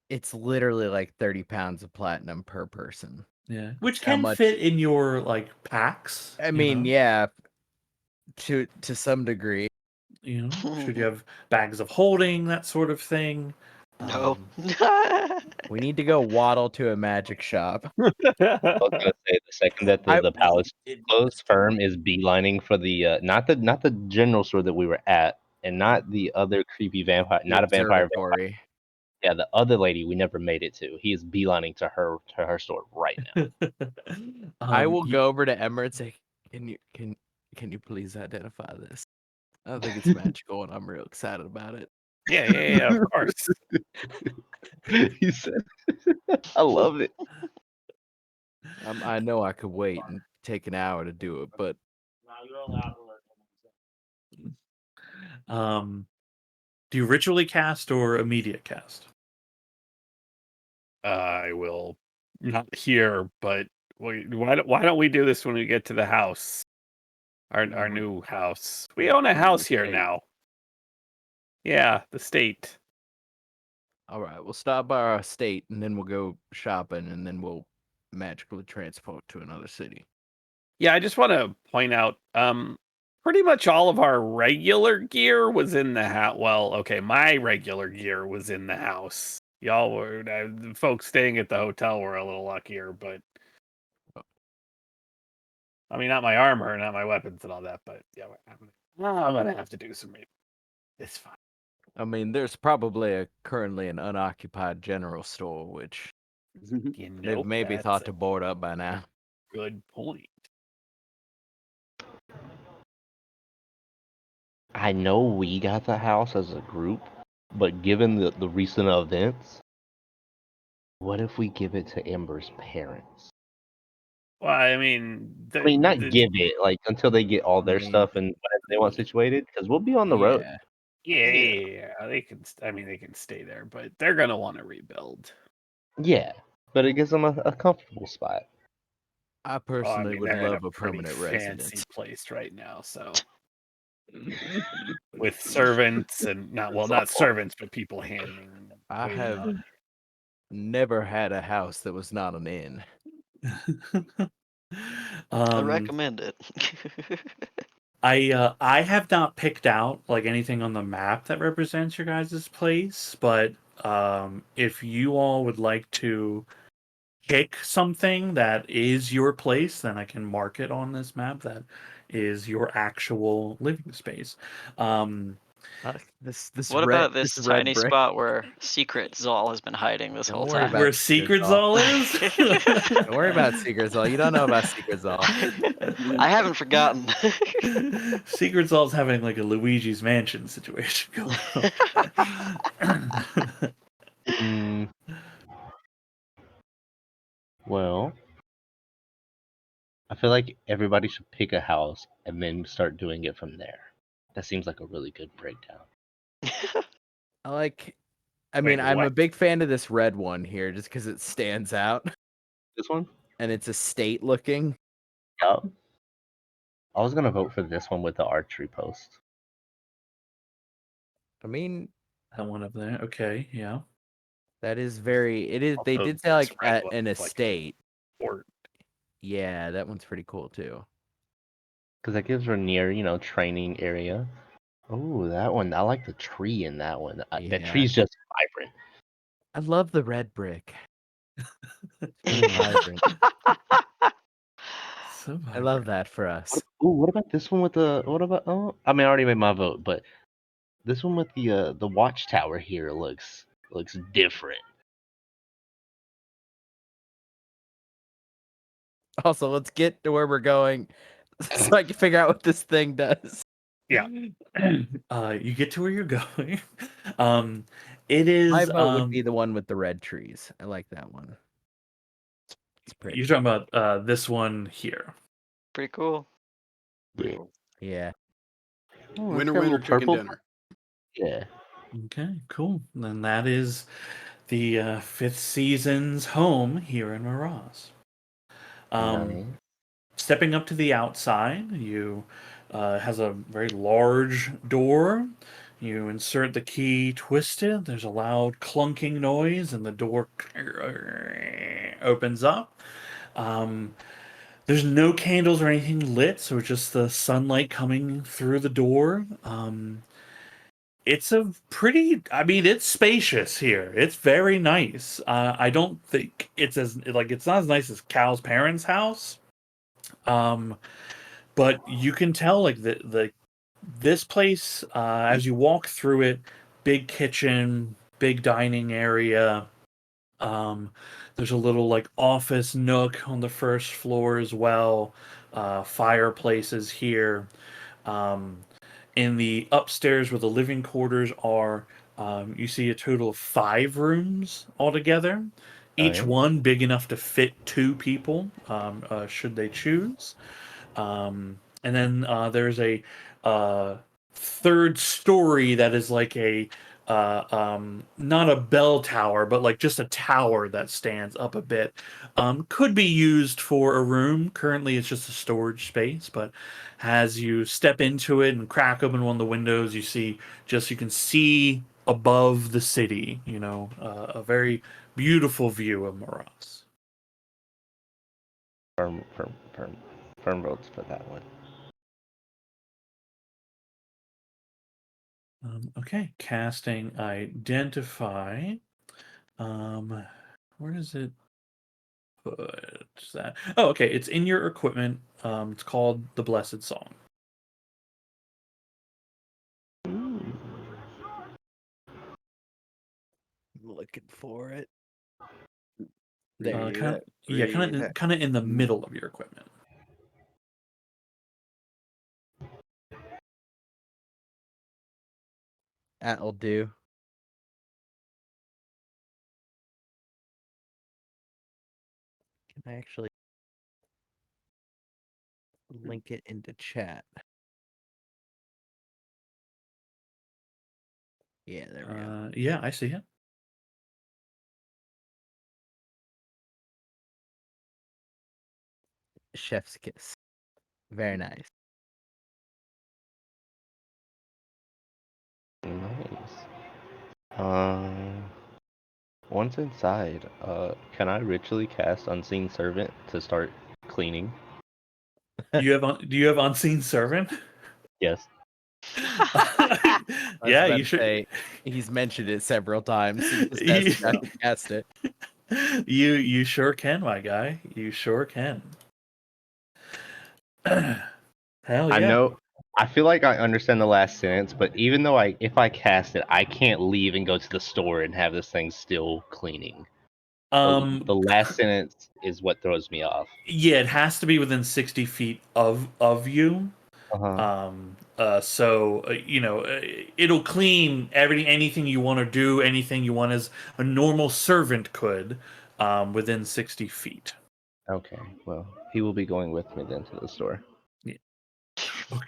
It's literally like 30 pounds of platinum per person. Yeah, which How can much? fit in your like packs. I mean, yeah, to some degree. Should you have bags of holding, that sort of thing. No. We need to go waddle to a magic shop. I was gonna say the second that the palace closed, Firm is beelining for the not the general store that we were at, and not the other creepy vampire, The not a vampire. observatory. Yeah, the other lady we never made it to. He is beelining to her store right now. I will go over to Emma and say, can you please identify this? I think it's magical and I'm real excited about it. Yeah, of course. He said, "I love it." I know I could wait and take an hour to do it, but Do you ritually cast or immediate cast? I will not here, but why don't we do this when we get to the house? Our new house. We own a house here now. Yeah, the state. all right, we'll stop by our estate and then we'll go shopping and then we'll magically transport to another city. Yeah, I just want to point out, pretty much all of our regular gear was in the house. Well, okay, my regular gear was in the house. Y'all were, the folks staying at the hotel were a little luckier, but I mean, not my armor, not my weapons and all that, but yeah, I'm gonna have to do some. It's fine. I mean, there's probably currently an unoccupied general store, which they've maybe that's thought a to board up by now. good point. I know we got the house as a group, but given the recent events, what if we give it to Ember's parents? Well, I mean, I mean, not give it like until they get all their mean, stuff and whatever they want situated, because we'll be on the road. Yeah, they can. I mean, they can stay there, but they're gonna want to rebuild. Yeah, but it gives them a comfortable spot. I Oh, I personally mean, would they're in a love a pretty permanent fancy residence. place right now, so with servants and not servants, but people handing. I waiting have on. never had a house that was not an inn. I um, recommend it. I have not picked out like anything on the map that represents your guys' place, but if you all would like to pick something that is your place, then I can mark it on this map that is your actual living space. This What red about this red tiny brick. spot where Secret Zal has been hiding this Don't whole worry time? about Where Secret Secret Zal. Zal is? Don't worry about Secret Zal. You don't know about Secret Zal. I haven't forgotten. Secret Zal's having like a Luigi's Mansion situation going on. Mm, well, I feel like everybody should pick a house and then start doing it from there. That seems like a really good breakdown. I mean, Wait, I'm a what? big fan of this red one here just because it stands out This one? and it's estate looking. Yup. I was gonna vote for this one with the archery post. I mean, That one up there. Okay, yeah. that is they Also, did say this like red at one an is like a estate. fort. Yeah, that one's pretty cool too. Because that gives her near, training area. Oh, that one. I like the tree in that one. That Yeah. tree's just vibrant. I love the red brick. Really vibrant. So I love vibrant. that for us. Ooh, what about this one with the? What about? Oh, I mean, I already made my vote, but this one with the watchtower here looks different. Also, let's get to where we're going so I can figure out what this thing does. Yeah. You get to where you're going. It is My vote would be the one with the red trees. I like that one. It's pretty. you're talking about this one here. Pretty cool. Yeah. Cool. Yeah. Oh, it's Winner, got a winner, little chicken purple. dinner. Yeah. Okay, cool. Then that is the fifth season's home here in Maraz. Nice. Stepping up to the outside, you has a very large door. You insert the key, twist it. There's a loud clunking noise, and the door opens up. There's no candles or anything lit, so it's just the sunlight coming through the door. It's a pretty. I mean, it's spacious here. It's very nice. I don't think it's it's not as nice as Cal's parents' house. But you can tell like the this place as you walk through it, big kitchen, big dining area. Um, there's a little like office nook on the first floor as well. Fireplaces here. Um, in the upstairs where the living quarters are, you see a total of 5 rooms altogether. Each Alright. one big enough to fit 2 people, should they choose. And then there's a third story that is like a not a bell tower, but like just a tower that stands up a bit. Could be used for a room. Currently, it's just a storage space, but as you step into it and crack open one of the windows, you can see above the city. A very beautiful view of Moras. Firm votes for that one. Okay, casting identify. Where does it put that? Oh, okay, it's in your equipment. It's called the Blessed Song. I'm looking for it. There. Read Kind it. yeah, Read it. kind of in the middle of your equipment. That'll do. Can I actually link it into chat? Yeah, there we go. Yeah, I see it. Chef's kiss. Very nice. Nice. Once inside, can I ritually cast Unseen Servant to start cleaning? Do you have Unseen Servant? Yes. I was Yeah, about you to should. say, he's mentioned it several times. He just hasn't got to cast it. You sure can, my guy. You sure can. Hell I yeah. know. I feel like I understand the last sentence, but even though if I cast it, I can't leave and go to the store and have this thing still cleaning. The last sentence is what throws me off. Yeah, it has to be within 60 feet of you. Uh-huh. So it'll clean anything you want to do, anything you want as a normal servant could, within 60 feet. Okay, well, he will be going with me then to the store.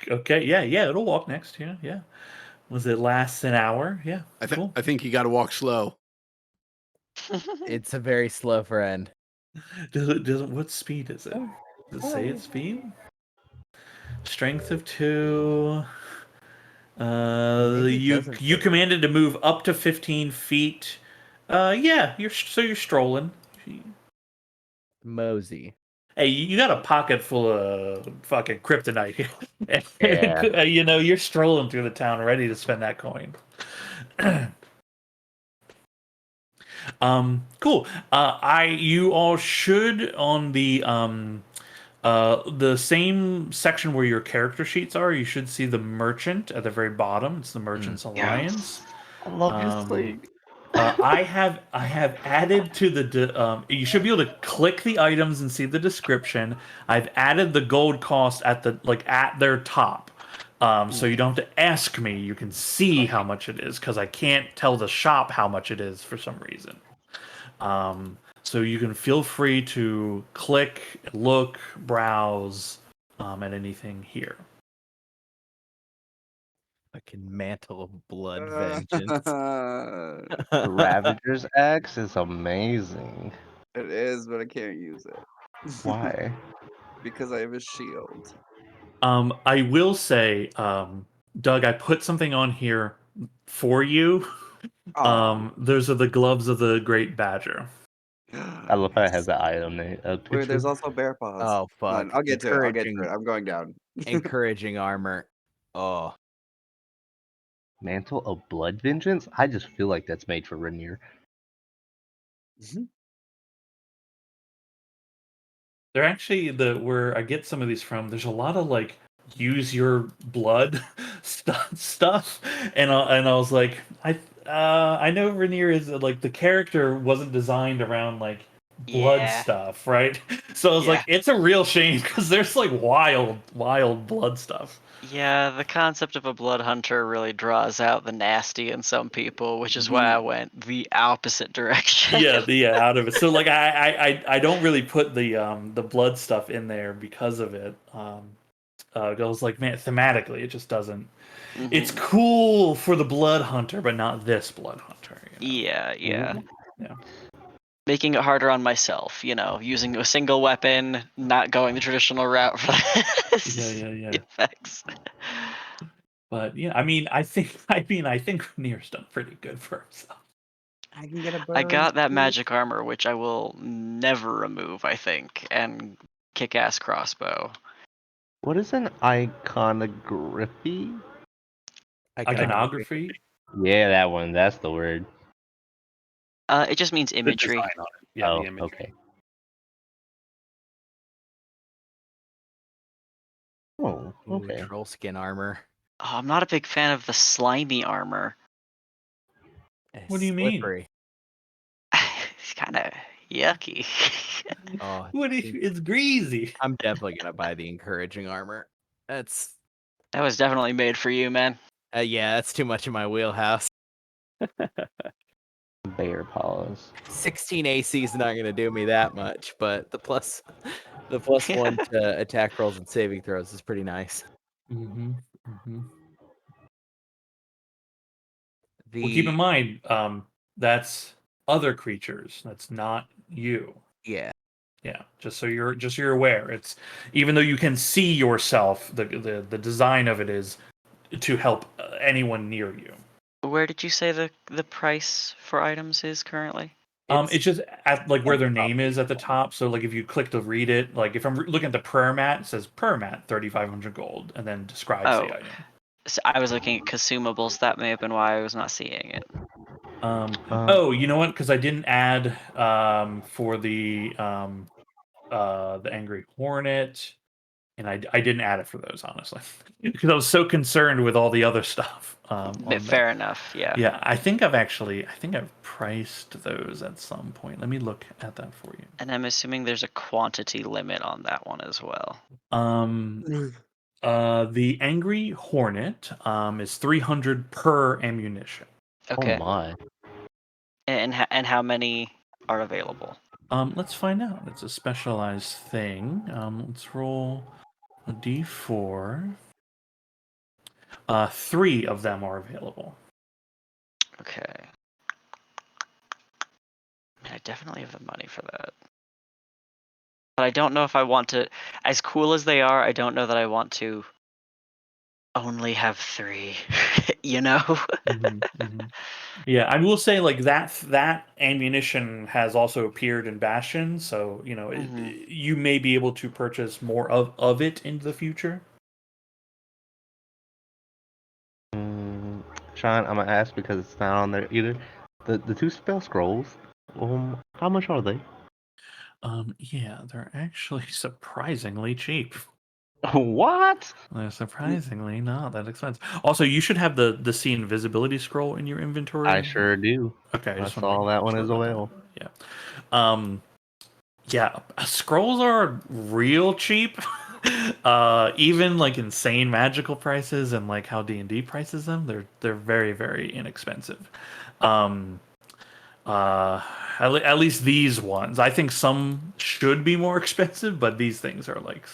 Okay, yeah, it'll walk next to you. Yeah. Was it lasts an hour? Yeah. Cool. I think you got to walk slow. It's a very slow friend. What speed is it? Does it say its speed? Strength of 2. Maybe it You doesn't you say. commanded to move up to 15 feet. Yeah, you're strolling. Mosey. Hey, you got a pocket full of fucking kryptonite here. Yeah. You're strolling through the town ready to spend that coin. Cool. You all should on the same section where your character sheets are, you should see the merchant at the very bottom. It's the Merchant's Alliance. I love Um, you, Sleek. I have added to you should be able to click the items and see the description. I've added the gold cost at their top. So you don't have to ask me. You can see how much it is because I can't tell the shop how much it is for some reason. So you can feel free to click, look, browse at anything here. Fucking mantle of blood vengeance. It The Ravager's Axe is amazing. is, but I can't use it. Why? Because I have a shield. I will say, Doug, I put something on here for you. Aw. Those are the gloves of the Great Badger. I love how it has that item Wait, picture. there's also bear paws. Oh Hold on, fuck! I'll get to it. I'll get to it. I'm going down. Encouraging armor. Oh, Mantle of Blood Vengeance? I just feel like that's made for Rainier. They're actually where I get some of these from. There's a lot of use your blood stuff, and I was like, I know Rainier is the character wasn't designed around blood Yeah. stuff, right? So I was Yeah. like, it's a real shame because there's wild blood stuff. Yeah, the concept of a blood hunter really draws out the nasty in some people, which is why I went the opposite direction. Yeah, out of it. So I don't really put the blood stuff in there because of it. I was like, man, thematically, it just doesn't. It's Mhm. cool for the blood hunter, but not this blood hunter. Yeah. Yeah. Making it harder on myself, using a single weapon, not going the traditional route for Yeah. effects. But yeah, I think Rainier's done pretty good for himself. I can get a bird. I got that magic armor, which I will never remove, I think, and kick-ass crossbow. What is an iconography? Iconography. Yeah, that one. That's the word. It just means The imagery. design on it. Yeah, Oh, the image. okay. Oh, Ooh, okay. troll skin armor. Oh, I'm not a big fan of the slimy armor. What do you mean? Slippery. It's kind of yucky. Oh, It's greasy. I'm definitely gonna buy the encouraging armor. That's That was definitely made for you, man. yeah, that's too much in my wheelhouse. Bear paws. 16 AC is not gonna do me that much, but the plus one to attack rolls and saving throws is pretty nice. Mm-hmm. The Well, keep in mind, that's other creatures. That's not you. yeah, Yeah, just so you're aware. It's even though you can see yourself, the design of it is to help anyone near you. Where did you say the price for items is currently? It's just at like where at the their top name of is each at the one. top. So like if you click to read it, like if I'm looking at the prayer mat, it says prayer mat 3,500 gold, and then describes the Oh, item. so I was looking at consumables. That may have been why I was not seeing it. Oh, you know what? Because I didn't add for the Angry Hornet, and I didn't add it for those honestly because I was so concerned with all the other stuff on there. Fair enough. Yeah. Yeah, I think I've priced those at some point. Let me look at that for you. And I'm assuming there's a quantity limit on that one as well. The Angry Hornet is 300 per ammunition. Okay. Oh my. And how many are available? Let's find out. It's a specialized thing. Let's roll a d4. 3 of them are available. Okay. I definitely have the money for that. But I don't know if I want to, as cool as they are, I don't know that I want to only have 3, you know? Yeah, I will say like that ammunition has also appeared in Bastion, so you know Mhm. you may be able to purchase more of it into the future. Sean, I'm gonna ask because it's not on there either. The 2 spell scrolls. How much are they? Yeah, they're actually surprisingly cheap. What? They're surprisingly not that expensive. Also, you should have the see invisibility scroll in your inventory. I sure do. Okay, I I just want saw to that one sure as about well. that. Yeah. Yeah, scrolls are real cheap. Even like insane magical prices and like how D&D prices them, they're very very inexpensive. Um at least these ones. I think some should be more expensive, but these things are like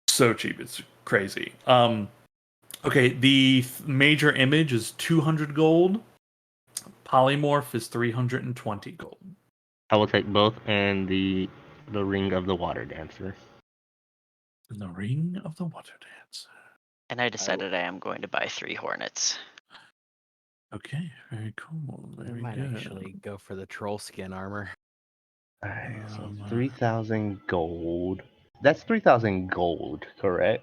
so cheap. It's crazy. Okay, the major image is 200 gold. Polymorph is 320 gold. I will take both and the ring of the water dancer. And the Ring of the Water Dance. And I decided I am going to buy 3 Hornets. Okay, very cool. I Very might good. actually go for the troll skin armor. Alright, so Um, 3,000 gold. That's 3,000 gold, correct?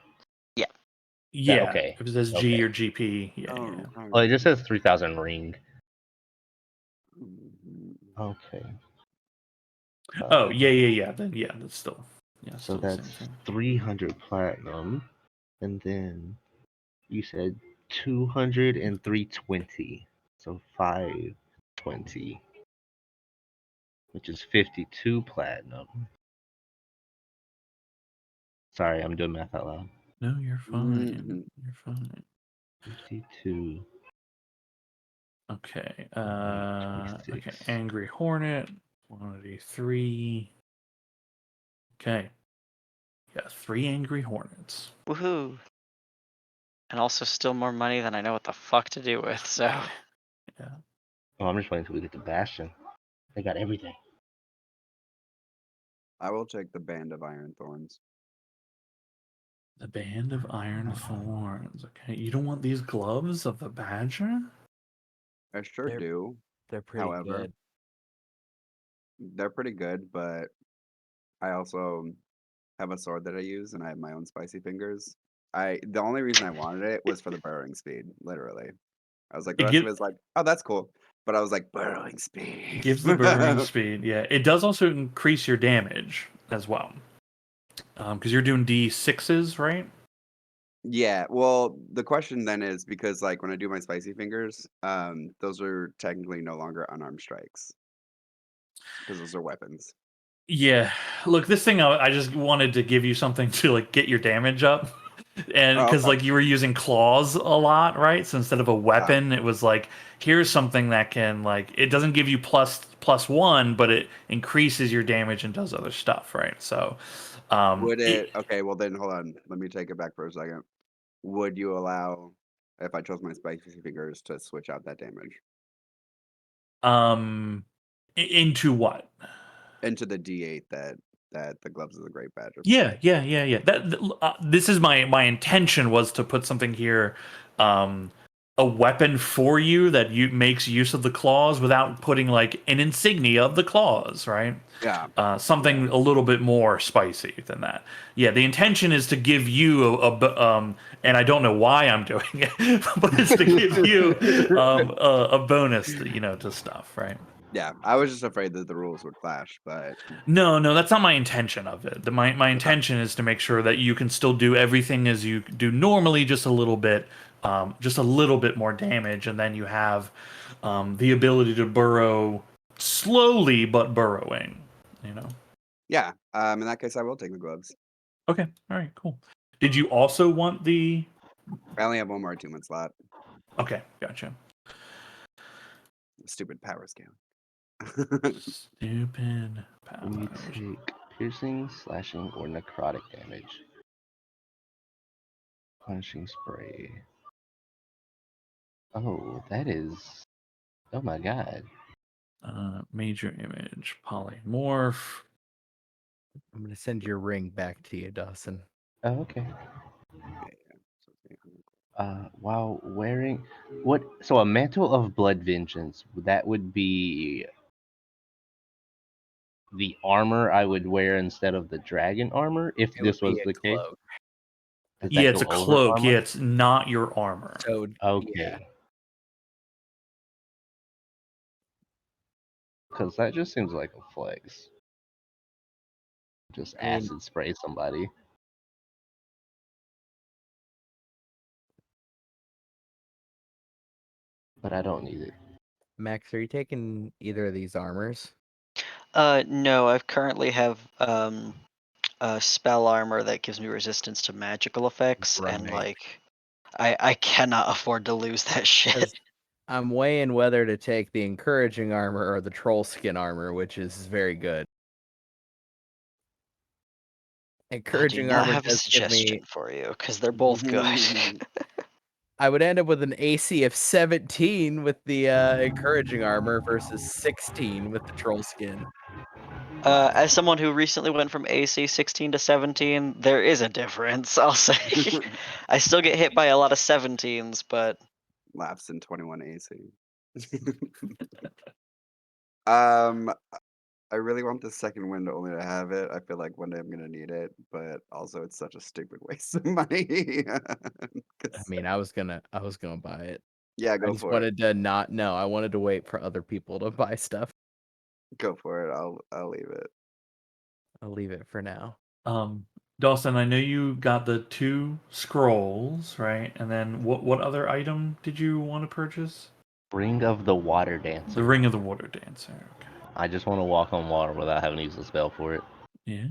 Yeah, okay, if it says G okay. or GP, yeah. Oh, Oh, it just says 3,000 ring. mhm. Okay. Oh, yeah. Then yeah, that's still So still the same that's thing. 300 platinum, and then you said 200 and 320, so 520, which is 52 platinum. Sorry, I'm doing math out loud. No, you're fine. Mhm. You're fine. 52. Okay. 26. Okay. Angry Hornet. 183. Okay. Yeah, 3 Angry Hornets. Woohoo! And also still more money than I know what the fuck to do with, so. Yeah. Oh, I'm just waiting until we get to Bastion. They got everything. I will take the Band of Iron Thorns. The Band of Iron Thorns. Okay. You don't want these gloves of the Badger? I sure They're- do. They're pretty However, good. they're pretty good, but I also have a sword that I use, and I have my own spicy fingers. The only reason I wanted it was for the burrowing speed, literally. I was like, the It, rest of give, it's like, oh, that's cool. But I was like, burrowing speed. it gives the burrowing speed. Yeah. It does also increase your damage as well. Because you're doing D6s, right? Yeah, well, the question then is because like when I do my spicy fingers, those are technically no longer unarmed strikes because those are weapons. Yeah. Look, this thing, I just wanted to give you something to like get your damage up. And Oh, because okay. like you were using claws a lot, right? So instead of a weapon, it was like, here's something that can like, it doesn't give you plus 1, but it increases your damage and does other stuff, right? So, Would it? Okay, well then hold on. Let me take it back for a second. Would you allow if I chose my spicy fingers to switch out that damage into what? into the D8 that the gloves of the great badger. Yeah. This is my intention was to put something here, a weapon for you that makes use of the claws without putting like an insignia of the claws, right? Yeah. Something a little bit more spicy than that. Yeah, the intention is to give you and I don't know why I'm doing it, but it's to give you a bonus, to stuff, right? Yeah. I was just afraid that the rules would clash, but No, that's not my intention of it. My intention is to make sure that you can still do everything as you do normally, just a little bit more damage, and then you have the ability to burrow slowly, but burrowing. yeah. In that case, I will take the gloves. Okay, all right, cool. Did you also want the? I only have one more attunement slot. Okay, gotcha. Stupid power scale. Stupid You powers. take piercing, slashing, or necrotic damage. Punishing spray. Oh, that is. Oh my god. Major image, polymorph. I'm gonna send your ring back to you, Dawson. Oh, okay. Yeah. While wearing what? So a mantle of blood vengeance. That would be the armor I would wear instead of the dragon armor. If It would this was be a the case, cloak. does Yeah, that it's go a over cloak. armor? Yeah, it's not your armor. So Okay. yeah, Because that just seems like a flex. Just I mean, acid spray somebody. But I don't need it. Max, are you taking either of these armors? No, I currently have a spell armor that gives me resistance to magical effects, and Right. like I cannot afford to lose that shit. 'Cause I'm weighing whether to take the encouraging armor or the troll skin armor, which is very good. I do Encouraging not armor have a does give me. suggestion for you because they're both good. I would end up with an AC of 17 with the encouraging armor versus 16 with the troll skin. As someone who recently went from AC 16 to 17, there is a difference, I'll say. I still get hit by a lot of 17s, but Laps in 21 AC. um, I really want the second wind only to have it. I feel like one day I'm gonna need it, but also it's such a stupid waste of money. I mean, I was gonna buy it. Yeah, I go just for it. wanted to not know. I wanted to wait for other people to buy stuff. Go for it. I'll leave it. I'll leave it for now. Dawson, I know you got the 2 scrolls, right? And then what other item did you want to purchase? Ring of the Water The Dancer. Ring of the Water Dancer. Okay. I just want to walk on water without having to use a spell for it. Yeah.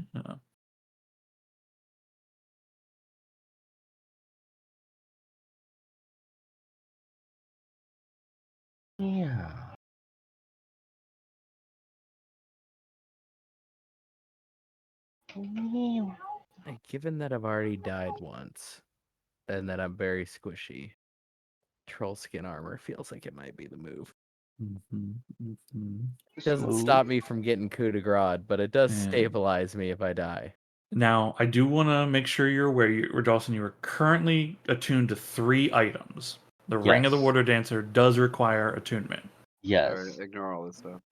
Yeah. Given that I've already died once, and that I'm very squishy, troll skin armor feels like it might be the move. Doesn't Smooth. stop me from getting coup de grace, but it does Yeah. stabilize me if I die. Now, I do want to make sure you're aware, Dawson, you are currently attuned to 3 items. The Ring of the Yes. Water Dancer does require attunement. Yes. Or ignore all this stuff.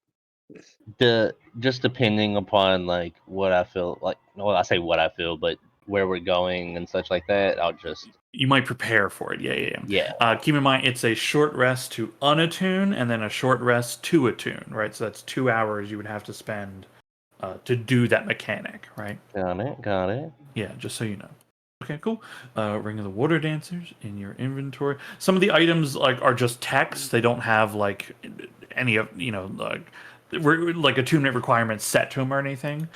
Just depending upon like what I feel like. Well, I say what I feel, but where we're going and such like that, I'll just You might prepare for it. yeah. Keep in mind, it's a short rest to unattune and then a short rest to attune, right? So that's 2 hours you would have to spend to do that mechanic, right? Got it. Yeah, just so you know. Okay, cool. Ring of the Water Dancers in your inventory. Some of the items like are just text. They don't have like any of like attunement requirements set to them or anything,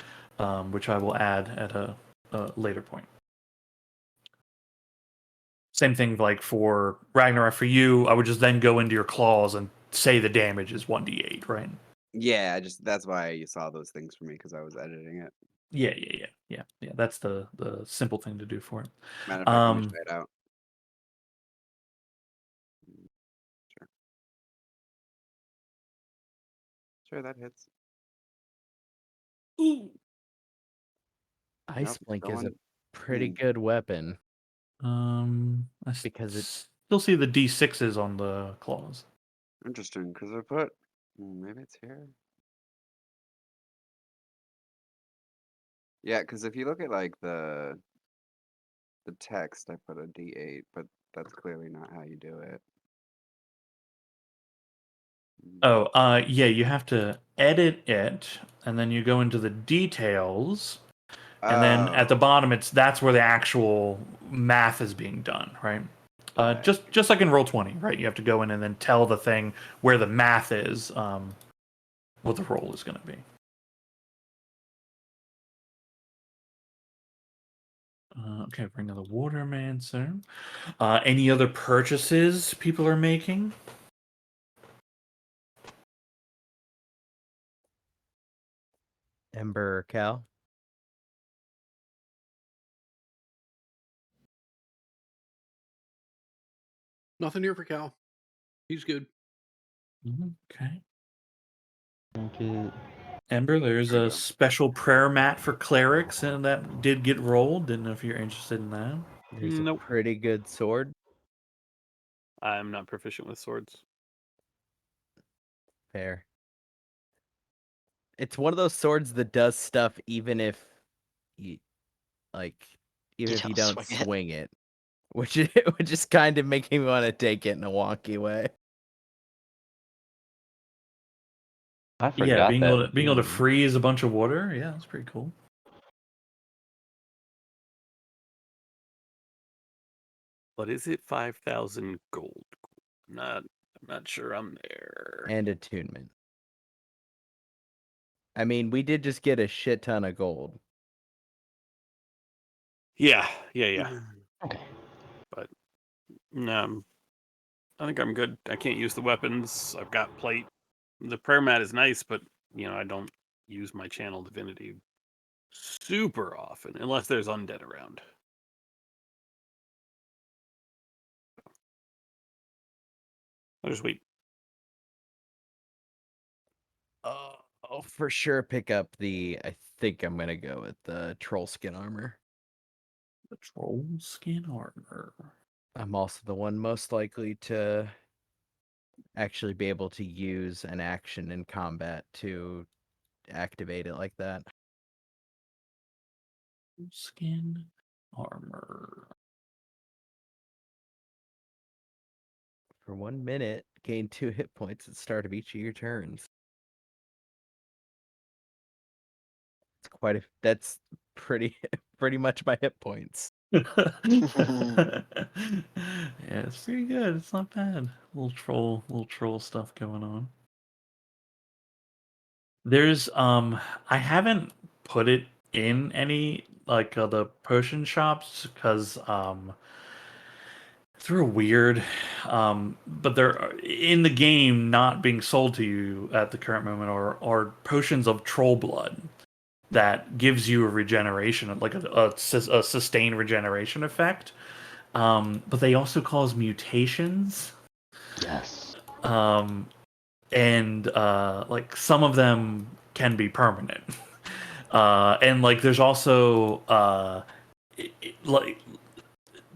which I will add at a later point. Same thing like for Ragnarok for you. I would just then go into your claws and say the damage is 1d8, right? Yeah, that's why you saw those things for me because I was editing it. Yeah. That's the simple thing to do for it. Matter of fact, let me try it out. Sure. Sure, that hits. Ooh. Ice Nope, Blink is a going- pretty Hmm. good weapon. I Because it- still see the D6s on the claws. Interesting, because I put maybe it's here. Yeah, because if you look at like the text, I put a D8, but that's clearly not how you do it. Oh, yeah, you have to edit it, and then you go into the details, and then at the Oh, bottom, that's where the actual math is being done, right? right. Just like in Roll20, right? You have to go in and then tell the thing where the math is, what the roll is going to be. Okay, bring another Watermancer. Any other purchases people are making? Ember or Cal? Nothing here for Cal. He's good. Okay. Okay. Ember, there's There you a go. special prayer mat for clerics, and that did get rolled. Didn't know if you're interested in that. There's a Nope. pretty good sword. I'm not proficient with swords. Fair. It's one of those swords that does stuff even if you even if you don't swing it. Which is kind of making me want to take it in a wonky way. I forgot Yeah, being that. able to freeze a bunch of water. Yeah, that's pretty cool. But is it 5,000 gold? I'm not sure I'm there. And attunement. I mean, we did just get a shit ton of gold. Yeah. Okay. But no, I think I'm good. I can't use the weapons. I've got plate. The prayer mat is nice, but I don't use my channel divinity super often unless there's undead around. I'll just wait. I'll for sure pick up I think I'm gonna go with the troll skin armor. The troll skin armor. I'm also the one most likely to actually be able to use an action in combat to activate it like that. Skin armor. For 1 minute, gain 2 hit points at the start of each of your turns. That's pretty much my hit points. Yeah, it's pretty good. It's not bad. Little troll stuff going on. There's I haven't put it in any like the potion shops because it's real weird. But they're in the game not being sold to you at the current moment are potions of troll blood that gives you a regeneration, like a sustained regeneration effect. But they also cause mutations. Yes. And like some of them can be permanent. And like there's also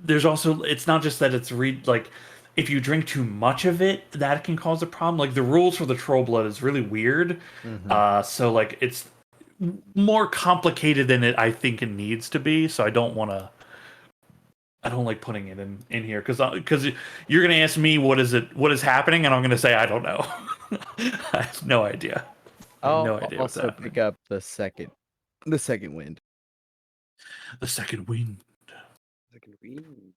it's not just that it's like if you drink too much of it, that can cause a problem. Like the rules for the troll blood is really weird. So like it's more complicated than I think it needs to be. So I don't like putting it in here because you're gonna ask me what is happening, and I'm gonna say I don't know. I have no idea. I have no I'll idea what's also happening. pick up the second wind. The second wind. Second wind.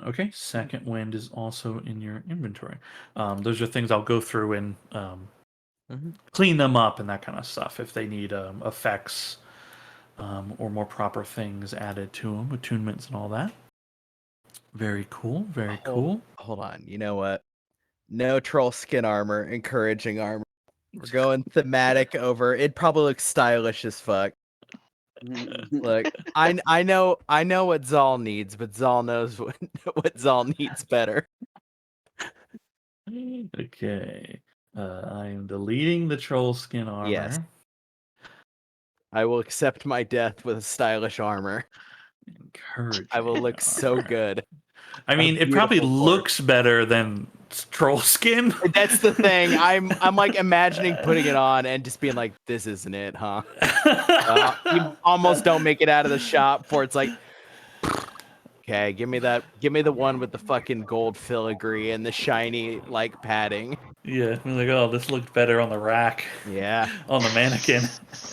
Okay, second wind is also in your inventory. Those are things I'll go through and clean them up and that kind of stuff if they need effects or more proper things added to them, attunements and all that. Very cool. Very cool. Hold on. You know what? No troll skin armor, encouraging armor. We're going thematic over. It probably looks stylish as fuck. Look, I know what Zal needs, but Zal knows what Zal needs better. Okay. I am deleting the troll skin armor. Yes. I will accept my death with stylish armor. Encourage. I will look so good. I mean, it probably beautiful corpse. looks better than troll skin. That's the thing. I'm like imagining putting it on and just being like, "This isn't it, huh?" You almost don't make it out of the shop before it's like, okay, give me the one with the fucking gold filigree and the shiny like padding. Yeah, I'm like, oh, this looked better on the rack. Yeah. On the mannequin.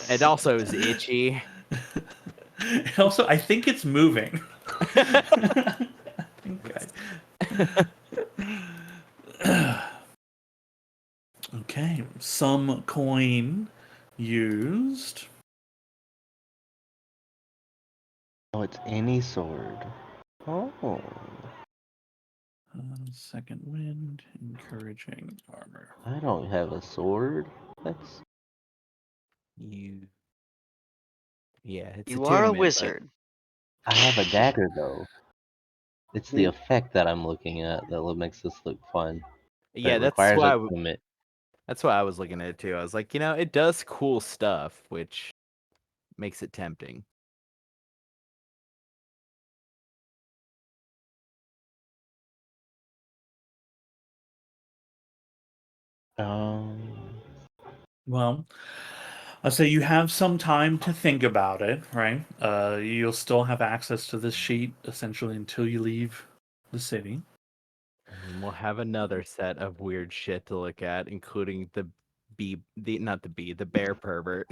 It also is itchy. Also, I think it's moving. Okay, some coin used. Oh, it's any sword. Oh. Second wind, encouraging armor. I don't have a sword. That's Yeah, it's You are a attunement, but wizard. I have a dagger though. It's the Hmm. effect that I'm looking at that makes this look fun. yeah, It that's requires why attunement. that's why I was looking at it too. I was like, it does cool stuff, which makes it tempting. Well, I'll say you have some time to think about it, right? You'll still have access to this sheet essentially until you leave the city. And we'll have another set of weird shit to look at, including the bear pervert.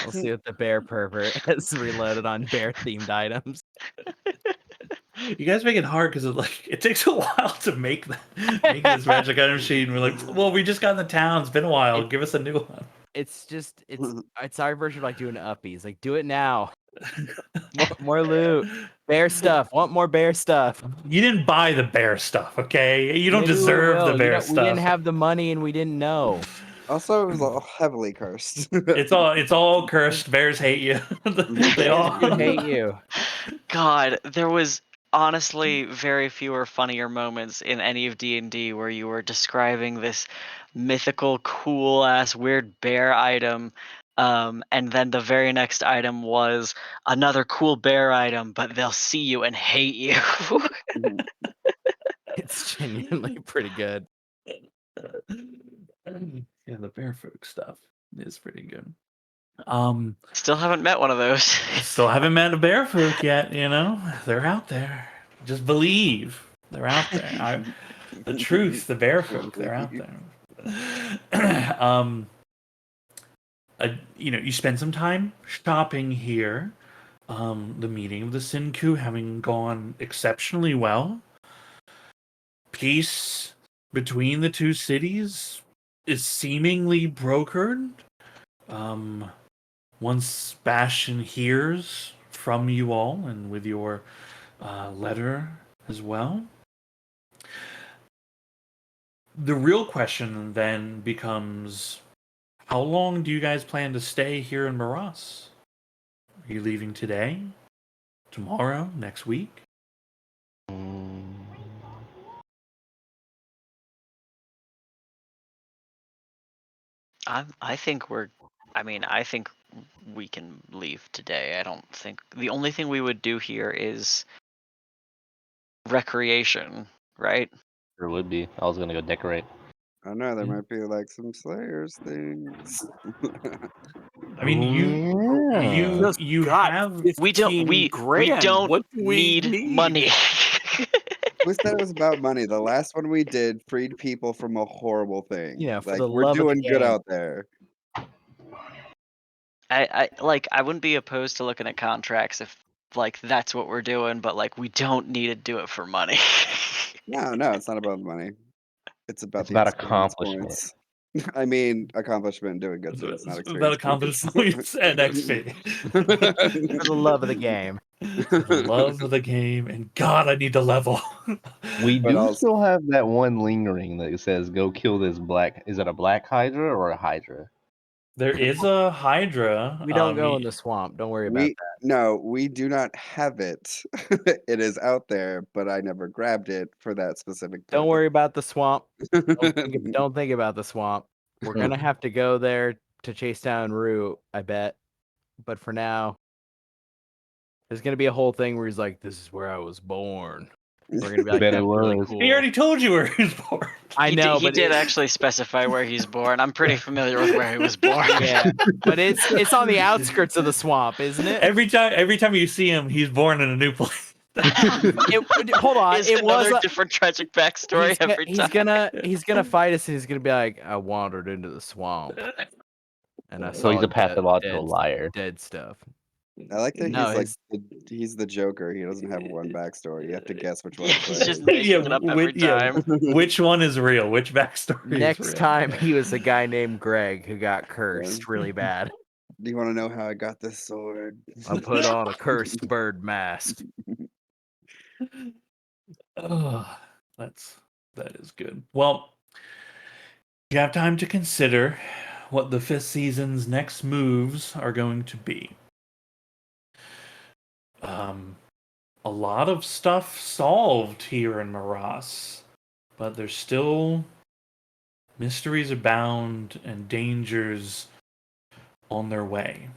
We'll see what the bear pervert has reloaded on bear themed items. You guys make it hard because it takes a while to make this magic item sheet, and we're like, well, we just got in the town. It's been a while. Give us a new one. It's just it's our version of like doing uppies. Like, do it now. More loot. Bear stuff. Want more bear stuff. You didn't buy the bear stuff, okay? You don't Maybe we deserve the will. bear We stuff. didn't have the money and we didn't know. Also, it was all heavily cursed. It's all cursed. Bears hate you. They all Bears do hate you. God, there was honestly very few or funnier moments in any of D&D where you were describing this mythical, cool ass weird bear item, and then the very next item was another cool bear item, but they'll see you and hate you. It's genuinely pretty good. Yeah, the bear folk stuff is pretty good. Still haven't met one of those. Still haven't met a bear folk yet. They're out there. Just believe they're out there. The truth, the bear folk, they're out there. You spend some time shopping here. The meeting of the Sinku having gone exceptionally well. Peace between the two cities is seemingly brokered. Once Bastion hears from you all and with your letter as well, the real question then becomes, how long do you guys plan to stay here in Maras? Are you leaving today? Tomorrow? Next week? I think I think we can leave today. I don't think the only thing we would do here is recreation, right? There would be. I was gonna go decorate. I know there might be like some Slayers things. I mean, you have We don't What do we need money. Who said it was about money? The last one we did freed people from a horrible thing. Yeah, for Like the we're love of the doing good game. out there. I wouldn't be opposed to looking at contracts if that's what we're doing, but we don't need to do it for money. No, it's not about money. It's about It's the about experience accomplishment. points. I mean, accomplishment and doing good things, not About experience accomplished points. points and XP. For the love of the game. For the love of the game, and God, I need to level. We But do also- still have that one lingering that says, "Go kill this black." Is it a black hydra or a hydra? There is a Hydra. We don't go y- in the swamp. Don't worry about We do not have it. It is out there, but I never grabbed it for that specific that. Don't worry about the swamp. purpose. Don't think about the swamp. We're gonna have to go there to chase down Rue, I bet. But for now, there's gonna be a whole thing where he's like, "This is where I was born." We're gonna be like, Bet it "That's really was. cool." He already told you where he was born. I know, he but did actually specify where he's born. I'm pretty familiar with where he was born. Yeah, but it's on the outskirts of the swamp, isn't it? Every time you see him, he's born in a new place. Hold on, It's it was another different tragic backstory every he's time. he's gonna fight us, and he's gonna be like, "I wandered into the swamp, and I So saw he's a pathological liar. dead stuff." I like that No, he's the Joker. He doesn't have one backstory. You have to guess which one. Yeah, is he's right. just making it up every time. Which one is real? Which backstory is Next real? time he was a guy named Greg who got cursed really bad. Do you want to know how I got this sword? I put on a cursed bird mask. Ugh, that is good. Well, you have time to consider what the 5th season's next moves are going to be. A lot of stuff solved here in Maras, but there's still mysteries abound and dangers on their way.